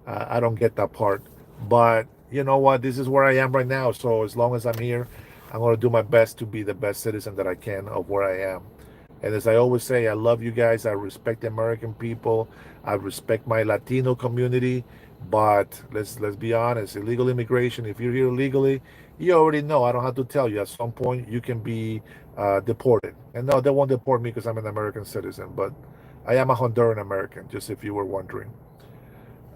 I don't get that part, but you know what? This is where I am right now. So as long as I'm here, I'm going to do my best to be the best citizen that I can of where I am. And as I always say, I love you guys. I respect the American people. I respect my Latino community. But let's be honest. Illegal immigration. If you're here illegally, you already know. I don't have to tell you. At some point, you can be deported. And no, they won't deport me because I'm an American citizen. But I am a Honduran American. Just if you were wondering.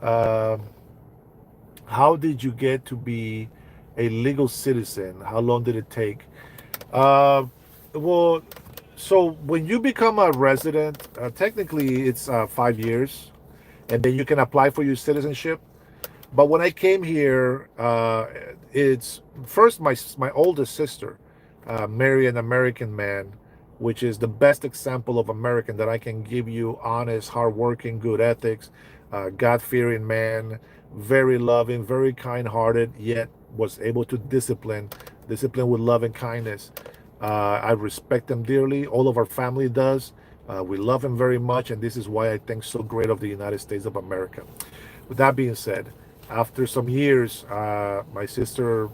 Um, how did you get to be a legal citizen? How long did it take? Uh, well, so when you become a resident, technically it's 5 years, and then you can apply for your citizenship. But when I came here, it's first my oldest sister married an American man, which is the best example of American that I can give you. Honest, hardworking, good ethics, God-fearing man, very loving, very kind-hearted, yet was able to discipline with love and kindness. I respect him dearly. All of our family does. We love him very much, and this is why I think so great of the United States of America. With that being said, after some years, my sister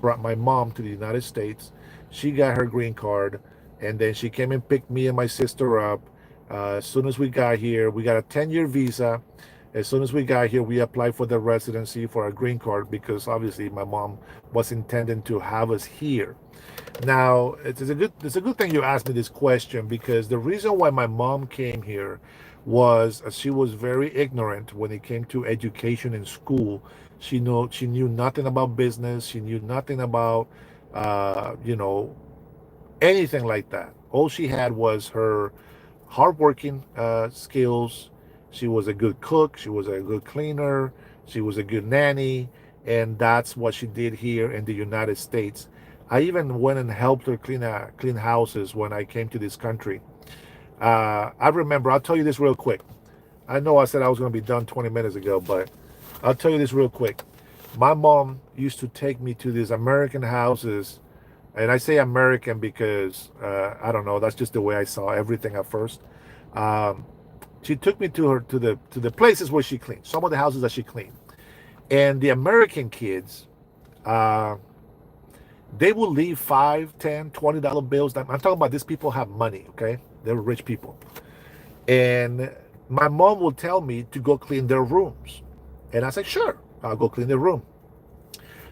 brought my mom to the United States. She got her green card, and then she came and picked me and my sister up. As soon as we got here, we got a 10-year visa. As soon as we got here, we applied for the residency for a green card because obviously my mom was intending to have us here. Now, it's a good thing you asked me this question because the reason why my mom came here was she was very ignorant when it came to education in school. She knew nothing about business. She knew nothing about uh, you know anything like that. All she had was her hardworking skills. She was a good cook. She was a good cleaner. She was a good nanny, and that's what she did here in the United States. I even went and helped her clean houses when I came to this country. I remember. I'll tell you this real quick. I know I said I was going to be done 20 minutes ago, but I'll tell you this real quick. My mom used to take me to these American houses, and I say American because I don't know. That's just the way I saw everything at first. Um, she took me to the places where she cleaned, some of the houses that she cleaned, and the American kids. Uh, they will leave 5, 10, $20 bills. I'm talking about these people have money, okay? They're rich people. And my mom will tell me to go clean their rooms. And I said, sure, I'll go clean their room.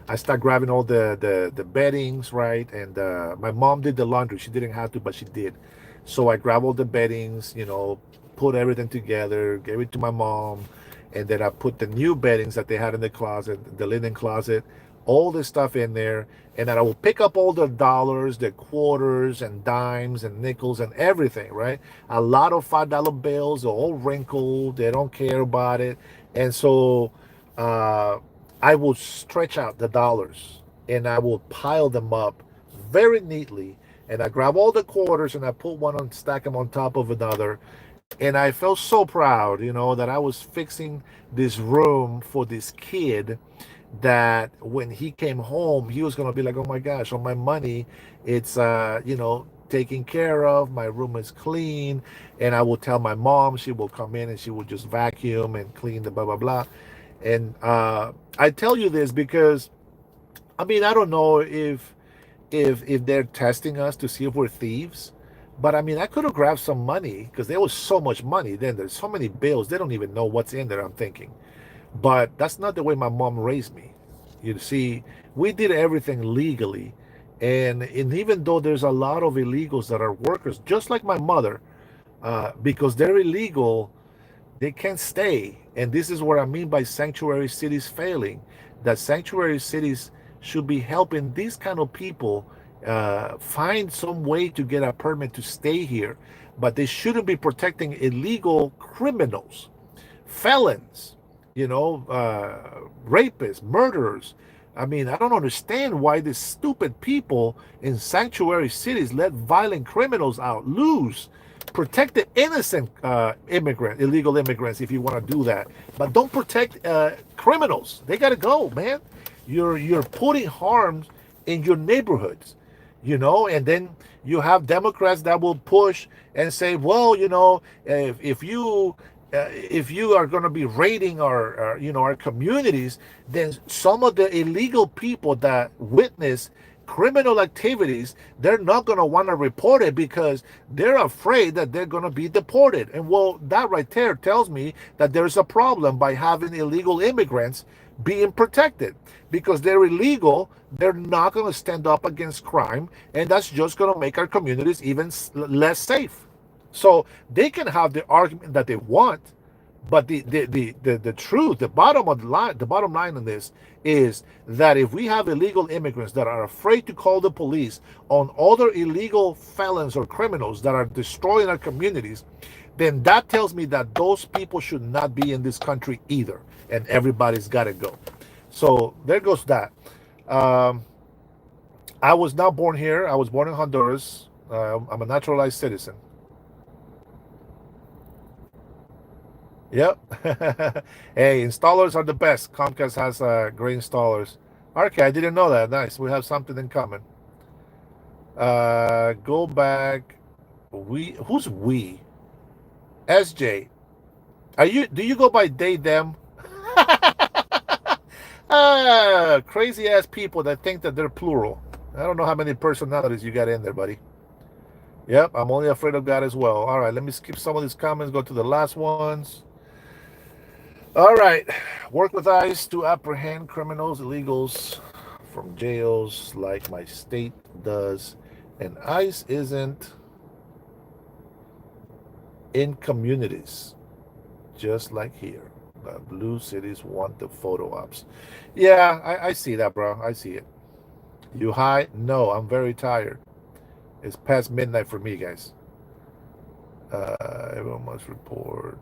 I start grabbing all the beddings, right? And my mom did the laundry. She didn't have to, but she did. So I grab all the beddings, put everything together, gave it to my mom, and then I put the new beddings that they had in the closet, the linen closet, all this stuff in there, and then I will pick up all the dollars, the quarters and dimes and nickels and everything, right? A lot of $5 bills, they're all wrinkled, they don't care about it, and so uh, I will stretch out the dollars and I will pile them up very neatly, and I grab all the quarters and I put one on, stack them on top of another, and I felt so proud, that I was fixing this room for this kid that when he came home, he was going to be like, oh my gosh, on my money, it's, taken care of. My room is clean. And I will tell my mom, she will come in and she will just vacuum and clean the blah, blah, blah. And I tell you this because, I mean, I don't know if they're testing us to see if we're thieves. But I mean, I could have grabbed some money because there was so much money. Then there's so many bills. They don't even know what's in there, I'm thinking. But that's not the way my mom raised me. You see, we did everything legally. And even though there's a lot of illegals that are workers, just like my mother, because they're illegal, they can't stay. And this is what I mean by sanctuary cities failing. That sanctuary cities should be helping these kind of people find some way to get a permit to stay here, but they shouldn't be protecting illegal criminals, felons, rapists, murderers. I mean, I don't understand why these stupid people in sanctuary cities let violent criminals out loose. Protect the innocent illegal immigrants if you want to do that, but don't protect criminals. They got to go, man. You're putting harms in your neighborhoods, and then you have Democrats that will push and say, well, if you are going to be raiding our communities, then some of the illegal people that witness criminal activities, they're not going to want to report it because they're afraid that they're going to be deported. And well, that right there tells me that there's a problem by having illegal immigrants being protected, because they're illegal. They're not going to stand up against crime, and that's just going to make our communities even less safe. So they can have the argument that they want, but the truth, the bottom line in this is that if we have illegal immigrants that are afraid to call the police on other illegal felons or criminals that are destroying our communities, then that tells me that those people should not be in this country either, and everybody's got to go. So there goes that. Um, I was not born here. I was born in Honduras. I'm a naturalized citizen. Yep. Hey, installers are the best. Comcast has great installers. Okay, I didn't know that. Nice. We have something in common. Go back. Who's we? SJ. Do you go by they them? Crazy ass people that think that they're plural. I don't know how many personalities you got in there, buddy. Yep, I'm only afraid of God as well. All right, let me skip some of these comments, go to the last ones. All right. Work with ICE to apprehend criminals, illegals from jails like my state does. And ICE isn't in communities, just like here. The blue cities want the photo ops. Yeah, I see that, bro. I see it. You high? No, I'm very tired. It's past midnight for me, guys. Everyone must report.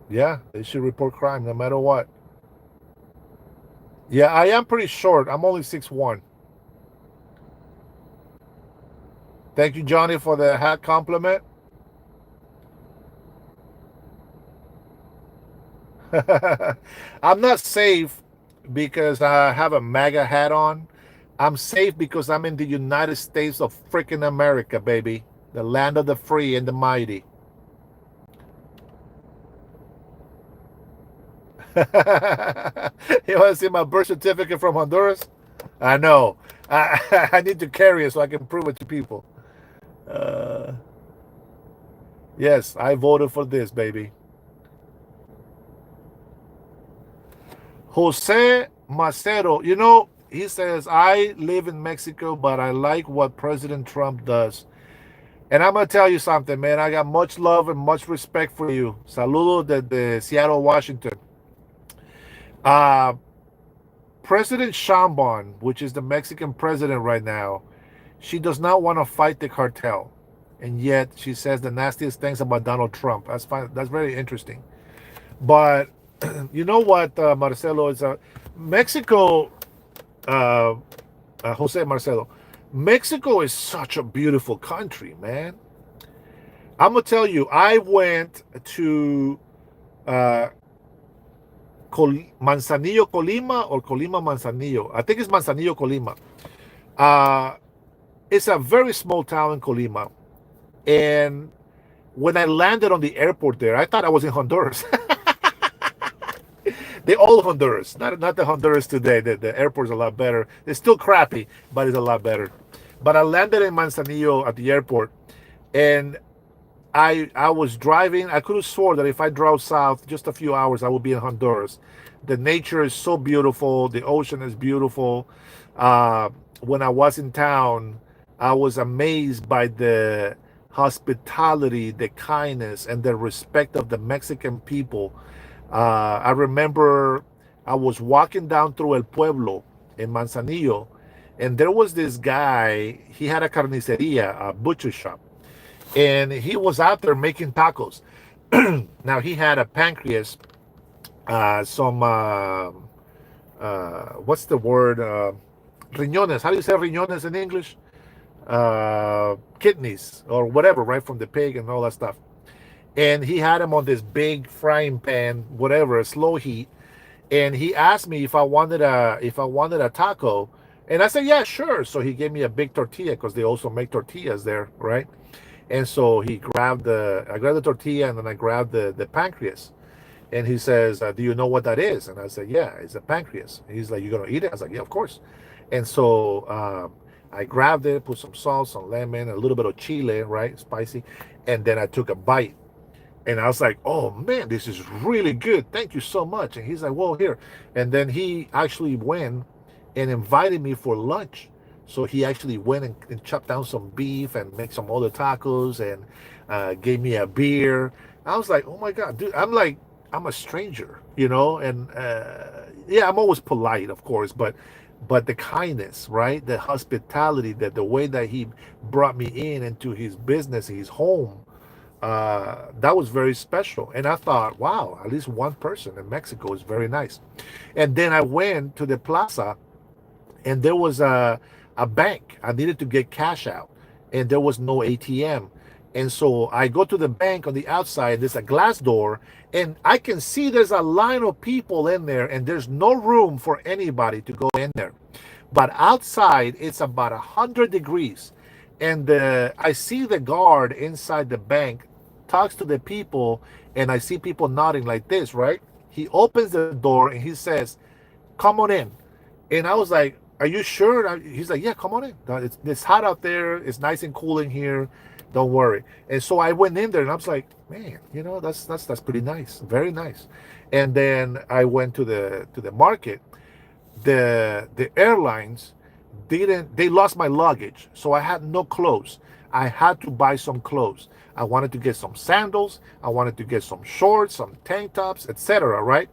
Yeah, they should report crime no matter what. Yeah, I am pretty short. I'm only 6'1". Thank you, Johnny, for the hat compliment. I'm not safe because I have a MAGA hat on. I'm safe because I'm in the United States of freaking America, baby. The land of the free and the mighty. You want to see my birth certificate from Honduras? I know. I need to carry it so I can prove it to people. Uh, yes, I voted for this, baby. Jose Macero, he says, I live in Mexico, but I like what President Trump does. And I'm going to tell you something, man. I got much love and much respect for you. Saludo desde Seattle, Washington. Uh, President Sheinbaum, which is the Mexican president right now, she does not want to fight the cartel. And yet she says the nastiest things about Donald Trump. That's fine. That's very interesting. But you know what, Marcelo, is Mexico, Jose Marcelo, Mexico is such a beautiful country, man. I'm going to tell you, I went to uh, Manzanillo, Colima, or Colima, Manzanillo. I think it's Manzanillo, Colima. It's a very small town in Colima. And when I landed on the airport there, I thought I was in Honduras. The old Honduras, not the Honduras today. The airport's a lot better. It's still crappy, but it's a lot better. But I landed in Manzanillo at the airport, and I was driving. I could have swore that if I drove south just a few hours, I would be in Honduras. The nature is so beautiful. The ocean is beautiful. When I was in town, I was amazed by the hospitality, the kindness, and the respect of the Mexican people. I remember I was walking down through El Pueblo in Manzanillo, and there was this guy. He had a carniceria, a butcher shop, and he was out there making tacos. Now he had a pancreas, some what's the word? Riñones. How do you say riñones in English? Kidneys or whatever, right, from the pig and all that stuff. And he had them on this big frying pan, whatever, a slow heat. And he asked me if I wanted a taco, and I said, yeah, sure. So he gave me a big tortilla because they also make tortillas there, right? And so I grabbed the tortilla, and then I grabbed the pancreas. And he says, do you know what that is? And I said, yeah, it's a pancreas. And he's like, you gonna eat it? I was like, yeah, of course. And so I grabbed it, put some salt, some lemon, a little bit of chile, right, spicy, and then I took a bite. And I was like, oh man, this is really good. Thank you so much. And he's like, well, here. And then he actually went and invited me for lunch. So he actually went and chopped down some beef and made some other tacos and gave me a beer. I was like, oh my God, dude, I'm a stranger, and yeah, I'm always polite, of course, but the kindness, right? The hospitality, the way that he brought me in into his business, his home, that was very special. And I thought, wow, at least one person in Mexico is very nice. And then I went to the plaza, and there was a bank. I needed to get cash out, and there was no ATM. And so I go to the bank on the outside. There's a glass door, and I can see there's a line of people in there, and there's no room for anybody to go in there. But outside, it's about 100 degrees, and I see the guard inside the bank talks to the people, and I see people nodding like this, right? He opens the door and he says, "Come on in." And I was like, "Are you sure?" He's like, "Yeah, come on in. It's hot out there. It's nice and cool in here. Don't worry." And so I went in there, and I was like, "Man, that's pretty nice, very nice." And then I went to the market. The airlines didn't they lost my luggage, so I had no clothes. I had to buy some clothes. I wanted to get some sandals, I wanted to get some shorts, some tank tops, etc., right?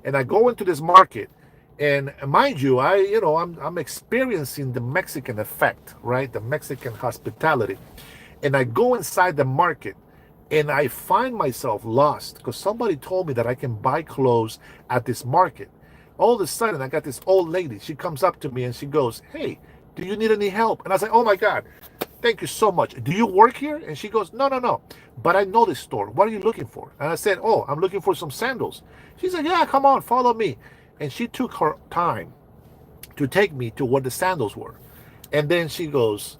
And I go into this market, and mind you, I'm experiencing the Mexican effect, right? The Mexican hospitality. And I go inside the market, and I find myself lost because somebody told me that I can buy clothes at this market. All of a sudden, I got this old lady. She comes up to me and she goes, "Hey, do you need any help?" And I say, "Oh my God, thank you so much. Do you work here?" And she goes, "No, no, no. But I know this store. What are you looking for?" And I said, "Oh, I'm looking for some sandals." She said, "Yeah, come on, follow me." And she took her time to take me to where the sandals were. And then she goes,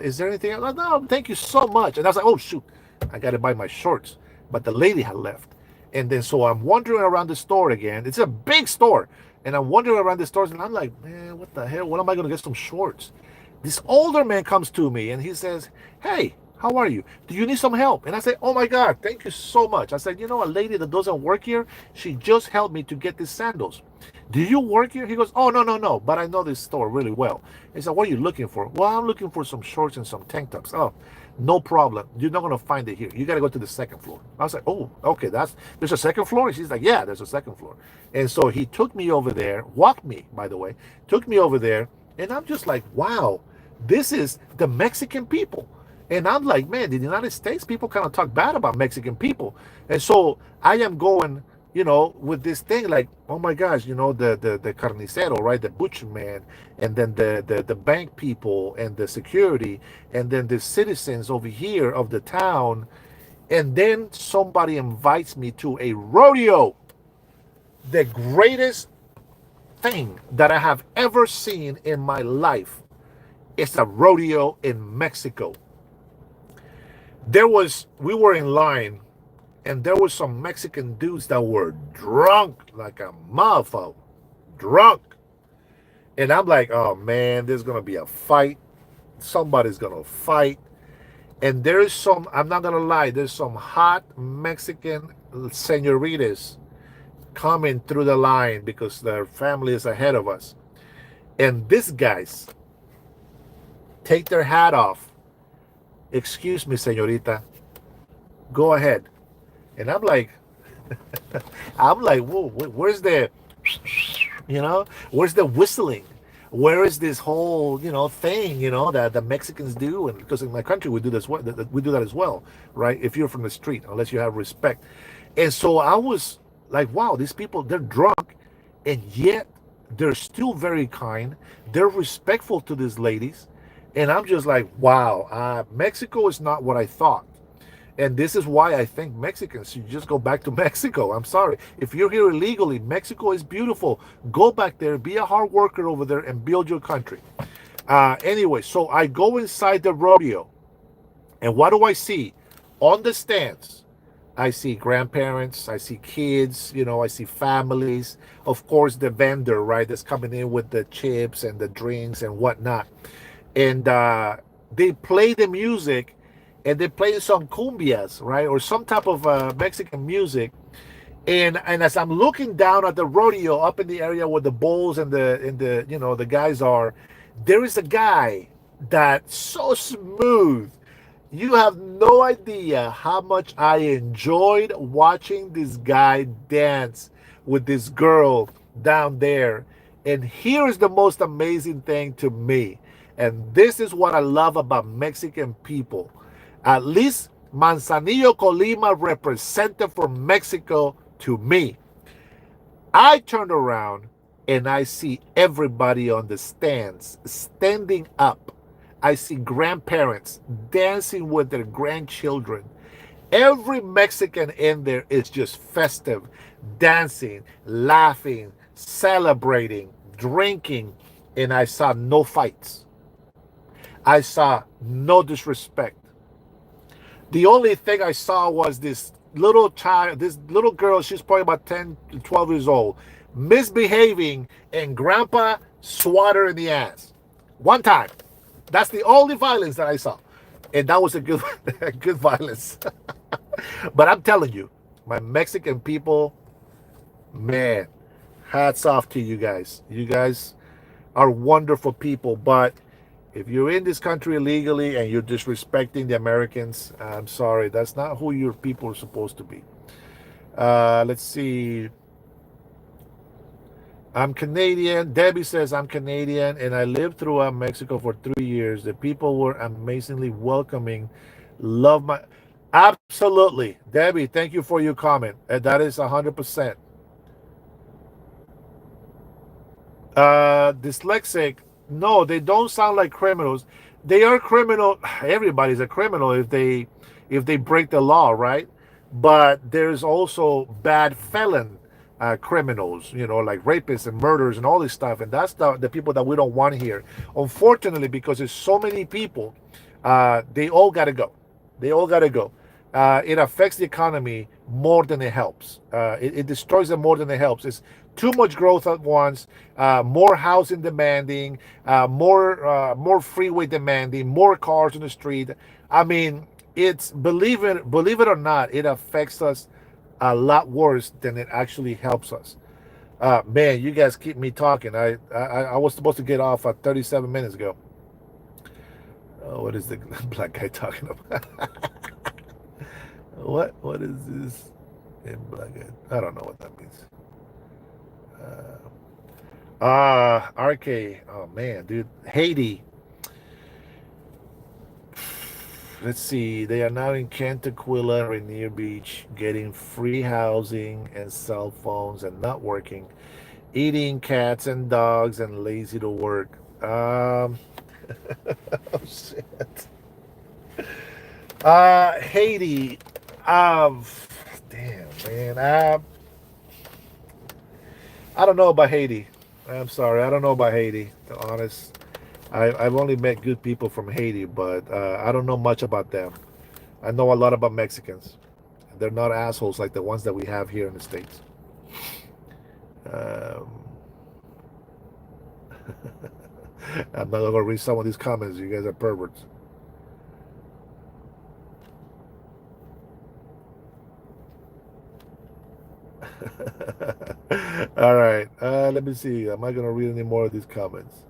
"Is there anything else?" "No, thank you so much." And I was like, "Oh, shoot, I got to buy my shorts." But the lady had left. And then so I'm wandering around the store again. It's a big store. And I'm wandering around the stores, and I'm like, man, what the hell? When am I going to get some shorts? This older man comes to me, and he says, "Hey, how are you? Do you need some help?" And I said, "Oh my God, thank you so much." I said, "A lady that doesn't work here, she just helped me to get these sandals. Do you work here?" He goes, "Oh, no, no, no, but I know this store really well." He said, "What are you looking for?" "Well, I'm looking for some shorts and some tank tops." "Oh, no problem. You're not going to find it here. You got to go to the second floor." I was like, "Oh, okay, there's a second floor?" And she's like, "Yeah, there's a second floor." And so he took me over there, walked me, by the way, took me over there, and I'm just like, wow, this is the Mexican people. And I'm like, man, the United States people kind of talk bad about Mexican people. And so I am going, with this thing like, oh my gosh, the carnicero, right? The butcher man, and then the bank people and the security, and then the citizens over here of the town. And then somebody invites me to a rodeo, the greatest thing that I have ever seen in my life. It's a rodeo in Mexico. We were in line, and there were some Mexican dudes that were drunk like a motherfucker. Drunk. And I'm like, oh man, there's gonna be a fight. Somebody's gonna fight. And I'm not gonna lie, there's some hot Mexican senoritas coming through the line because their family is ahead of us. And these guys take their hat off. Excuse me, señorita, go ahead. And I'm like, whoa, where's the, where's the whistling? Where is this whole, thing, that the Mexicans do? And because in my country we do this, we do that as well, right? If you're from the street, unless you have respect. And so I was like, wow, these people, they're drunk, and yet they're still very kind. They're respectful to these ladies. And I'm just like, wow, Mexico is not what I thought. And this is why I think Mexicans should just go back to Mexico. I'm sorry. If you're here illegally, Mexico is beautiful. Go back there, be a hard worker over there, and build your country. Anyway, so I go inside the rodeo, and what do I see? On the stands, I see grandparents, I see kids, I see families. Of course, the vendor, right, that's coming in with the chips and the drinks and whatnot. And they play the music, and they play some cumbias, right, or some type of Mexican music. And as I'm looking down at the rodeo up in the area where the bulls and the guys are, there is a guy that's so smooth. You have no idea how much I enjoyed watching this guy dance with this girl down there. And here is the most amazing thing to me. And this is what I love about Mexican people. At least Manzanillo Colima represented for Mexico to me. I turned around and I see everybody on the stands standing up. I see grandparents dancing with their grandchildren. Every Mexican in there is just festive, dancing, laughing, celebrating, drinking, and I saw no fights. I saw no disrespect. The only thing I saw was this little child, this little girl, she's probably about 10 to 12 years old, misbehaving, and grandpa swat her in the ass. One time. That's the only violence that I saw. And that was a good a good violence. But I'm telling you, my Mexican people, man, hats off to you guys. You guys are wonderful people, but if you're in this country illegally and you're disrespecting the Americans, I'm sorry. That's not who your people are supposed to be. Let's see. I'm Canadian. Debbie says I'm Canadian and I lived throughout Mexico for 3 years. The people were amazingly welcoming. Love my. Absolutely. Debbie, thank you for your comment. That is 100%. Dyslexic. No, they don't sound like criminals. They are criminal. Everybody's a criminal if they break the law, right? But there's also bad felon criminals, like rapists and murderers and all this stuff. And that's the people that we don't want here. Unfortunately, because there's so many people, they all got to go. They all got to go. It affects the economy more than it helps. It destroys it more than it helps. It's too much growth at once, more housing demanding, more freeway demanding, more cars on the street. I mean, it's believe it or not, it affects us a lot worse than it actually helps us. Man, you guys keep me talking. I was supposed to get off 37 minutes ago. What is the black guy talking about? What is this in black guy? I don't know what that means. RK. Oh man, dude. Haiti. Let's see. They are now in Cantaquilla, Rainier Beach, getting free housing and cell phones and not working, eating cats and dogs and lazy to work. Oh shit. Haiti. Um, Damn man. I don't know about Haiti. I'm sorry. I don't know about Haiti. To be honest, I've only met good people from Haiti, but I don't know much about them. I know a lot about Mexicans. They're not assholes like the ones that we have here in the States. Um, I'm not going to read some of these comments. You guys are perverts. All right. Let me see. Am I going to read any more of these comments?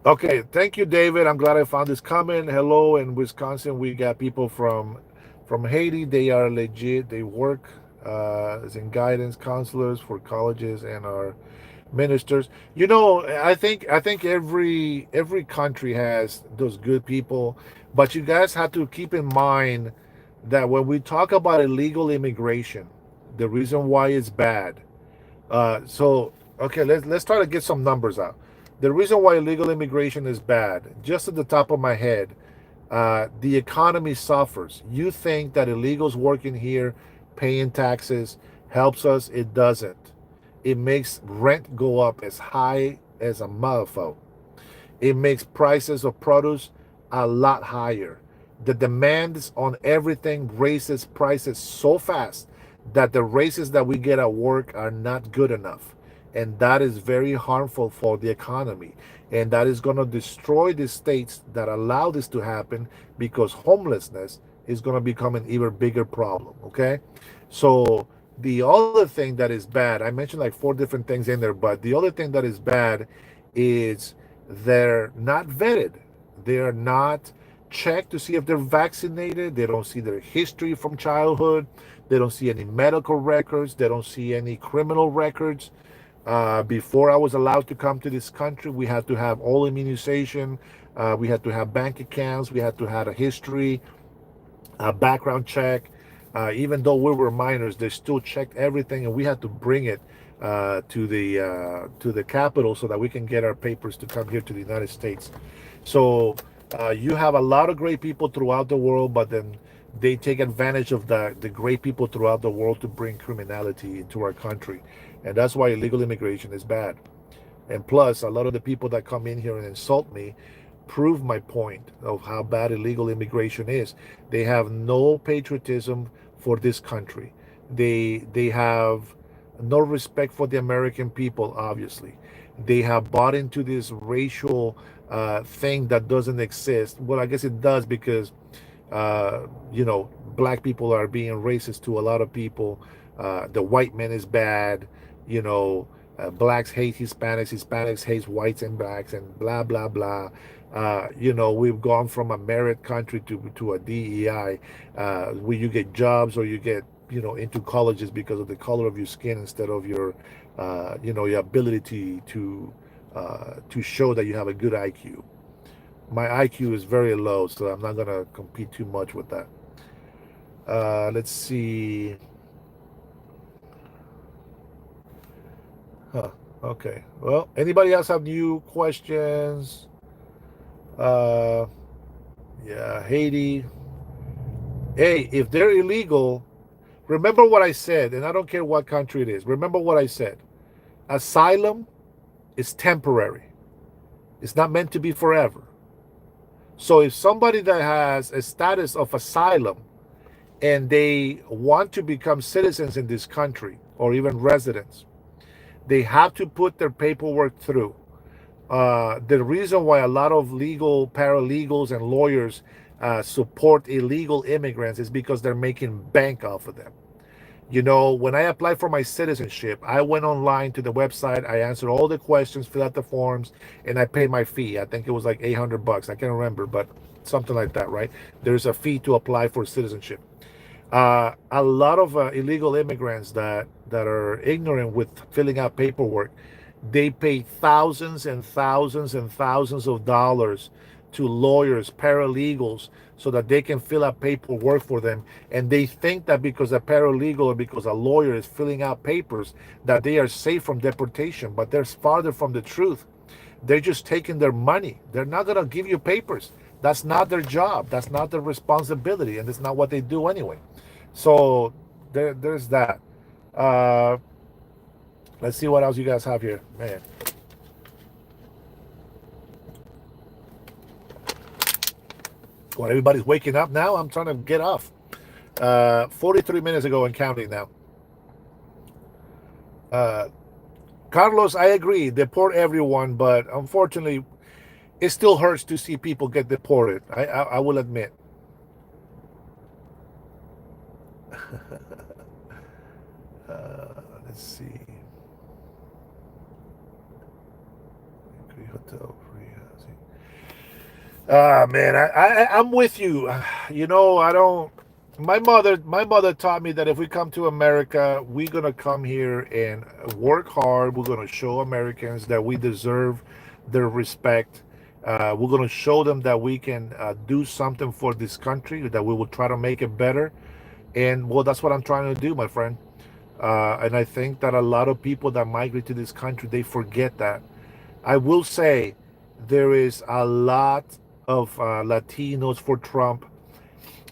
Okay, thank you, David. I'm glad I found this comment. Hello, in Wisconsin, we got people from Haiti. They are legit. They work as in guidance counselors for colleges and are ministers. You know, I think every country has those good people, but you guys have to keep in mind that when we talk about illegal immigration, the reason why it's bad. Okay, let's try to get some numbers out. The reason why illegal immigration is bad, just at the top of my head, the economy suffers. You think that illegals working here, paying taxes, helps us? It doesn't. It makes rent go up as high as a motherfucker. It makes prices of produce a lot higher. The demands on everything raises prices so fast that the raises that we get at work are not good enough. And that is very harmful for the economy. And that is going to destroy the states that allow this to happen because homelessness is going to become an even bigger problem. Okay. So the other thing that is bad, I mentioned like four different things in there, but the other thing that is bad is they're not vetted. They're not checked to see if they're vaccinated. They don't see their history from childhood. They don't see any medical records. They don't see any criminal records. Before I was allowed to come to this country, we had to have all immunization. We had to have bank accounts. We had to have a history, a background check. Even though we were minors, they still checked everything, and we had to bring it to the capital so that we can get our papers to come here to the United States. So you have a lot of great people throughout the world, but then they take advantage of the great people throughout the world to bring criminality into our country, and that's why illegal immigration is bad. And plus, a lot of the people that come in here and insult me prove my point of how bad illegal immigration is. They have no patriotism for this country. They have no respect for the American people, obviously. They have bought into this racial thing that doesn't exist. Well, I guess it does because black people are being racist to a lot of people. The white man is bad. You know, blacks hate Hispanics. Hispanics hate whites and blacks, and blah blah blah. We've gone from a merit country to a DEI, where you get jobs or you get into colleges because of the color of your skin instead of your ability to show that you have a good IQ. My IQ is very low, so I'm not gonna compete too much with that. Let's see. Huh. Okay. Well, anybody else have new questions? Uh, yeah, Haiti. Hey, if they're illegal, remember what I said, and I don't care what country it is. Remember what I said. Asylum is temporary. It's not meant to be forever. So if somebody that has a status of asylum and they want to become citizens in this country or even residents, they have to put their paperwork through. The reason why a lot of legal paralegals and lawyers support illegal immigrants is because they're making bank off of them. When I applied for my citizenship, I went online to the website, I answered all the questions, filled out the forms, and I paid my fee. I think it was like $800. I can't remember, but something like that, right? There's a fee to apply for citizenship. A lot of illegal immigrants that are ignorant with filling out paperwork, they pay thousands and thousands and thousands of dollars to lawyers, paralegals, so that they can fill out paperwork for them. And they think that because a paralegal or because a lawyer is filling out papers, that they are safe from deportation. But they're farther from the truth. They're just taking their money. They're not going to give you papers. That's not their job. That's not their responsibility. And it's not what they do anyway. So there's that. Uh, let's see what else you guys have here. Man, well, everybody's waking up now. I'm trying to get off. 43 minutes ago and counting now. Uh, Carlos, I agree. Deport everyone, but unfortunately, it still hurts to see people get deported. I will admit. Let's see. Free hotel, free housing. Ah, man, I'm with you. You know, I don't. My mother taught me that if we come to America, we're gonna come here and work hard. We're gonna show Americans that we deserve their respect. We're gonna show them that we can do something for this country. That we will try to make it better. And well, that's what I'm trying to do, my friend. And I think that a lot of people that migrate to this country, they forget that. I will say there is a lot of Latinos for Trump,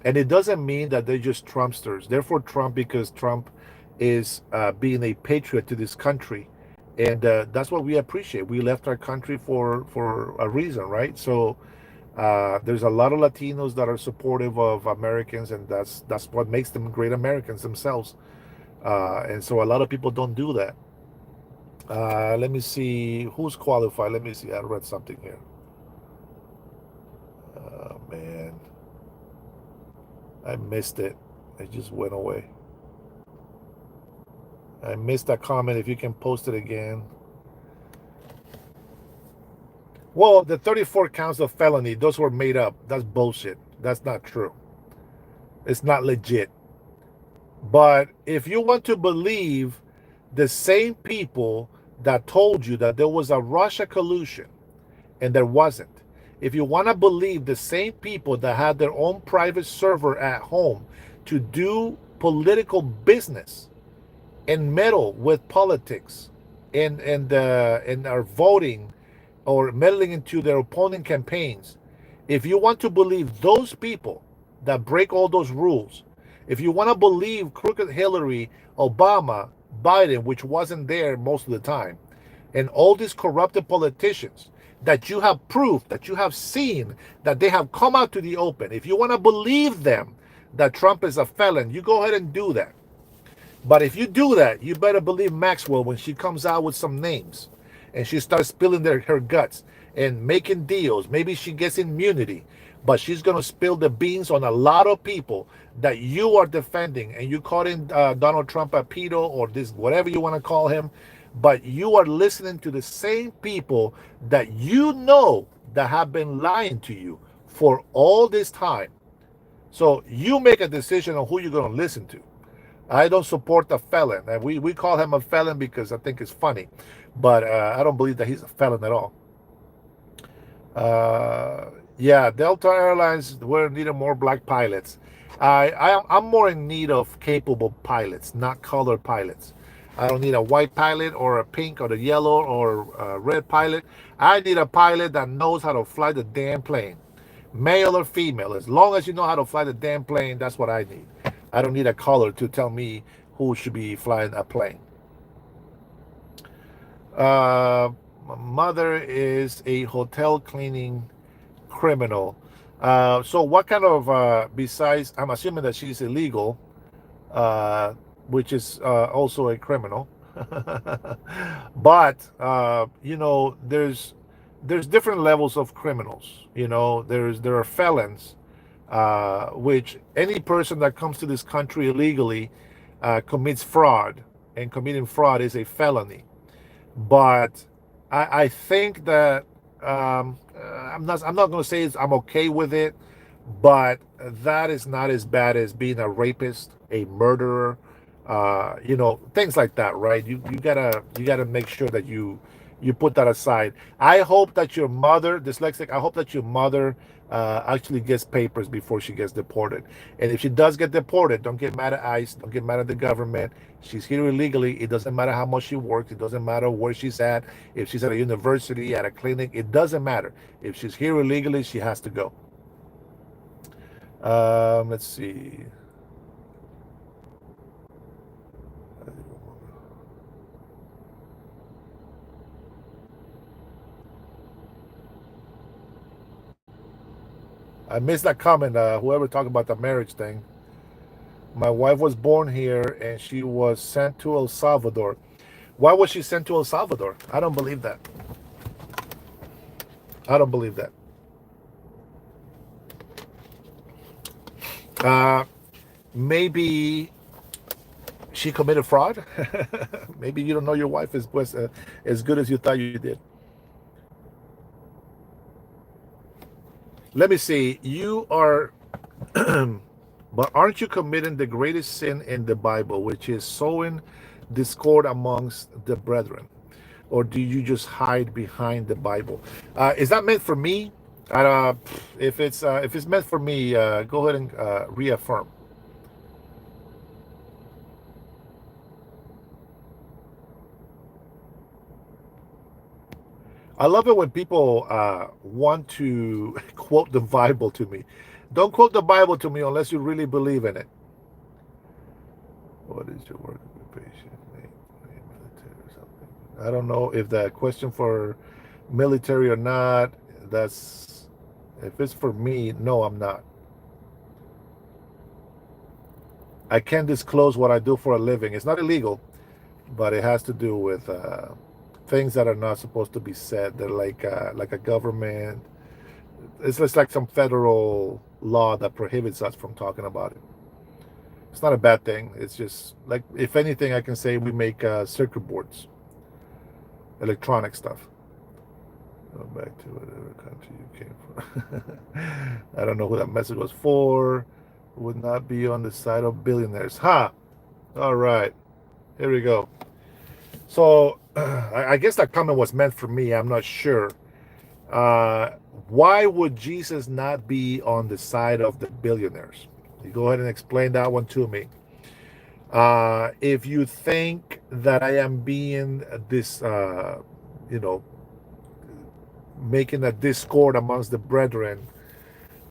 and it doesn't mean that they're just Trumpsters. They're for Trump because Trump is being a patriot to this country, and that's what we appreciate. We left our country for a reason, right? So there's a lot of Latinos that are supportive of Americans, and that's what makes them great Americans themselves. And so a lot of people don't do that. Let me see who's qualified. Let me see. I read something here. Oh man, I missed it. It just went away. I missed that comment. If you can post it again. Well, the 34 counts of felony, those were made up. That's bullshit. That's not true. It's not legit. But if you want to believe the same people that told you that there was a Russia collusion and there wasn't, if you want to believe the same people that had their own private server at home to do political business and meddle with politics and are voting or meddling into their opponent campaigns, if you want to believe those people that break all those rules, if you want to believe crooked Hillary, Obama, Biden, which wasn't there most of the time, and all these corrupted politicians that you have proof, that you have seen, that they have come out to the open, if you want to believe them that Trump is a felon, you go ahead and do that. But if you do that, you better believe Maxwell when she comes out with some names and she starts spilling her guts and making deals. Maybe she gets immunity, but she's going to spill the beans on a lot of people that you are defending. And you call in Donald Trump a pedo or this, whatever you want to call him. But you are listening to the same people that you know that have been lying to you for all this time. So you make a decision on who you're going to listen to. I don't support a felon. And we call him a felon because I think it's funny. But I don't believe that he's a felon at all. Yeah, Delta Airlines, we're needing more black pilots. I'm more in need of capable pilots, not colored pilots. I don't need a white pilot or a pink or a yellow or a red pilot. I need a pilot that knows how to fly the damn plane, male or female. As long as you know how to fly the damn plane, that's what I need. I don't need a color to tell me who should be flying a plane. My mother is a hotel cleaning criminal. So what kind of besides? I'm assuming that she's illegal, uh, which is also a criminal. But there's different levels of criminals. There are felons, which any person that comes to this country illegally commits fraud, and committing fraud is a felony. But I think that I'm not going to say I'm okay with it, but that is not as bad as being a rapist, a murderer, things like that, right? You gotta make sure that you put that aside. I hope that your mother, dyslexic, I hope that your mother actually gets papers before she gets deported. And if she does get deported, don't get mad at ICE, don't get mad at the government. She's here illegally. It doesn't matter how much she works. It doesn't matter where she's at. If she's at a university, at a clinic, it doesn't matter. If she's here illegally, she has to go. Let's see. I missed that comment. Whoever talked about the marriage thing. My wife was born here and she was sent to El Salvador. Why was she sent to El Salvador? I don't believe that. I don't believe that. Uh, maybe she committed fraud. Maybe you don't know your wife was as good as you thought you did. Let me see. You are, but aren't you committing the greatest sin in the Bible, which is sowing discord amongst the brethren? Or do you just hide behind the Bible? Is that meant for me? Uh, if it's meant for me, go ahead and reaffirm. I love it when people want to quote the Bible to me. Don't quote the Bible to me unless you really believe in it. What is your work occupation? Military or something? I don't know if that question for military or not. That's if it's for me. No, I'm not. I can't disclose what I do for a living. It's not illegal, but it has to do with things that are not supposed to be said. They're like a government. It's just like some federal law that prohibits us from talking about it. It's not a bad thing. It's just like, if anything, I can say we make circuit boards, electronic stuff. Go back to whatever country you came from. I don't know who that message was for. Would not be on the side of billionaires. Ha! All right. Here we go. So I guess that comment was meant for me. I'm not sure. Uh, why would Jesus not be on the side of the billionaires? You go ahead and explain that one to me. If you think that I am being this, you know, making a discord amongst the brethren,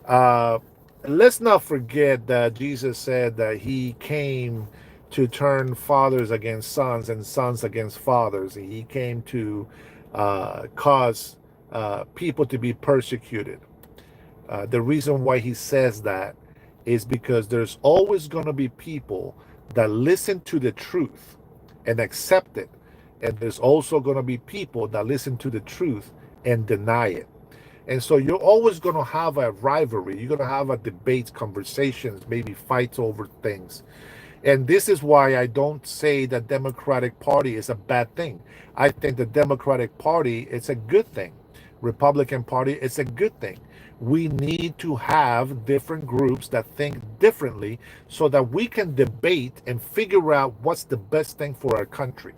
uh, let's not forget that Jesus said that he came to turn fathers against sons and sons against fathers. He came to cause people to be persecuted. The reason why he says that is because there's always going to be people that listen to the truth and accept it. And there's also going to be people that listen to the truth and deny it. And so you're always going to have a rivalry. You're going to have a debates, conversations, maybe fights over things. And this is why I don't say the Democratic Party is a bad thing. I think the Democratic Party is a good thing. Republican Party is a good thing. We need to have different groups that think differently so that we can debate and figure out what's the best thing for our country.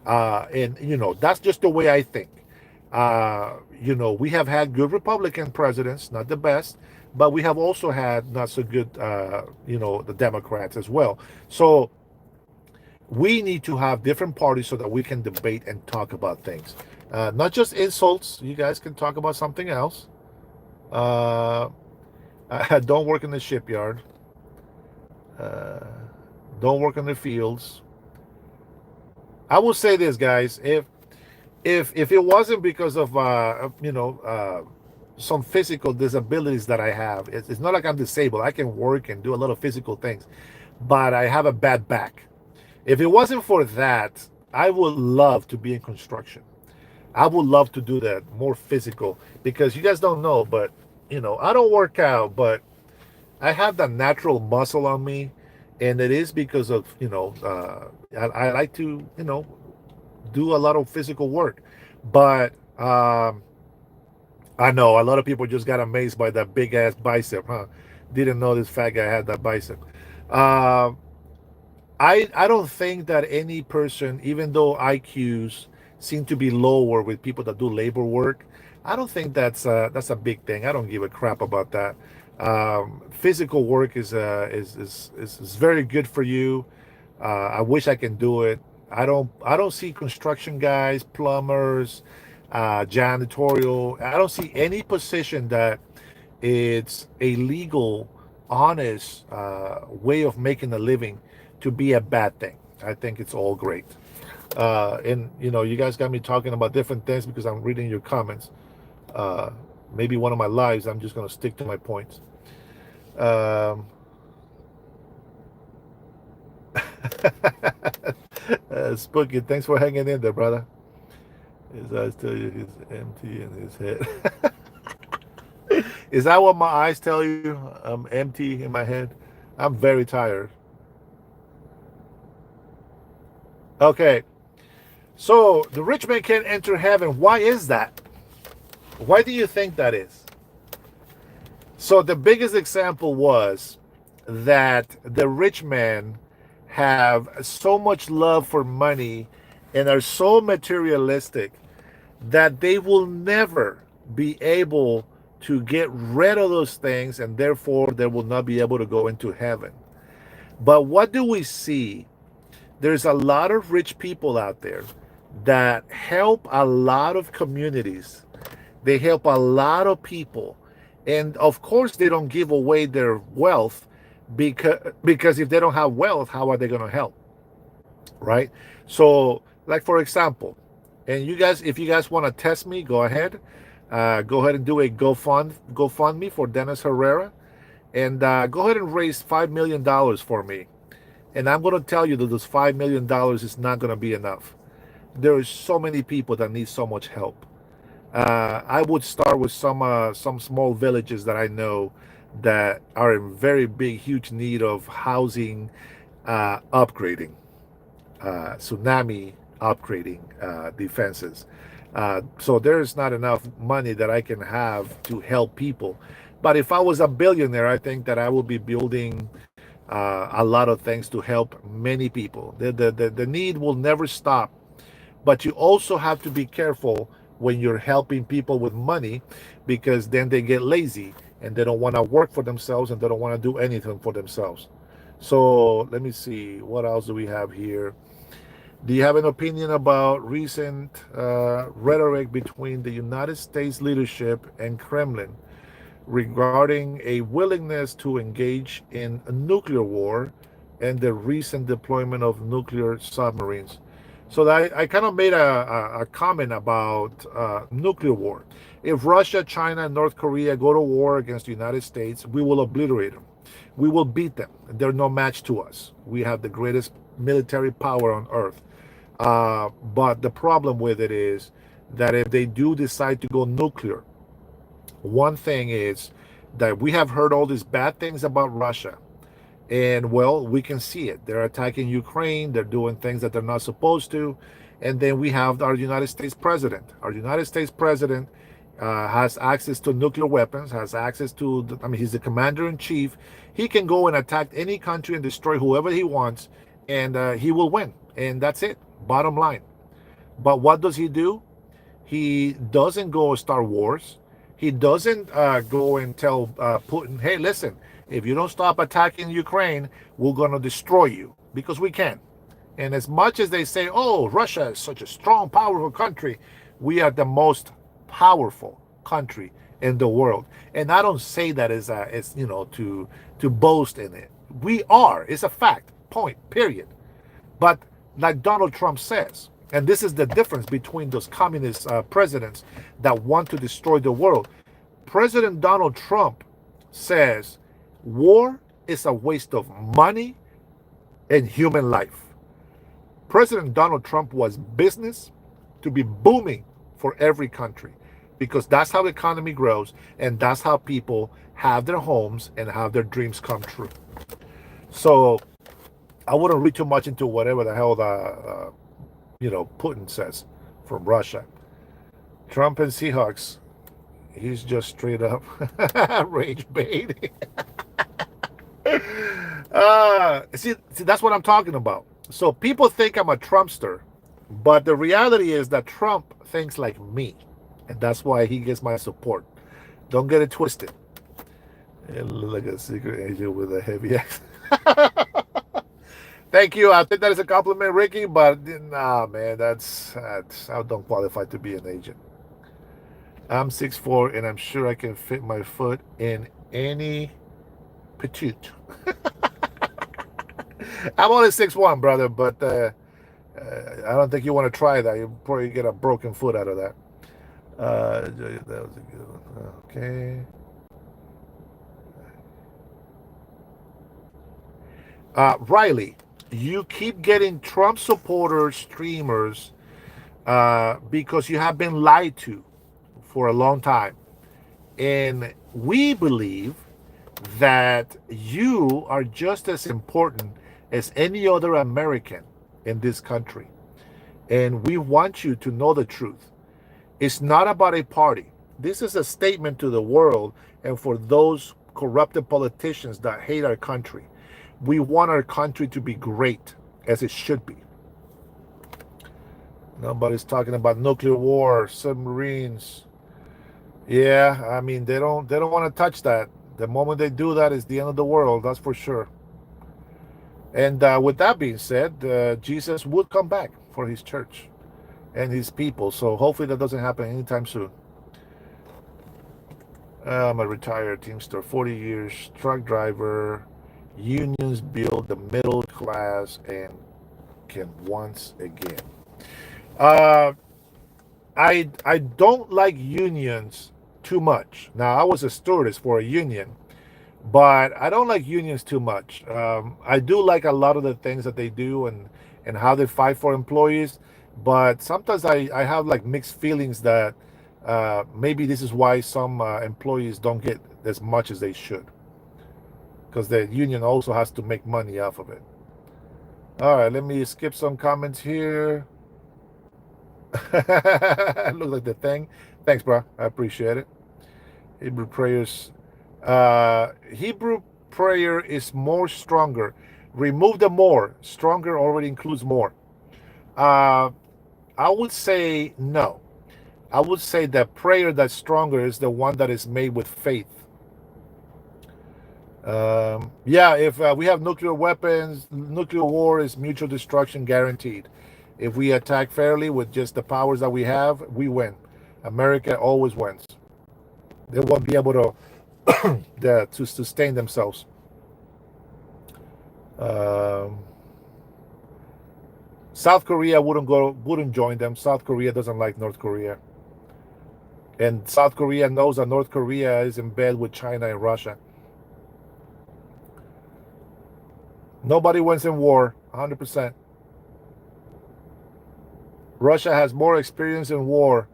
And that's just the way I think. We have had good Republican presidents, not the best, but we have also had not so good, the Democrats as well. So we need to have different parties so that we can debate and talk about things. Not just insults. You guys can talk about something else. Uh, I don't work in the shipyard. Uh, don't work in the fields. I will say this, guys. If it wasn't because of some physical disabilities that I have, it's not like I'm disabled. I can work and do a lot of physical things, but I have a bad back. If it wasn't for that, I would love to be in construction. I would love to do that more physical, because you guys don't know, but I don't work out, but I have that natural muscle on me, and it is because of I like to do a lot of physical work. But I know a lot of people just got amazed by that big ass bicep, huh? Didn't know this fat guy had that bicep. Um, I don't think that any person, even though IQs seem to be lower with people that do labor work, I don't think that's a big thing. I don't give a crap about that. Physical work is very good for you. I wish I can do it. I don't see construction guys, plumbers, janitorial. I don't see any position that it's a legal, honest way of making a living to be a bad thing. I think it's all great. And you guys got me talking about different things because I'm reading your comments. Uh, Maybe one of my lives, I'm just gonna stick to my points. Um, Spooky, thanks for hanging in there, brother. His eyes tell you he's empty in his head. Is that what my eyes tell you? I'm empty in my head. I'm very tired. Okay, so the rich man can't enter heaven. Why is that? Why do you think that is? So the biggest example was that the rich men have so much love for money and are so materialistic that they will never be able to get rid of those things, and therefore they will not be able to go into heaven. But what do we see? There's a lot of rich people out there that help a lot of communities. They help a lot of people. And of course, they don't give away their wealth because if they don't have wealth, how are they going to help? Right? So, like for example, and you guys, if you guys want to test me, go ahead. Go ahead and do a GoFundMe for Dennis Herrera, and go ahead and raise $5 million for me. And I'm going to tell you that this $5 million is not going to be enough. There is so many people that need so much help. I would start with some small villages that I know that are in very big, huge need of housing upgrading, tsunami upgrading defenses. So there's not enough money that I can have to help people. But if I was a billionaire, I think that I would be building a lot of things to help many people. The need will never stop, but you also have to be careful when you're helping people with money, because then they get lazy and they don't want to work for themselves and they don't want to do anything for themselves. So let me see, what else do we have here? Do you have an opinion about recent rhetoric between the United States leadership and Kremlin regarding a willingness to engage in a nuclear war and the recent deployment of nuclear submarines? So I kind of made a comment about nuclear war. If Russia, China, and North Korea go to war against the United States, we will obliterate them. We will beat them. They're no match to us. We have the greatest military power on earth. But the problem with it is that if they do decide to go nuclear, one thing is that we have heard all these bad things about Russia. And well, we can see it. They're attacking Ukraine, they're doing things that they're not supposed to. And then we have our United States president. Our United States president has access to nuclear weapons, has access to, I mean, he's the commander in chief. He can go and attack any country and destroy whoever he wants, and he will win. And that's it, bottom line. But what does he do? He doesn't go start wars. He doesn't go and tell Putin, hey, listen, if you don't stop attacking Ukraine, we're going to destroy you, because we can. And as much as they say, oh, Russia is such a strong, powerful country, we are the most powerful country in the world. And I don't say that as to boast in it. We are. It's a fact. Point. Period. But like Donald Trump says, and this is the difference between those communist presidents that want to destroy the world. President Donald Trump says war is a waste of money and human life. President Donald Trump was business to be booming for every country, because that's how the economy grows and that's how people have their homes and have their dreams come true. So I wouldn't read too much into whatever the hell Putin says from Russia. Trump and Seahawks, he's just straight up rage bait. See, that's what I'm talking about. So people think I'm a Trumpster, but the reality is that Trump thinks like me, and that's why he gets my support. Don't get it twisted. It look like a secret agent with a heavy accent. Thank you. I think that is a compliment, Ricky, but nah, man, that's I don't qualify to be an agent. I'm 6'4", and I'm sure I can fit my foot in any petite. I'm only 6'1", brother, but I don't think you want to try that. You'll probably get a broken foot out of that. That was a good one. Okay. Riley, you keep getting Trump supporters, streamers, because you have been lied to for a long time. And we believe that you are just as important as any other American in this country. And we want you to know the truth. It's not about a party. This is a statement to the world and for those corrupted politicians that hate our country. We want our country to be great, as it should be. Nobody's talking about nuclear war, submarines. Yeah, I mean they don't want to touch that. The moment they do that is the end of the world. That's for sure. And with that being said, Jesus would come back for his church and his people. So hopefully that doesn't happen anytime soon. I'm a retired Teamster, 40 years, truck driver. Unions build the middle class and can once again. Uh, I don't like unions too much. Now I was a stewardess for a union, but I don't like unions too much. I do like a lot of the things that they do and how they fight for employees, but sometimes I have like mixed feelings that maybe this is why some employees don't get as much as they should, because the union also has to make money off of it. All right, let me skip some comments here. Look like the thing. Thanks, bro. I appreciate it. Hebrew prayers. Hebrew prayer is more stronger. Remove the more. Stronger already includes more. Uh, I would say no. I would say that prayer that's stronger is the one that is made with faith. Yeah, if we have nuclear weapons, nuclear war is mutual destruction guaranteed. If we attack fairly with just the powers that we have, we win. America always wins. They won't be able to sustain themselves. Um, South Korea wouldn't join them. South Korea doesn't like North Korea, and South Korea knows that North Korea is in bed with China and Russia. Nobody wins in war, 100%. Russia has more experience in war.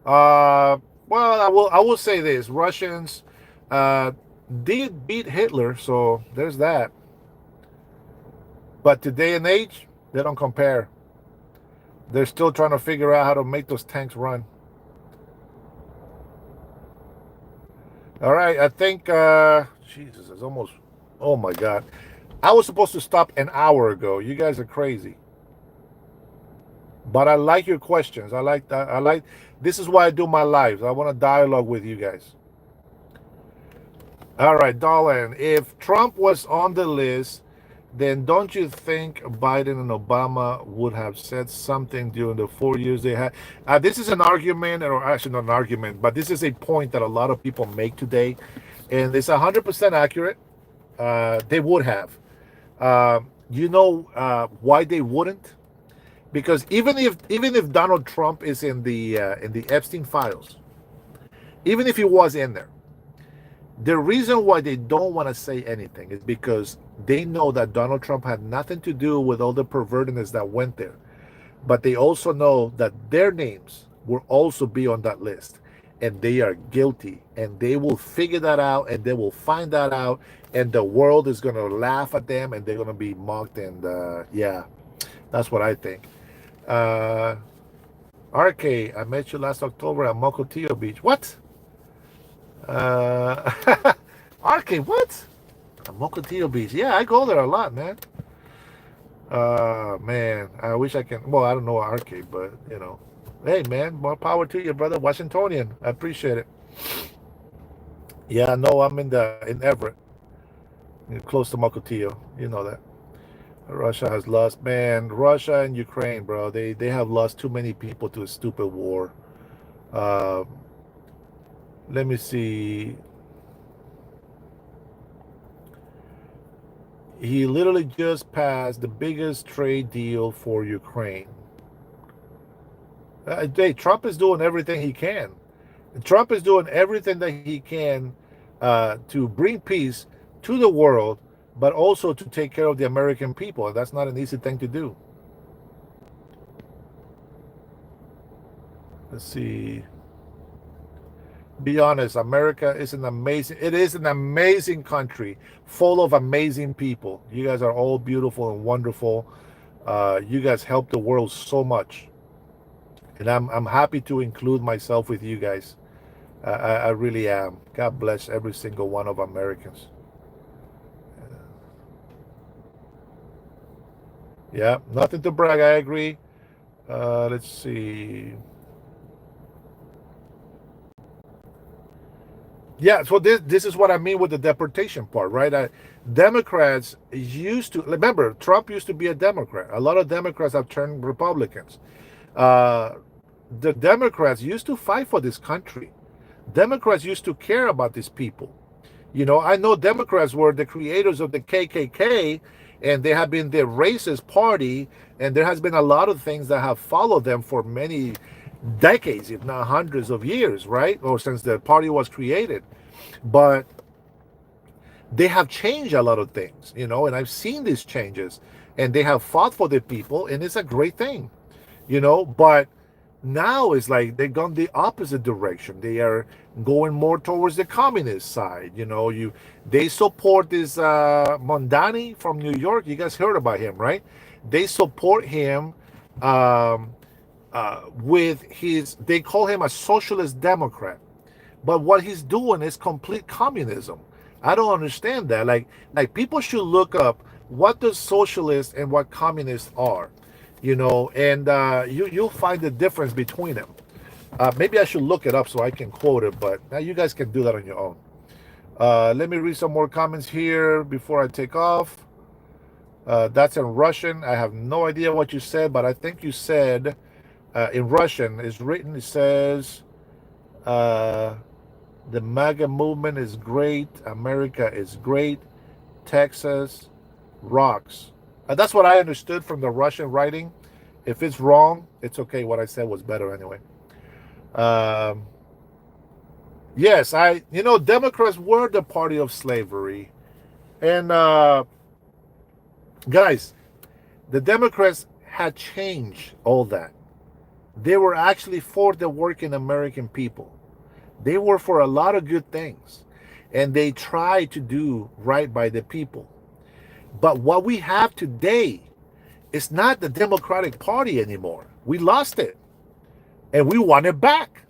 Well, I will say this: Russians uh, did beat Hitler, so there's that. But today and age, they don't compare. They're still trying to figure out how to make those tanks run. All right, I think Jesus is almost. Oh my God, I was supposed to stop an hour ago. You guys are crazy. But I like your questions. I like that. I like. This is why I do my lives. I want to dialogue with you guys. All right, Dolan. If Trump was on the list, then don't you think Biden and Obama would have said something during the 4 years they had? This is an argument, or actually not an argument, but this is a point that a lot of people make today, and it's 100% accurate. They would have. You know why they wouldn't? Because even if Donald Trump is in the Epstein files, even if he was in there, the reason why they don't want to say anything is because they know that Donald Trump had nothing to do with all the pervertedness that went there. But they also know that their names will also be on that list. And they are guilty. And they will figure that out and they will find that out. And the world is going to laugh at them and they're going to be mocked. And yeah, that's what I think. Uh, RK, I met you last October at Mokilteo Beach. What? Uh, RK, what? Mokilteo Beach. Yeah, I go there a lot, man. Man, I wish I can. Well, I don't know RK, but hey, man, more power to you, brother. Washingtonian, I appreciate it. Yeah, no, I'm in Everett, close to Mokilteo. You know that. Russia has lost, man. Russia and Ukraine, bro. They have lost too many people to a stupid war. Uh, Let me see. He literally just passed the biggest trade deal for Ukraine. Hey, Trump is doing everything he can. Trump is doing everything that he can to bring peace to the world, but also to take care of the American people. And that's not an easy thing to do. Let's see. Be honest, America is an amazing country full of amazing people. You guys are all beautiful and wonderful. You guys help the world so much. And I'm happy to include myself with you guys. I really am. God bless every single one of Americans. Yeah, nothing to brag. I agree. Let's see. Yeah, so this is what I mean with the deportation part, right? Democrats used to remember Trump used to be a Democrat. A lot of Democrats have turned Republicans. Uh, the Democrats used to fight for this country. Democrats used to care about these people. You know, I know Democrats were the creators of the KKK, and they have been the racist party, and there has been a lot of things that have followed them for many decades, if not hundreds of years, right? Or since the party was created. But they have changed a lot of things, you know, and I've seen these changes, and they have fought for the people, and it's a great thing, you know. But now it's like they've gone the opposite direction. They are going more towards the communist side, you know. They support this Mondani from New York. You guys heard about him, right? They support him um, with his, they call him a socialist democrat, but what he's doing is complete communism. I don't understand that. Like people should look up what the socialists and what communists are, you know, and you'll find the difference between them. Maybe I should look it up so I can quote it, but now you guys can do that on your own. Let me read some more comments here before I take off. That's in Russian. I have no idea what you said, but I think you said in Russian. It's written. It says. Uh, The MAGA movement is great. America is great. Texas rocks. That's what I understood from the Russian writing. If it's wrong, it's okay. What I said was better anyway. Um, yes, Democrats were the party of slavery. And guys, the Democrats had changed all that. They were actually for the working American people. They were for a lot of good things, and they tried to do right by the people. But what we have today is not the Democratic Party anymore. We lost it, and we want it back.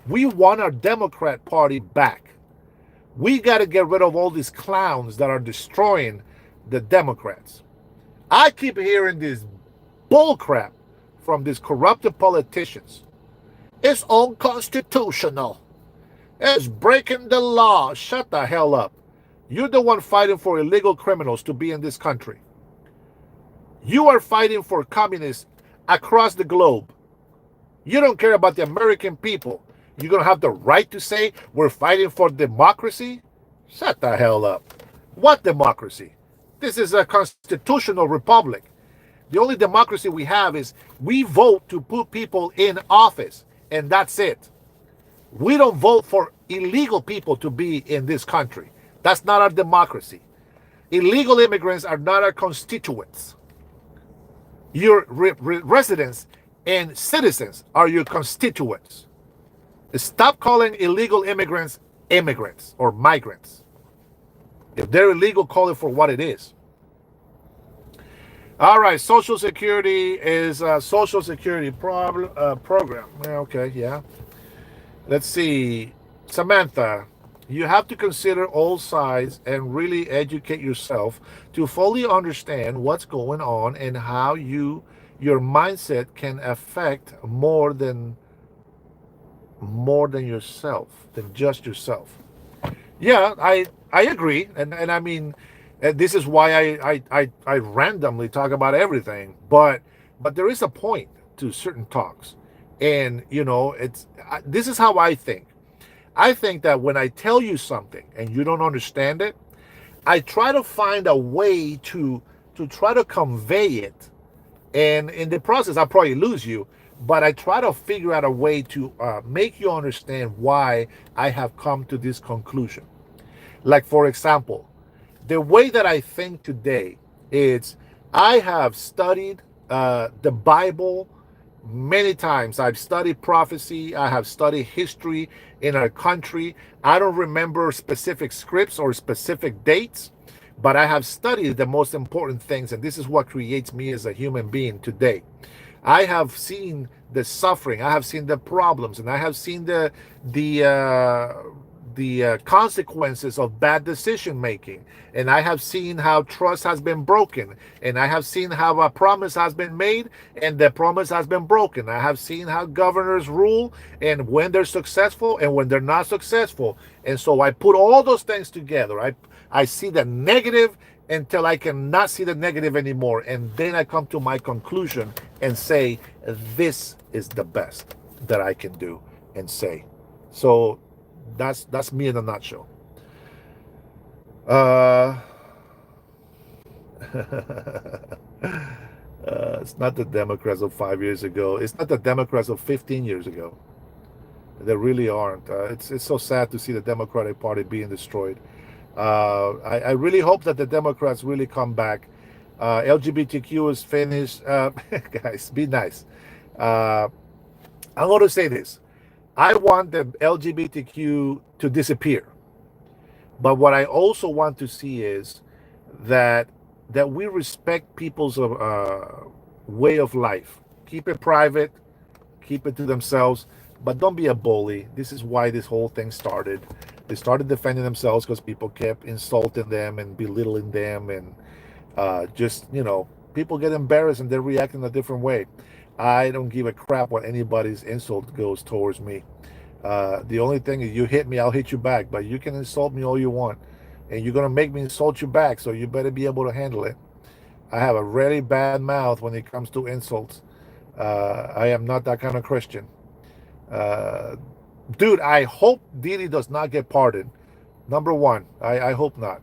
We want our Democrat Party back. We got to get rid of all these clowns that are destroying the Democrats. I keep hearing this bullcrap from these corrupted politicians. It's unconstitutional. It's breaking the law. Shut the hell up. You're the one fighting for illegal criminals to be in this country. You are fighting for communists across the globe. You don't care about the American people. You're going to have the right to say we're fighting for democracy? Shut the hell up. What democracy? This is a constitutional republic. The only democracy we have is we vote to put people in office, and that's it. We don't vote for illegal people to be in this country. That's not our democracy. Illegal immigrants are not our constituents. Your residents and citizens are your constituents. Stop calling illegal immigrants immigrants or migrants. If they're illegal, call it for what it is. All right, Social Security is a Social Security program. Okay, yeah. Let's see. Samantha, you have to consider all sides and really educate yourself to fully understand what's going on and how your mindset can affect more than yourself, than just yourself. Yeah, I agree, and I mean, this is why I randomly talk about everything, but there is a point to certain talks, and this is how I think. I think that when I tell you something and you don't understand it, I try to find a way to try to convey it, and in the process I probably lose you, but I try to figure out a way to make you understand why I have come to this conclusion. Like, for example, the way that I think today is I have studied the Bible many times. I've studied prophecy. I have studied history in our country. I don't remember specific scripts or specific dates, but I have studied the most important things, and this is what creates me as a human being today. I have seen the suffering, I have seen the problems, and I have seen the consequences of bad decision making, and I have seen how trust has been broken, and I have seen how a promise has been made and the promise has been broken. I have seen how governors rule, and when they're successful and when they're not successful. And so I put all those things together. I see the negative until I cannot see the negative anymore, and then I come to my conclusion and say, this is the best that I can do and say. So that's me in a nutshell. Uh, it's not the Democrats of 5 years ago. It's not the Democrats of 15 years ago. They really aren't. It's so sad to see the Democratic Party being destroyed. I really hope that the Democrats really come back. LGBTQ is finished. Guys, be nice. Uh, I'm going to say this. I want the LGBTQ to disappear. But what I also want to see is that we respect people's way of life. Keep it private, keep it to themselves, but don't be a bully. This is why this whole thing started. They started defending themselves because people kept insulting them and belittling them, and just, people get embarrassed and they react in a different way. I don't give a crap what anybody's insult goes towards me. The only thing is, you hit me, I'll hit you back. But you can insult me all you want, and you're gonna make me insult you back. So you better be able to handle it. I have a really bad mouth when it comes to insults. I am not that kind of Christian. Uh, Dude, I hope Didi does not get pardoned. Number one, I hope not.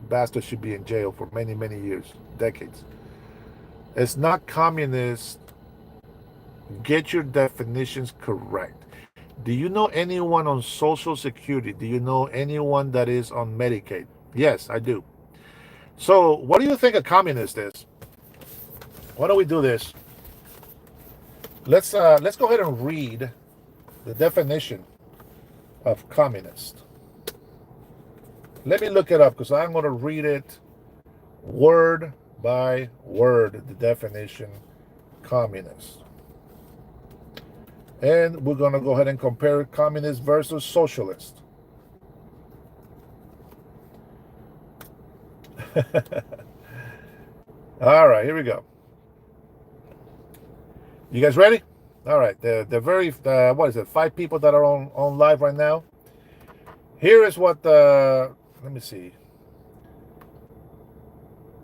Bastard should be in jail for many, many years, decades. It's not communist. Get your definitions correct. Do you know anyone on Social Security? Do you know anyone that is on Medicaid? Yes, I do. So, what do you think a communist is? Why don't we do this? Let's go ahead and read the definition of communist. Let me look it up because I'm going to read it word by word. The definition communist. And we're going to go ahead and compare communist versus socialist. All right, here we go. You guys ready? All right, the very, what is it, 5 people that are on live right now. Here is what let me see.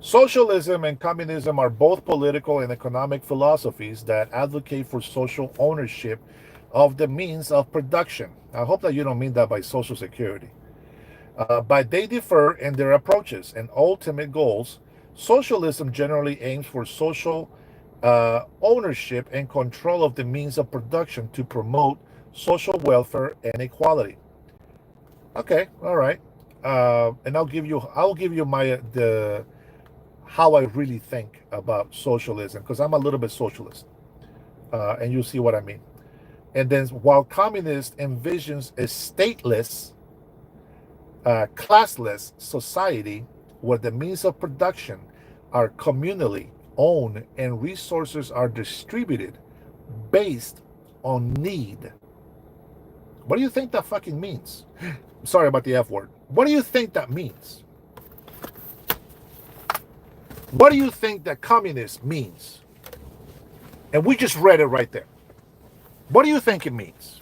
Socialism and communism are both political and economic philosophies that advocate for social ownership of the means of production. I hope that you don't mean that by Social Security. But they differ in their approaches and ultimate goals. Socialism generally aims for social ownership and control of the means of production to promote social welfare and equality. Okay, all right. And I'll give you my how I really think about socialism, because I'm a little bit socialist, and you'll see what I mean. And then, while communist envisions a stateless, classless society where the means of production are communally owned and resources are distributed based on need. What do you think that fucking means? Sorry about the F word. What do you think that means? What do you think that communist means? And we just read it right there. What do you think it means?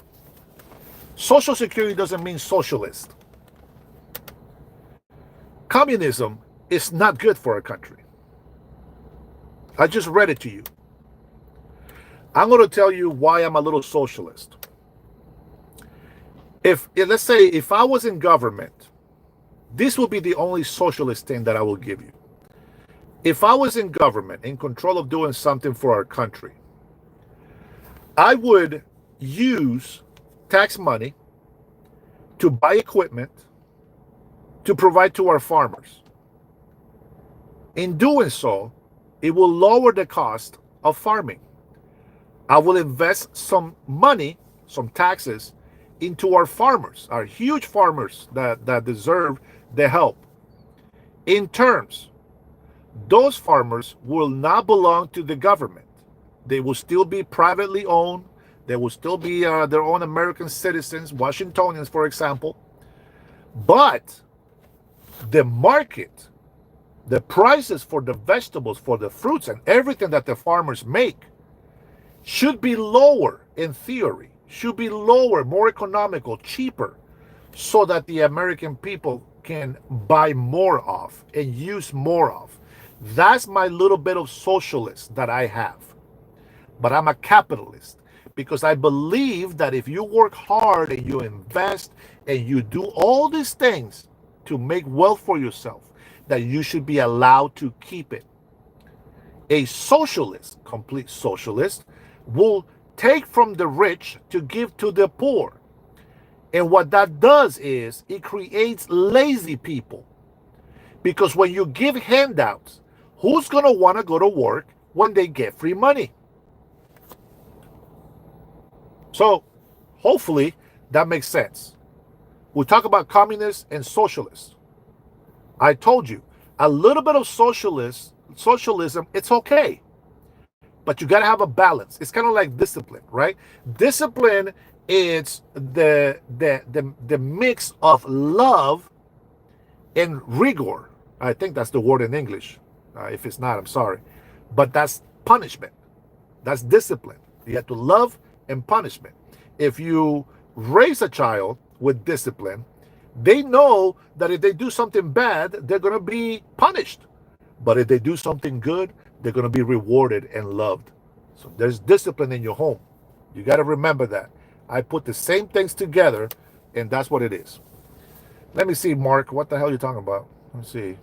Social Security doesn't mean socialist. Communism is not good for a country. I just read it to you. I'm going to tell you why I'm a little socialist. Let's say if I was in government, this will be the only socialist thing that I will give you. If I was in government, in control of doing something for our country, I would use tax money to buy equipment to provide to our farmers. In doing so, it will lower the cost of farming. I will invest some money, some taxes, into our farmers, our huge farmers that deserve the help. In terms, those farmers will not belong to the government. They will still be privately owned. They will still be their own American citizens, Washingtonians, for example. But the market, the prices for the vegetables, for the fruits, and everything that the farmers make should be lower in theory, should be lower, more economical, cheaper, so that the American people can buy more of and use more of. That's my little bit of socialist that I have. But I'm a capitalist because I believe that if you work hard and you invest and you do all these things to make wealth for yourself, that you should be allowed to keep it. A socialist, complete socialist, will take from the rich to give to the poor. And what that does is it creates lazy people. Because when you give handouts, who's going to want to go to work when they get free money? So hopefully that makes sense. We talk about communists and socialists. I told you, a little bit of socialism, it's okay. But you got to have a balance. It's kind of like discipline, right? Discipline is the mix of love and rigor. I think that's the word in English. If it's not, I'm sorry. But that's punishment. That's discipline. You have to love and punishment. If you raise a child with discipline, they know that if they do something bad, they're going to be punished. But if they do something good, they're going to be rewarded and loved. So there's discipline in your home. You got to remember that. I put the same things together, and that's what it is. Let me see, Mark. What the hell are you talking about? Let's see.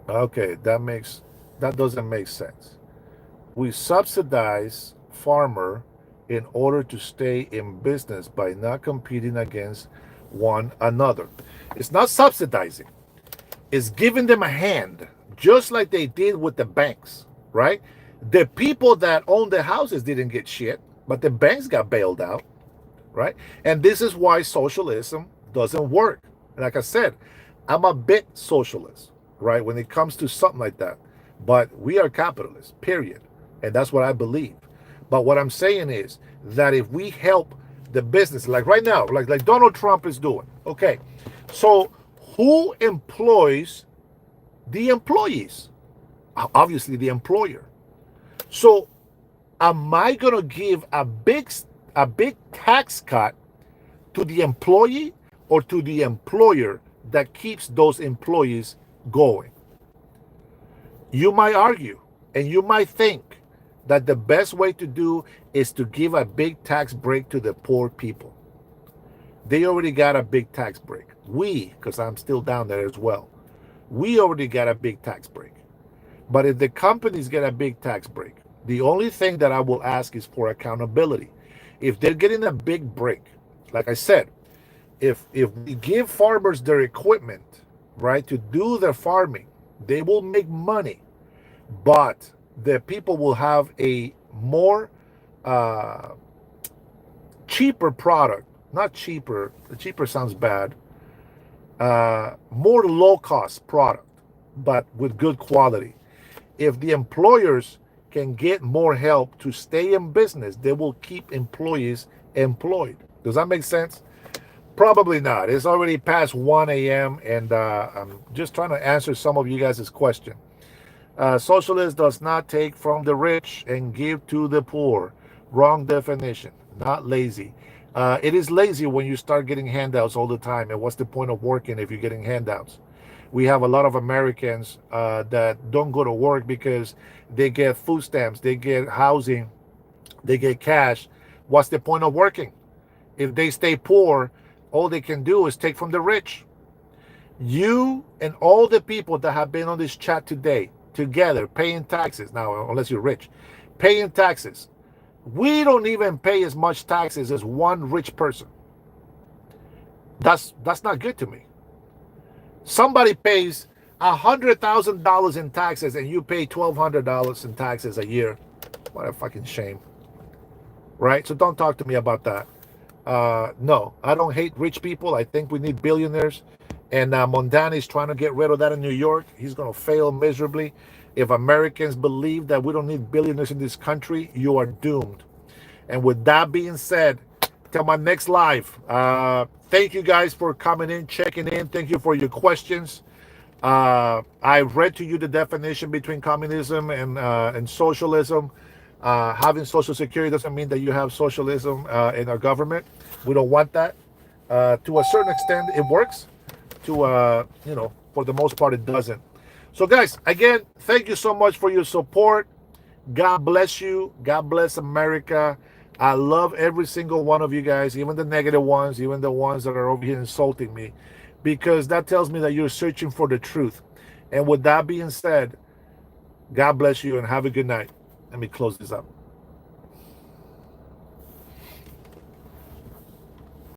Okay, that doesn't make sense. We subsidize farmer in order to stay in business by not competing against one another. It's not subsidizing. It's giving them a hand, just like they did with the banks, right? The people that own the houses didn't get shit, but the banks got bailed out, right? And this is why socialism doesn't work. Like I said, I'm a bit socialist, right, when it comes to something like that. But we are capitalists, period. And that's what I believe. But what I'm saying is that if we help the business, like right now, like Donald Trump is doing, okay, so who employs the employees? Obviously, the employer. So am I going to give a big tax cut to the employee or to the employer that keeps those employees going? You might argue and you might think that the best way to do is to give a big tax break to the poor people. They already got a big tax break. Because I'm still down there as well, we already got a big tax break. But if the companies get a big tax break, the only thing that I will ask is for accountability. If they're getting a big break, like I said, if we give farmers their equipment, right, to do their farming, they will make money, but the people will have a more cheaper product. Not cheaper. Cheaper sounds bad. More low cost product, but with good quality. If the employers can get more help to stay in business, they will keep employees employed. Does that make sense? Probably not. It's already past 1 a.m. and I'm just trying to answer some of you guys' question. Socialist does not take from the rich and give to the poor. Wrong definition. Not lazy. It is lazy when you start getting handouts all the time. And what's the point of working if you're getting handouts? We have a lot of Americans that don't go to work because they get food stamps, they get housing, they get cash. What's the point of working? If they stay poor, all they can do is take from the rich. You and all the people that have been on this chat today, together, paying taxes, now, unless you're rich, paying taxes. We don't even pay as much taxes as one rich person. That's not good to me. Somebody pays $100,000 in taxes and you pay $1,200 in taxes a year. What a fucking shame. Right? So don't talk to me about that. No, I don't hate rich people. I think we need billionaires. And Mondani is trying to get rid of that in New York. He's going to fail miserably. If Americans believe that we don't need billionaires in this country, you are doomed. And with that being said, till my next live, thank you guys for coming in, checking in. Thank you for your questions. I read to you the definition between communism and socialism. Having social security doesn't mean that you have socialism in our government. We don't want that. To a certain extent, it works. For the most part, it doesn't. So, guys, again, thank you so much for your support. God bless you. God bless America. I love every single one of you guys, even the negative ones, even the ones that are over here insulting me, because that tells me that you're searching for the truth. And with that being said, God bless you and have a good night. Let me close this up.